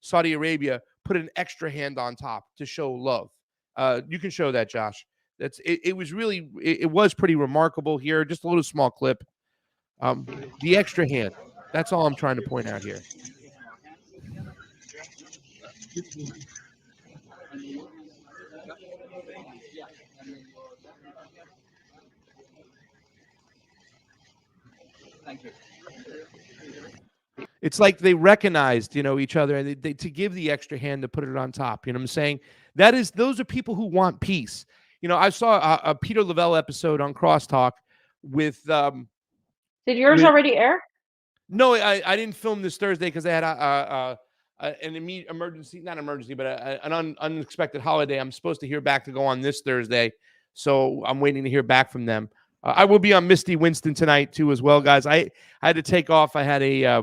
Saudi Arabia put an extra hand on top to show love. You can show that, Josh. It was really, it was pretty remarkable here. Just a little small clip. The extra hand. That's all I'm trying to point out here. Thank you. It's like they recognized, each other, and they to give the extra hand to put it on top. You know what I'm saying? Those are people who want peace. I saw a Peter Lavelle episode on Crosstalk with. Did yours already air? No, I didn't film this Thursday because I had an immediate emergency, not emergency, but an unexpected holiday. I'm supposed to hear back to go on this Thursday, so I'm waiting to hear back from them. I will be on Misty Winston tonight too, as well, guys. I had to take off. I had a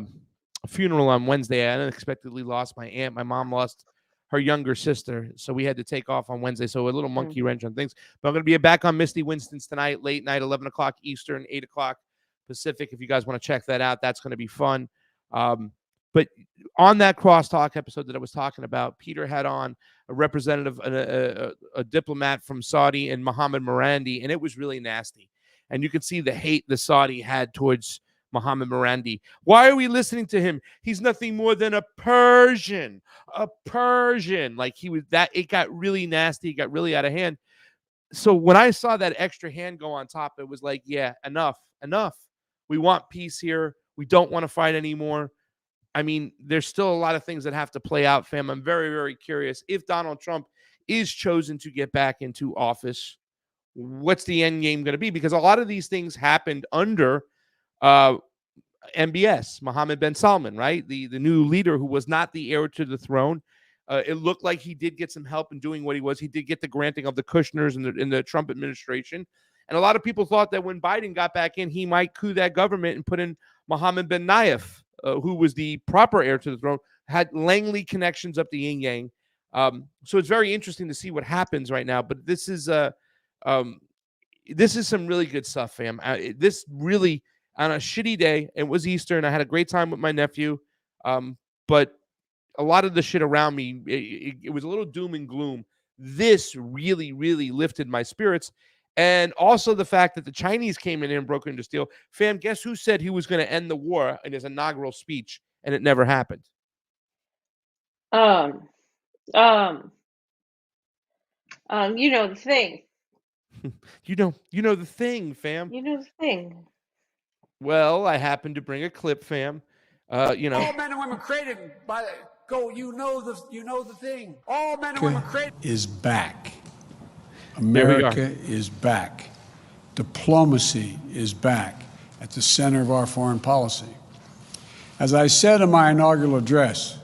funeral on Wednesday. I unexpectedly lost my aunt. My mom lost her younger sister, so we had to take off on Wednesday. So a little monkey wrench on things. But I'm going to be back on Misty Winston's tonight, late night, 11 o'clock Eastern, 8 o'clock Pacific. If you guys want to check that out, that's going to be fun. But on that Crosstalk episode that I was talking about, Peter had on a representative, a diplomat from Saudi, and Mohammed Morandi, and it was really nasty. And you could see the hate the Saudi had towards Mohammed Morandi. Why are we listening to him? He's nothing more than a Persian. Like he was that. It got really nasty. It got really out of hand. So when I saw that extra hand go on top, it was like, yeah, enough. We want peace here. We don't want to fight anymore. I mean, there's still a lot of things that have to play out, fam. I'm very, very curious if Donald Trump is chosen to get back into office. What's the end game going to be? Because a lot of these things happened under MBS, Mohammed bin Salman, right? The new leader who was not the heir to the throne. It looked like he did get some help in doing what he was. He did get the granting of the Kushners in the Trump administration. And a lot of people thought that when Biden got back in, he might coup that government and put in Mohammed bin Nayef, who was the proper heir to the throne, had Langley connections up the yin yang. So it's very interesting to see what happens right now. But this is some really good stuff, fam. This really, on a shitty day, it was Easter, and I had a great time with my nephew. But a lot of the shit around me, it was a little doom and gloom. This really, really lifted my spirits. And also the fact that the Chinese came in and broke into steel. Fam, guess who said he was going to end the war in his inaugural speech, and it never happened? You know the thing. You know the thing, fam. You know the thing. Well, I happened to bring a clip, fam. All men and women created by go. You know the thing. All men and women created is back. America is back. Diplomacy is back at the center of our foreign policy. As I said in my inaugural address,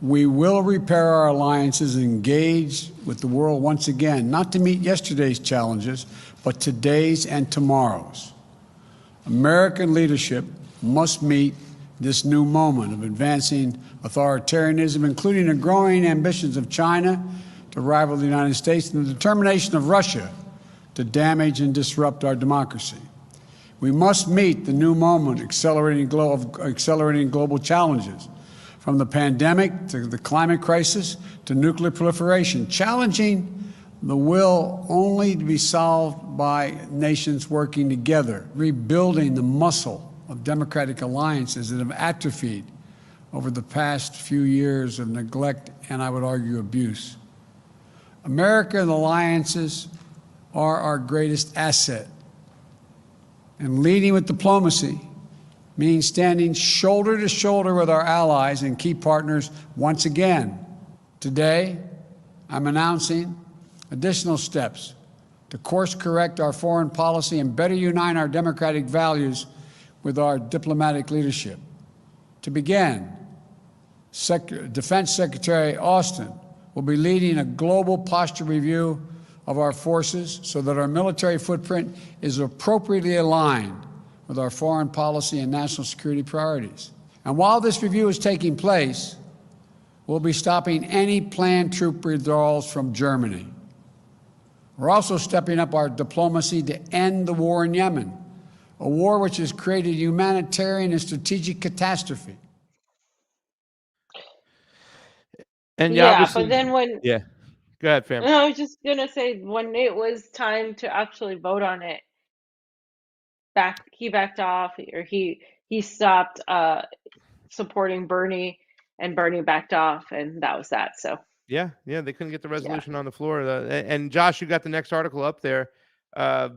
we will repair our alliances and engage with the world once again, not to meet yesterday's challenges, but today's and tomorrow's. American leadership must meet this new moment of advancing authoritarianism, including the growing ambitions of China to rival the United States and the determination of Russia to damage and disrupt our democracy. We must meet the new moment accelerating global challenges, from the pandemic to the climate crisis to nuclear proliferation, challenging the will only to be solved by nations working together, rebuilding the muscle of democratic alliances that have atrophied over the past few years of neglect and, I would argue, abuse. America and alliances are our greatest asset. And leading with diplomacy means standing shoulder to shoulder with our allies and key partners once again. Today, I'm announcing additional steps to course correct our foreign policy and better unite our democratic values with our diplomatic leadership. To begin, Defense Secretary Austin will be leading a global posture review of our forces so that our military footprint is appropriately aligned with our foreign policy and national security priorities. And while this review is taking place, we'll be stopping any planned troop withdrawals from Germany. We're also stepping up our diplomacy to end the war in Yemen, a war which has created a humanitarian and strategic catastrophe. And Yeah, obviously, but then when yeah, go ahead, fam. I was just gonna say when it was time to actually vote on it, he backed off, or he stopped supporting Bernie, and Bernie backed off, and that was that. So Yeah, they couldn't get the yeah, resolution on the floor. And Josh, you got the next article up there. Uh,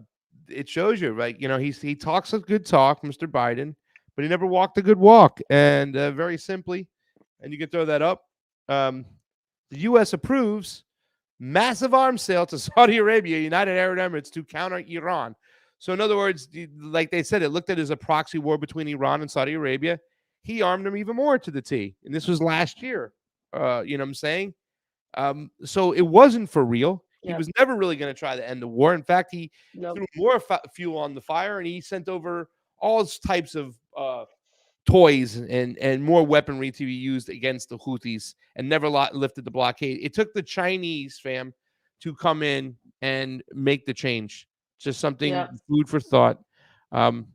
it shows you, right? You know, he talks a good talk, Mr. Biden, but he never walked a good walk. And very simply, and you can throw that up. The U.S. approves massive arms sale to Saudi Arabia, United Arab Emirates to counter Iran. So, in other words, like they said, it looked at as a proxy war between Iran and Saudi Arabia. He armed them even more to the T, and this was last year. You know what I'm saying? So it wasn't for real. He yep, was never really going to try to end the war. In fact, he nope, threw more fuel on the fire, and he sent over all types of toys and more weaponry to be used against the Houthis, and never lifted the blockade. It took the Chinese, fam, to come in and make the change. Just something yep. food for thought. And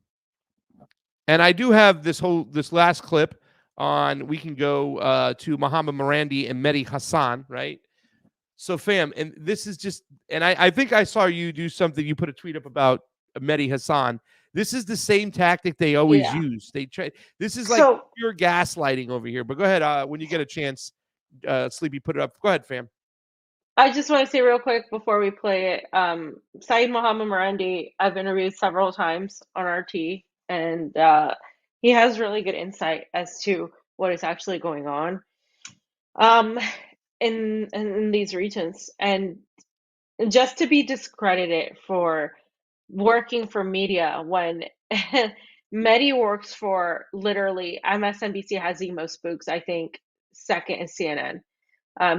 I do have this last clip on. We can go to Mohammed Morandi and Mehdi Hassan, right? So, fam, and this is just, and I think I saw you do something. You put a tweet up about Mehdi Hassan. This is the same tactic they always Yeah. use. They try. This is like So pure gaslighting over here. But go ahead. When you get a chance, Sleepy, put it up. Go ahead, fam. I just want to say real quick before we play it, Saeed Mohammed Marandi, I've interviewed several times on RT, and he has really good insight as to what is actually going on um, in these regions. And just to be discredited for working for media when Mehdi works for literally MSNBC has the most spooks, I think, second is CNN.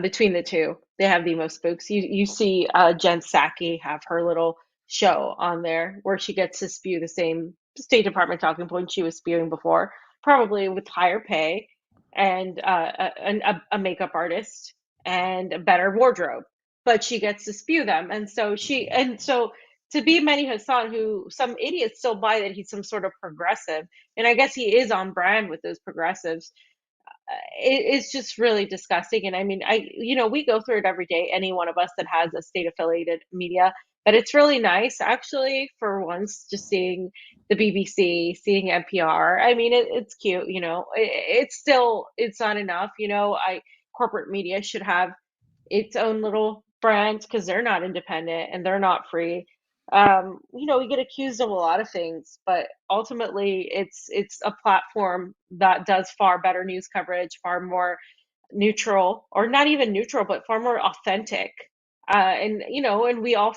Between the two, they have the most spooks. You see Jen Psaki have her little show on there where she gets to spew the same State Department talking points she was spewing before, probably with higher pay and a makeup artist and a better wardrobe, but she gets to spew them. And so to be Mehdi Hassan, who some idiots still buy that he's some sort of progressive, and I guess he is on brand with those progressives. It's just really disgusting. And I mean, we go through it every day, any one of us that has a state affiliated media, but it's really nice actually for once just seeing the BBC, seeing NPR. I mean, it's cute, it's not enough. Corporate media should have its own little brand because they're not independent and they're not free. We get accused of a lot of things, but ultimately it's a platform that does far better news coverage, far more neutral, or not even neutral, but far more authentic. And we all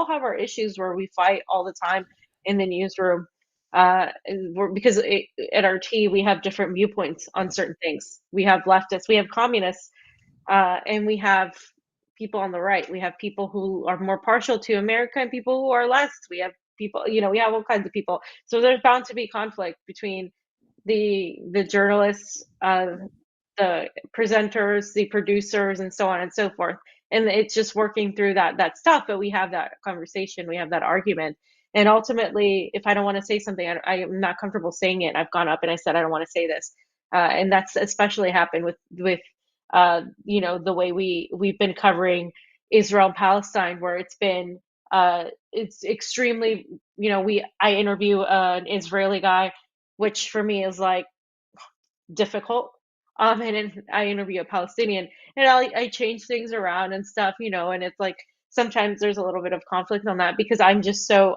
have our issues where we fight all the time in the newsroom. Because at RT we have different viewpoints on certain things. We have leftists, we have communists, and we have people on the right. We have people who are more partial to America and people who are less. We have people, we have all kinds of people. So there's bound to be conflict between the journalists, the presenters, the producers, and so on and so forth. And it's just working through that stuff. But we have that conversation, we have that argument. And ultimately, if I don't want to say something, I'm not comfortable saying it. I've gone up and I said I don't want to say this, and that's especially happened with the way we've been covering Israel and Palestine, where it's been it's extremely, I interview an Israeli guy, which for me is like difficult. And then I interview a Palestinian, and I change things around and stuff, and it's like sometimes there's a little bit of conflict on that because I'm so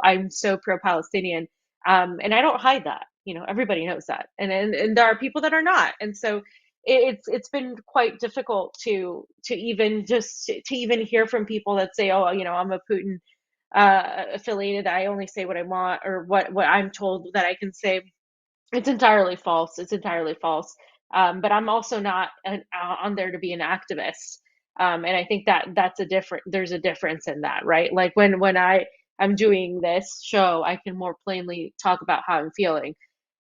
pro-Palestinian, and I don't hide that. Everybody knows that, and there are people that are not, and so it's been quite difficult to even hear from people that say, oh, you know, I'm a Putin affiliated, I only say what I want, or what I'm told that I can say. It's entirely false. It's entirely false. But I'm also not on there to be an activist. And I think that there's a difference in that, right? Like when I'm doing this show, I can more plainly talk about how I'm feeling.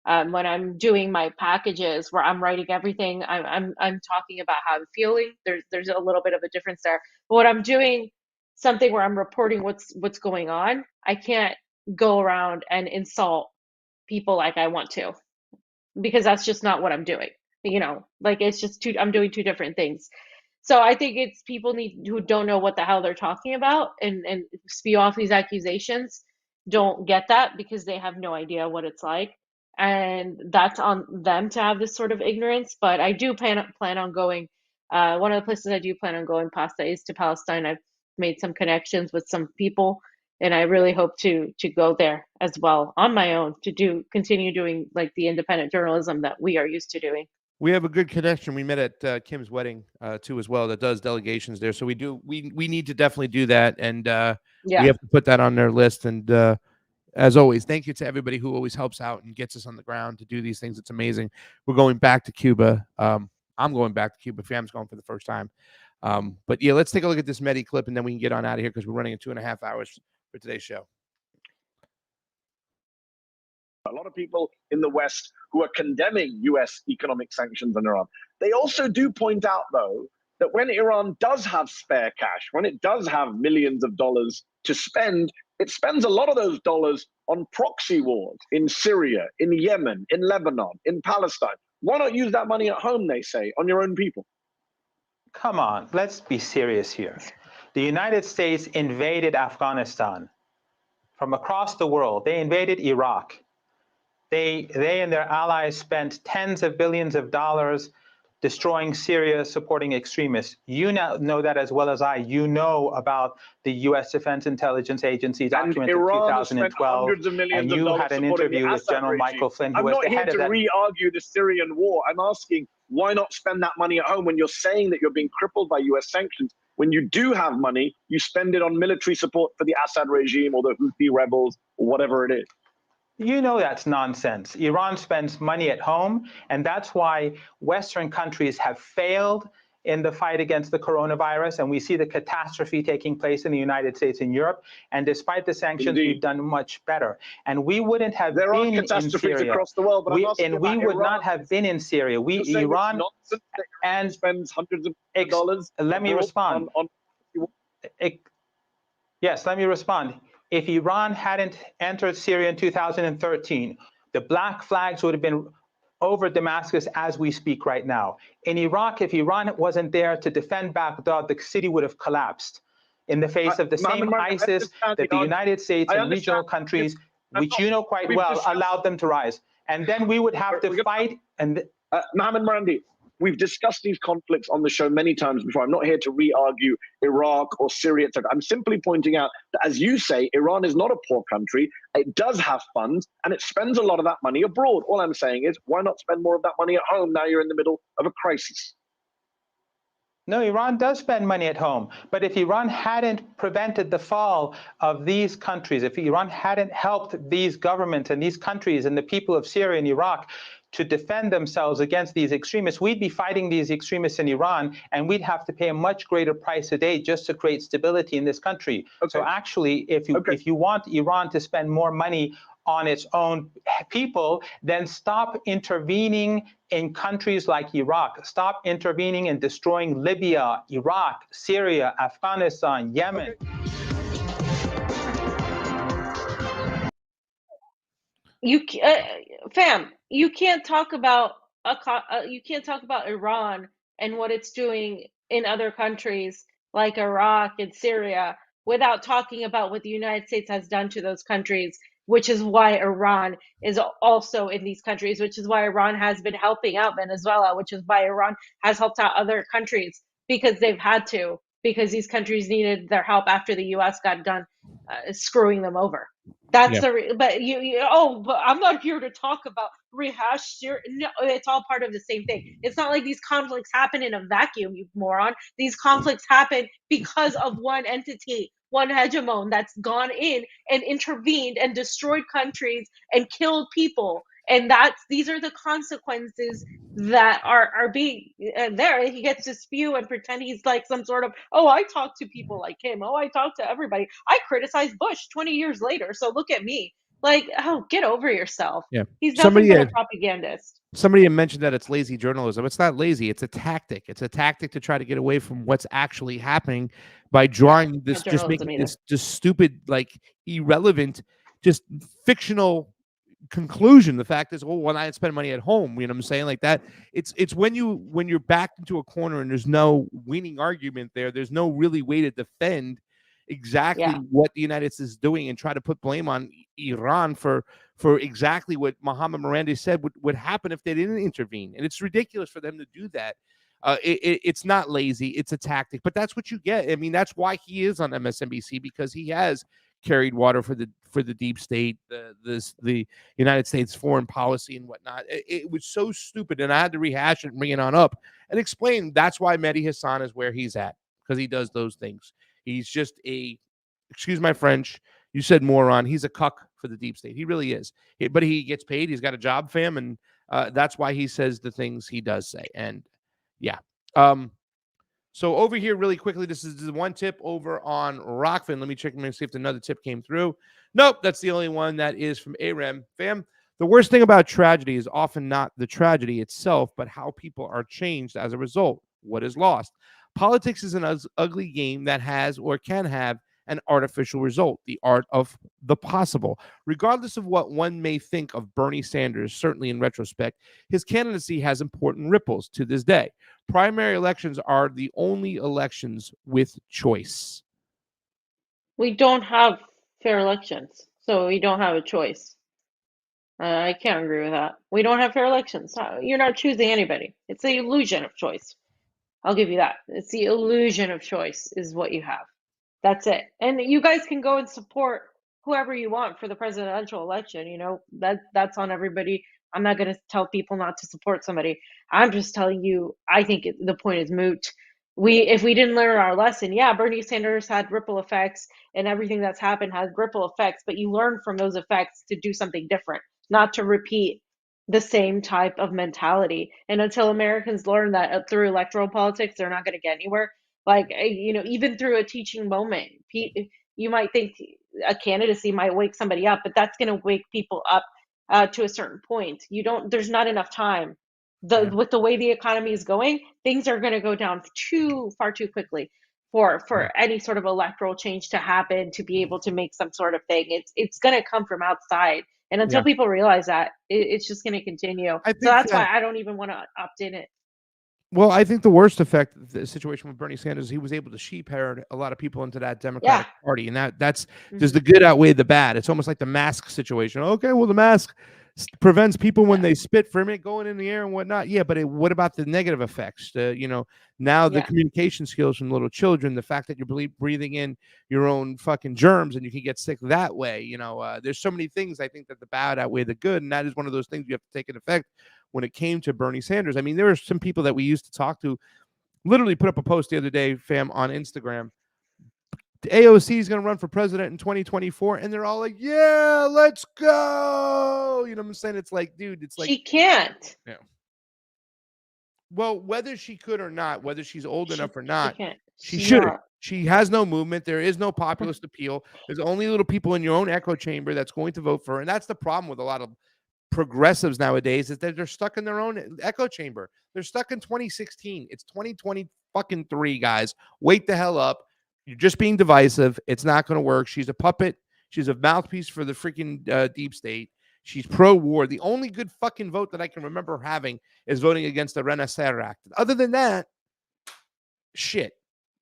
When I'm doing my packages where I'm writing everything, I'm talking about how I'm feeling. There's a little bit of a difference there. But when I'm doing something where I'm reporting what's going on, I can't go around and insult people like I want to, because that's just not what I'm doing. You know, like it's just I'm doing two different things. So I think it's people who don't know what the hell they're talking about and spew off these accusations don't get that, because they have no idea what it's like. And that's on them to have this sort of ignorance. But I do plan on going. One of the places I do plan on going, Pasta, is to Palestine. I've made some connections with some people, and I really hope to go there as well on my own to continue doing like the independent journalism that we are used to doing. We have a good connection. We met at Kim's wedding too as well. That does delegations there, so we need to definitely do that, and Yeah. we have to put that on their list. And as always, thank you to everybody who always helps out and gets us on the ground to do these things. It's amazing. We're going back to Cuba. I'm going back to Cuba. Fam's going for the first time. But yeah, let's take a look at this Medi clip, and then we can get on out of here because we're running in 2.5 hours for today's show. A lot of people in the West who are condemning U.S. economic sanctions on Iran. They also do point out, though, that when Iran does have spare cash, when it does have millions of dollars to spend, it spends a lot of those dollars on proxy wars in Syria, in Yemen, in Lebanon, in Palestine. Why not use that money at home, they say, on your own people? Come on, let's be serious here. The United States invaded Afghanistan from across the world. They invaded Iraq. They and their allies spent tens of billions of dollars destroying Syria, supporting extremists. You know that as well as I. You know about the U.S. Defense Intelligence Agency document in 2012, and you had an interview with General Michael Flynn, who was the head of that. I'm not here to re-argue the Syrian war. I'm asking, why not spend that money at home when you're saying that you're being crippled by U.S. sanctions? When you do have money, you spend it on military support for the Assad regime or the Houthi rebels or whatever it is. You know that's nonsense. Iran spends money at home, and that's why Western countries have failed in the fight against the coronavirus, and we see the catastrophe taking place in the United States and Europe. And despite the sanctions, we've done much better. And we wouldn't have been in Syria. Across the world, but we would not have been in Syria. Iran and spends hundreds of dollars. Let me respond. Yes, let me respond. If Iran hadn't entered Syria in 2013, the black flags would have been over Damascus as we speak right now. In Iraq, if Iran wasn't there to defend Baghdad, the city would have collapsed in the face of the same ISIS that the United States and regional countries, which you know quite well, allowed them to rise. And then we would have to fight. And Mohammed Marandi, we've discussed these conflicts on the show many times before. I'm not here to re-argue Iraq or Syria, etc. I'm simply pointing out that, as you say, Iran is not a poor country. It does have funds, and it spends a lot of that money abroad. All I'm saying is, why not spend more of that money at home now you're in the middle of a crisis? No, Iran does spend money at home. But if Iran hadn't prevented the fall of these countries, if Iran hadn't helped these governments and these countries and the people of Syria and Iraq to defend themselves against these extremists, we'd be fighting these extremists in Iran, and we'd have to pay a much greater price a day just to create stability in this country. Okay. So actually, if you want Iran to spend more money on its own people, then stop intervening in countries like Iraq. Stop intervening and destroying Libya, Iraq, Syria, Afghanistan, Yemen. Fam, you can't talk about Iran and what it's doing in other countries like Iraq and Syria without talking about what the United States has done to those countries, which is why Iran is also in these countries, which is why Iran has been helping out Venezuela, which is why Iran has helped out other countries, because they've had to, because these countries needed their help after the U.S. got done screwing them over. That's but but I'm not here to talk about rehash. No, it's all part of the same thing. It's not like these conflicts happen in a vacuum, you moron. These conflicts happen because of one entity, one hegemon that's gone in and intervened and destroyed countries and killed people. And these are the consequences that are being there. He gets to spew and pretend he's like some sort of, oh, I talk to people like him. Oh, I talk to everybody. I criticize Bush 20 years later. So look at me. Like, oh, get over yourself. Yeah. He's nothing Somebody but a had propagandist. somebody had mentioned that it's lazy journalism. It's not lazy. It's a tactic. It's a tactic to try to get away from what's actually happening by drawing this, Not just journalism making either. this just stupid, like irrelevant, just fictional conclusion. The fact is, well, when I spend money at home, you know what I'm saying? Like that. It's when you're backed into a corner and there's no winning argument there. There's no really way to defend exactly what the United States is doing and try to put blame on Iran for exactly what Mohammed Miranda said would happen if they didn't intervene. And it's ridiculous for them to do that. It's not lazy. It's a tactic, but that's what you get. I mean, that's why he is on MSNBC, because he has carried water for the deep state, the United States foreign policy and whatnot. It was so stupid, and I had to rehash it and bring it on up and explain that's why Mehdi Hassan is where he's at, because he does those things. He's just excuse my French, you said moron. He's a cuck for the deep state. He really is. But he gets paid. He's got a job, fam, and that's why he says the things he does say. And yeah. So over here, really quickly, this is the one tip over on Rockfin. Let me check and see if another tip came through. Nope, that's the only one that is from AREM. Fam, the worst thing about tragedy is often not the tragedy itself, but how people are changed as a result. What is lost? Politics is an ugly game that has or can have an artificial result, the art of the possible. Regardless of what one may think of Bernie Sanders, certainly in retrospect, his candidacy has important ripples to this day. Primary elections are the only elections with choice. We don't have fair elections, so we don't have a choice. I can't agree with that. We don't have fair elections. You're not choosing anybody. It's the illusion of choice. I'll give you that. It's the illusion of choice is what you have. That's it. And you guys can go and support whoever you want for the presidential election. You know, that's on everybody. I'm not going to tell people not to support somebody. I'm just telling you, I think the point is moot. If we didn't learn our lesson, yeah, Bernie Sanders had ripple effects and everything that's happened has ripple effects, but you learn from those effects to do something different, not to repeat the same type of mentality. And until Americans learn that through electoral politics, they're not going to get anywhere. Like, you know, even through a teaching moment, you might think a candidacy might wake somebody up, but that's going to wake people up to a certain point. There's not enough time. With the way the economy is going, things are going to go down far too quickly for any sort of electoral change to happen, to be able to make some sort of thing. It's going to come from outside. And until people realize that, it's just going to continue. So that's why I don't even want to opt in it. Well, I think the worst effect of the situation with Bernie Sanders, he was able to sheep herd a lot of people into that Democratic Party, and that's does the good outweigh the bad? It's almost like the mask situation. Okay, well, the mask prevents people when they spit from it going in the air and whatnot. Yeah, but what about the negative effects? You know, now the communication skills from little children, the fact that you're breathing in your own fucking germs and you can get sick that way. You know, there's so many things. I think that the bad outweigh the good, and that is one of those things you have to take into effect when it came to Bernie Sanders. I mean, there were some people that we used to talk to, literally put up a post the other day, fam, on Instagram. The AOC is going to run for president in 2024, and they're all like, yeah, let's go. You know what I'm saying? It's like, dude, it's like. She can't. Yeah. Well, whether she could or not, whether she's old enough or not, she shouldn't. She has no movement. There is no populist appeal. There's only little people in your own echo chamber that's going to vote for her. And that's the problem with a lot of progressives nowadays, is that they're stuck in their own echo chamber. They're stuck in 2016. It's 2023, guys. Wake the hell up. You're just being divisive. It's not going to work. She's a puppet. She's a mouthpiece for the freaking deep state. She's pro-war. The only good fucking vote that I can remember having is voting against the Renaissance Act. Other than that, shit.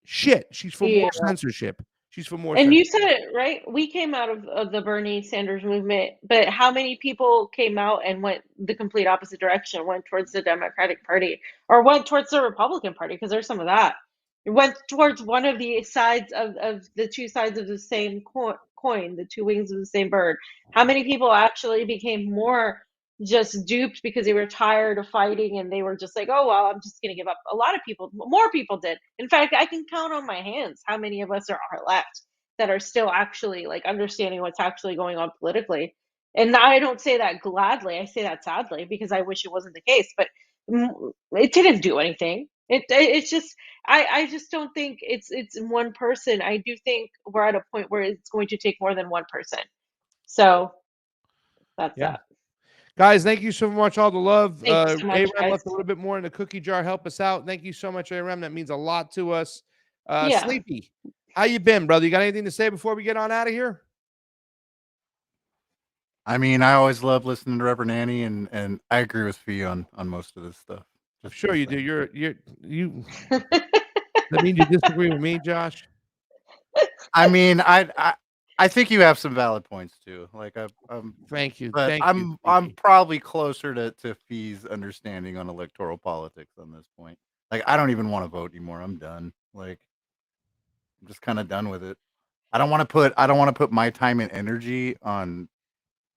She's for more censorship. She's for more. And you said it right. We came out of the Bernie Sanders movement, but how many people came out and went the complete opposite direction? Went towards the Democratic Party or went towards the Republican Party? Because there's some of that. It went towards one of the sides of the two sides of the same coin, the two wings of the same bird. How many people actually became more just duped because they were tired of fighting and they were just like, oh, well, I'm just going to give up. A lot of people, more people did. In fact, I can count on my hands how many of us are left that are still actually like understanding what's actually going on politically. And I don't say that gladly. I say that sadly because I wish it wasn't the case, but it didn't do anything. It's just I just don't think it's one person. I do think we're at a point where it's going to take more than one person. So that's that. Guys, thank you so much. All the love. Thank you so much, Aram guys. left a little bit more in the cookie jar. Help us out. Thank you so much, Aram. That means a lot to us. Yeah. Sleepy, how you been, brother? You got anything to say before we get on out of here? I mean, I always love listening to Reverend Annie, and I agree with Fee on most of this stuff. Sure you do. You. That means you disagree with me, Josh? I mean, I think you have some valid points too. Like thank you. But Thank I'm probably closer to Fee's understanding on electoral politics on this point. Like, I don't even want to vote anymore. I'm done. Like, I'm just kind of done with it. I don't want to put my time and energy on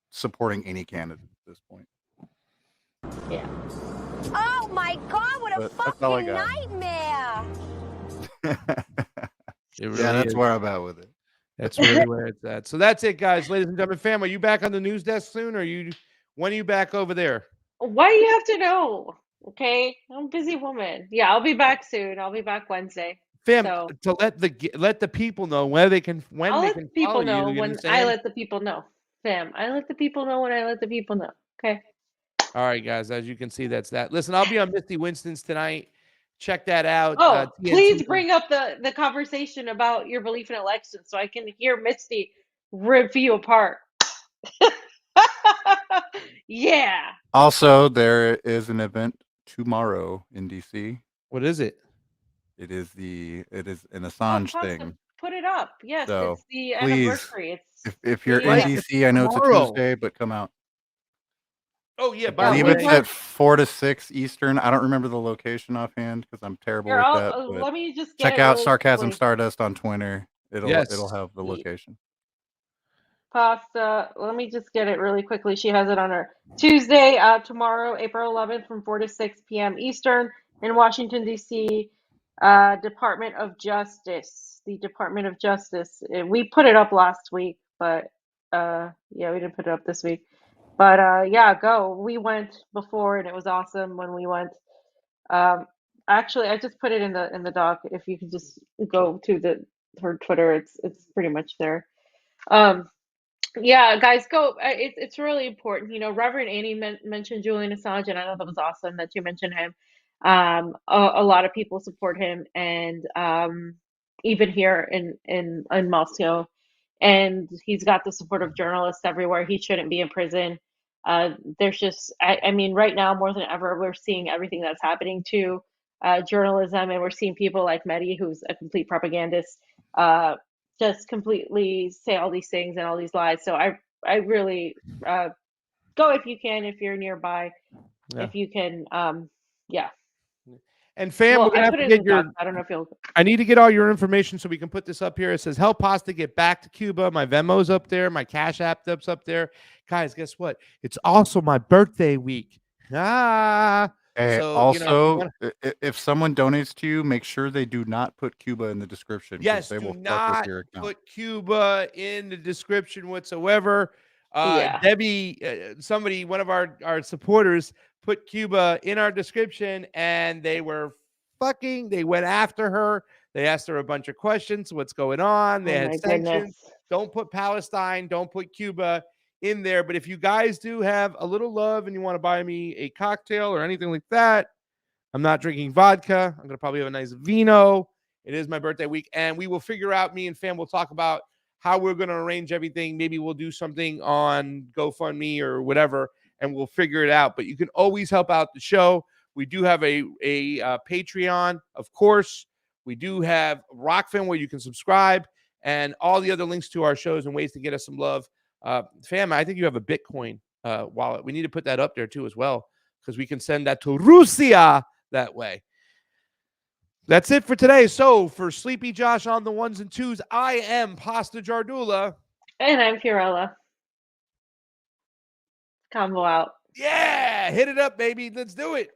supporting any candidate at this point. Yeah. Oh my God! What a That's all I fucking got. nightmare! Really Yeah, that's is. where I'm at with it. That's really where it's at. So that's it, guys. Ladies and gentlemen, fam, are you back on the news desk soon, or when are you back over there? Why do you have to know? Okay, I'm a busy woman. Yeah, I'll be back soon. I'll be back Wednesday. Fam, So to let the people know where they can I'll let can people follow know you. You know when what I'm I saying? let the people know. Fam, I let the people know when I let the people know. Okay. All right, guys. As you can see, that's that. Listen, I'll be on Misty Winston's tonight. Check that out. Oh, TNT. please bring up the conversation about your belief in elections so I can hear Misty rip you apart. Yeah. Also, there is an event tomorrow in DC. What is it? It is an Oh, Assange Costa, thing. put it up. Yes, So it's the please, anniversary. It's if you're in yeah. DC, I know it's a tomorrow. Tuesday, but come out. Oh yeah, I by the believe way, it's at 4 to 6 Eastern. I don't remember the location offhand because I'm terrible Here, with that. But let me just get check it out really Sarcasm quickly. Stardust on Twitter. It'll Yes. have the location. Pasta, let me just get it really quickly. She has it on her Tuesday, tomorrow, April 11th from 4 to 6 p.m. Eastern in Washington, D.C. Department of Justice. The Department of Justice. We put it up last week, but yeah, we didn't put it up this week. But yeah, go. We went before and it was awesome when we went. Actually, I just put it in the doc. If you could just go to her Twitter, it's pretty much there. Yeah, guys, go. It's really important. You know, Reverend Annie mentioned Julian Assange, and I thought that was awesome that you mentioned him. A lot of people support him, and even here in Moscow, and he's got the support of journalists everywhere. He shouldn't be in prison. There's just, I mean, right now more than ever, we're seeing everything that's happening to journalism, and we're seeing people like Mehdi, who's a complete propagandist. Just completely say all these things and all these lies. So I really go if you can, if you're nearby, if you can, yeah. And fam, Well, we're gonna I have put to it in get the your. doc. I don't know if you'll. I need to get all your information so we can put this up here. It says help Pasta get back to Cuba. My Venmo's up there. My Cash App up there. Guys, guess what? It's also my birthday week. Hey, So also, if someone donates to you, make sure they do not put Cuba in the description. yes, they do will fuck with not your account. put Cuba in the description whatsoever. Yeah. Debbie, somebody, one of our supporters, put Cuba in our description, and they were fucking. They went after her. They asked her a bunch of questions. What's going on? They Oh had my sanctions. goodness. Don't put Palestine. Don't put Cuba in there. But if you guys do have a little love and you want to buy me a cocktail or anything like that, I'm not drinking vodka. I'm going to probably have a nice vino. It is my birthday week, and we will figure out, me and fam will talk about how we're going to arrange everything. Maybe we'll do something on GoFundMe or whatever, and we'll figure it out. But you can always help out the show. We do have a Patreon, of course. We do have Rockfin where you can subscribe, and all the other links to our shows and ways to get us some love. Fam, I think you have a Bitcoin wallet. We need to put that up there too as well, because we can send that to Russia that way. That's it for today. So for Sleepy Josh on the ones and twos, I am Pasta Jardula. And I'm Purella. Combo out. Yeah, hit it up, baby. Let's do it.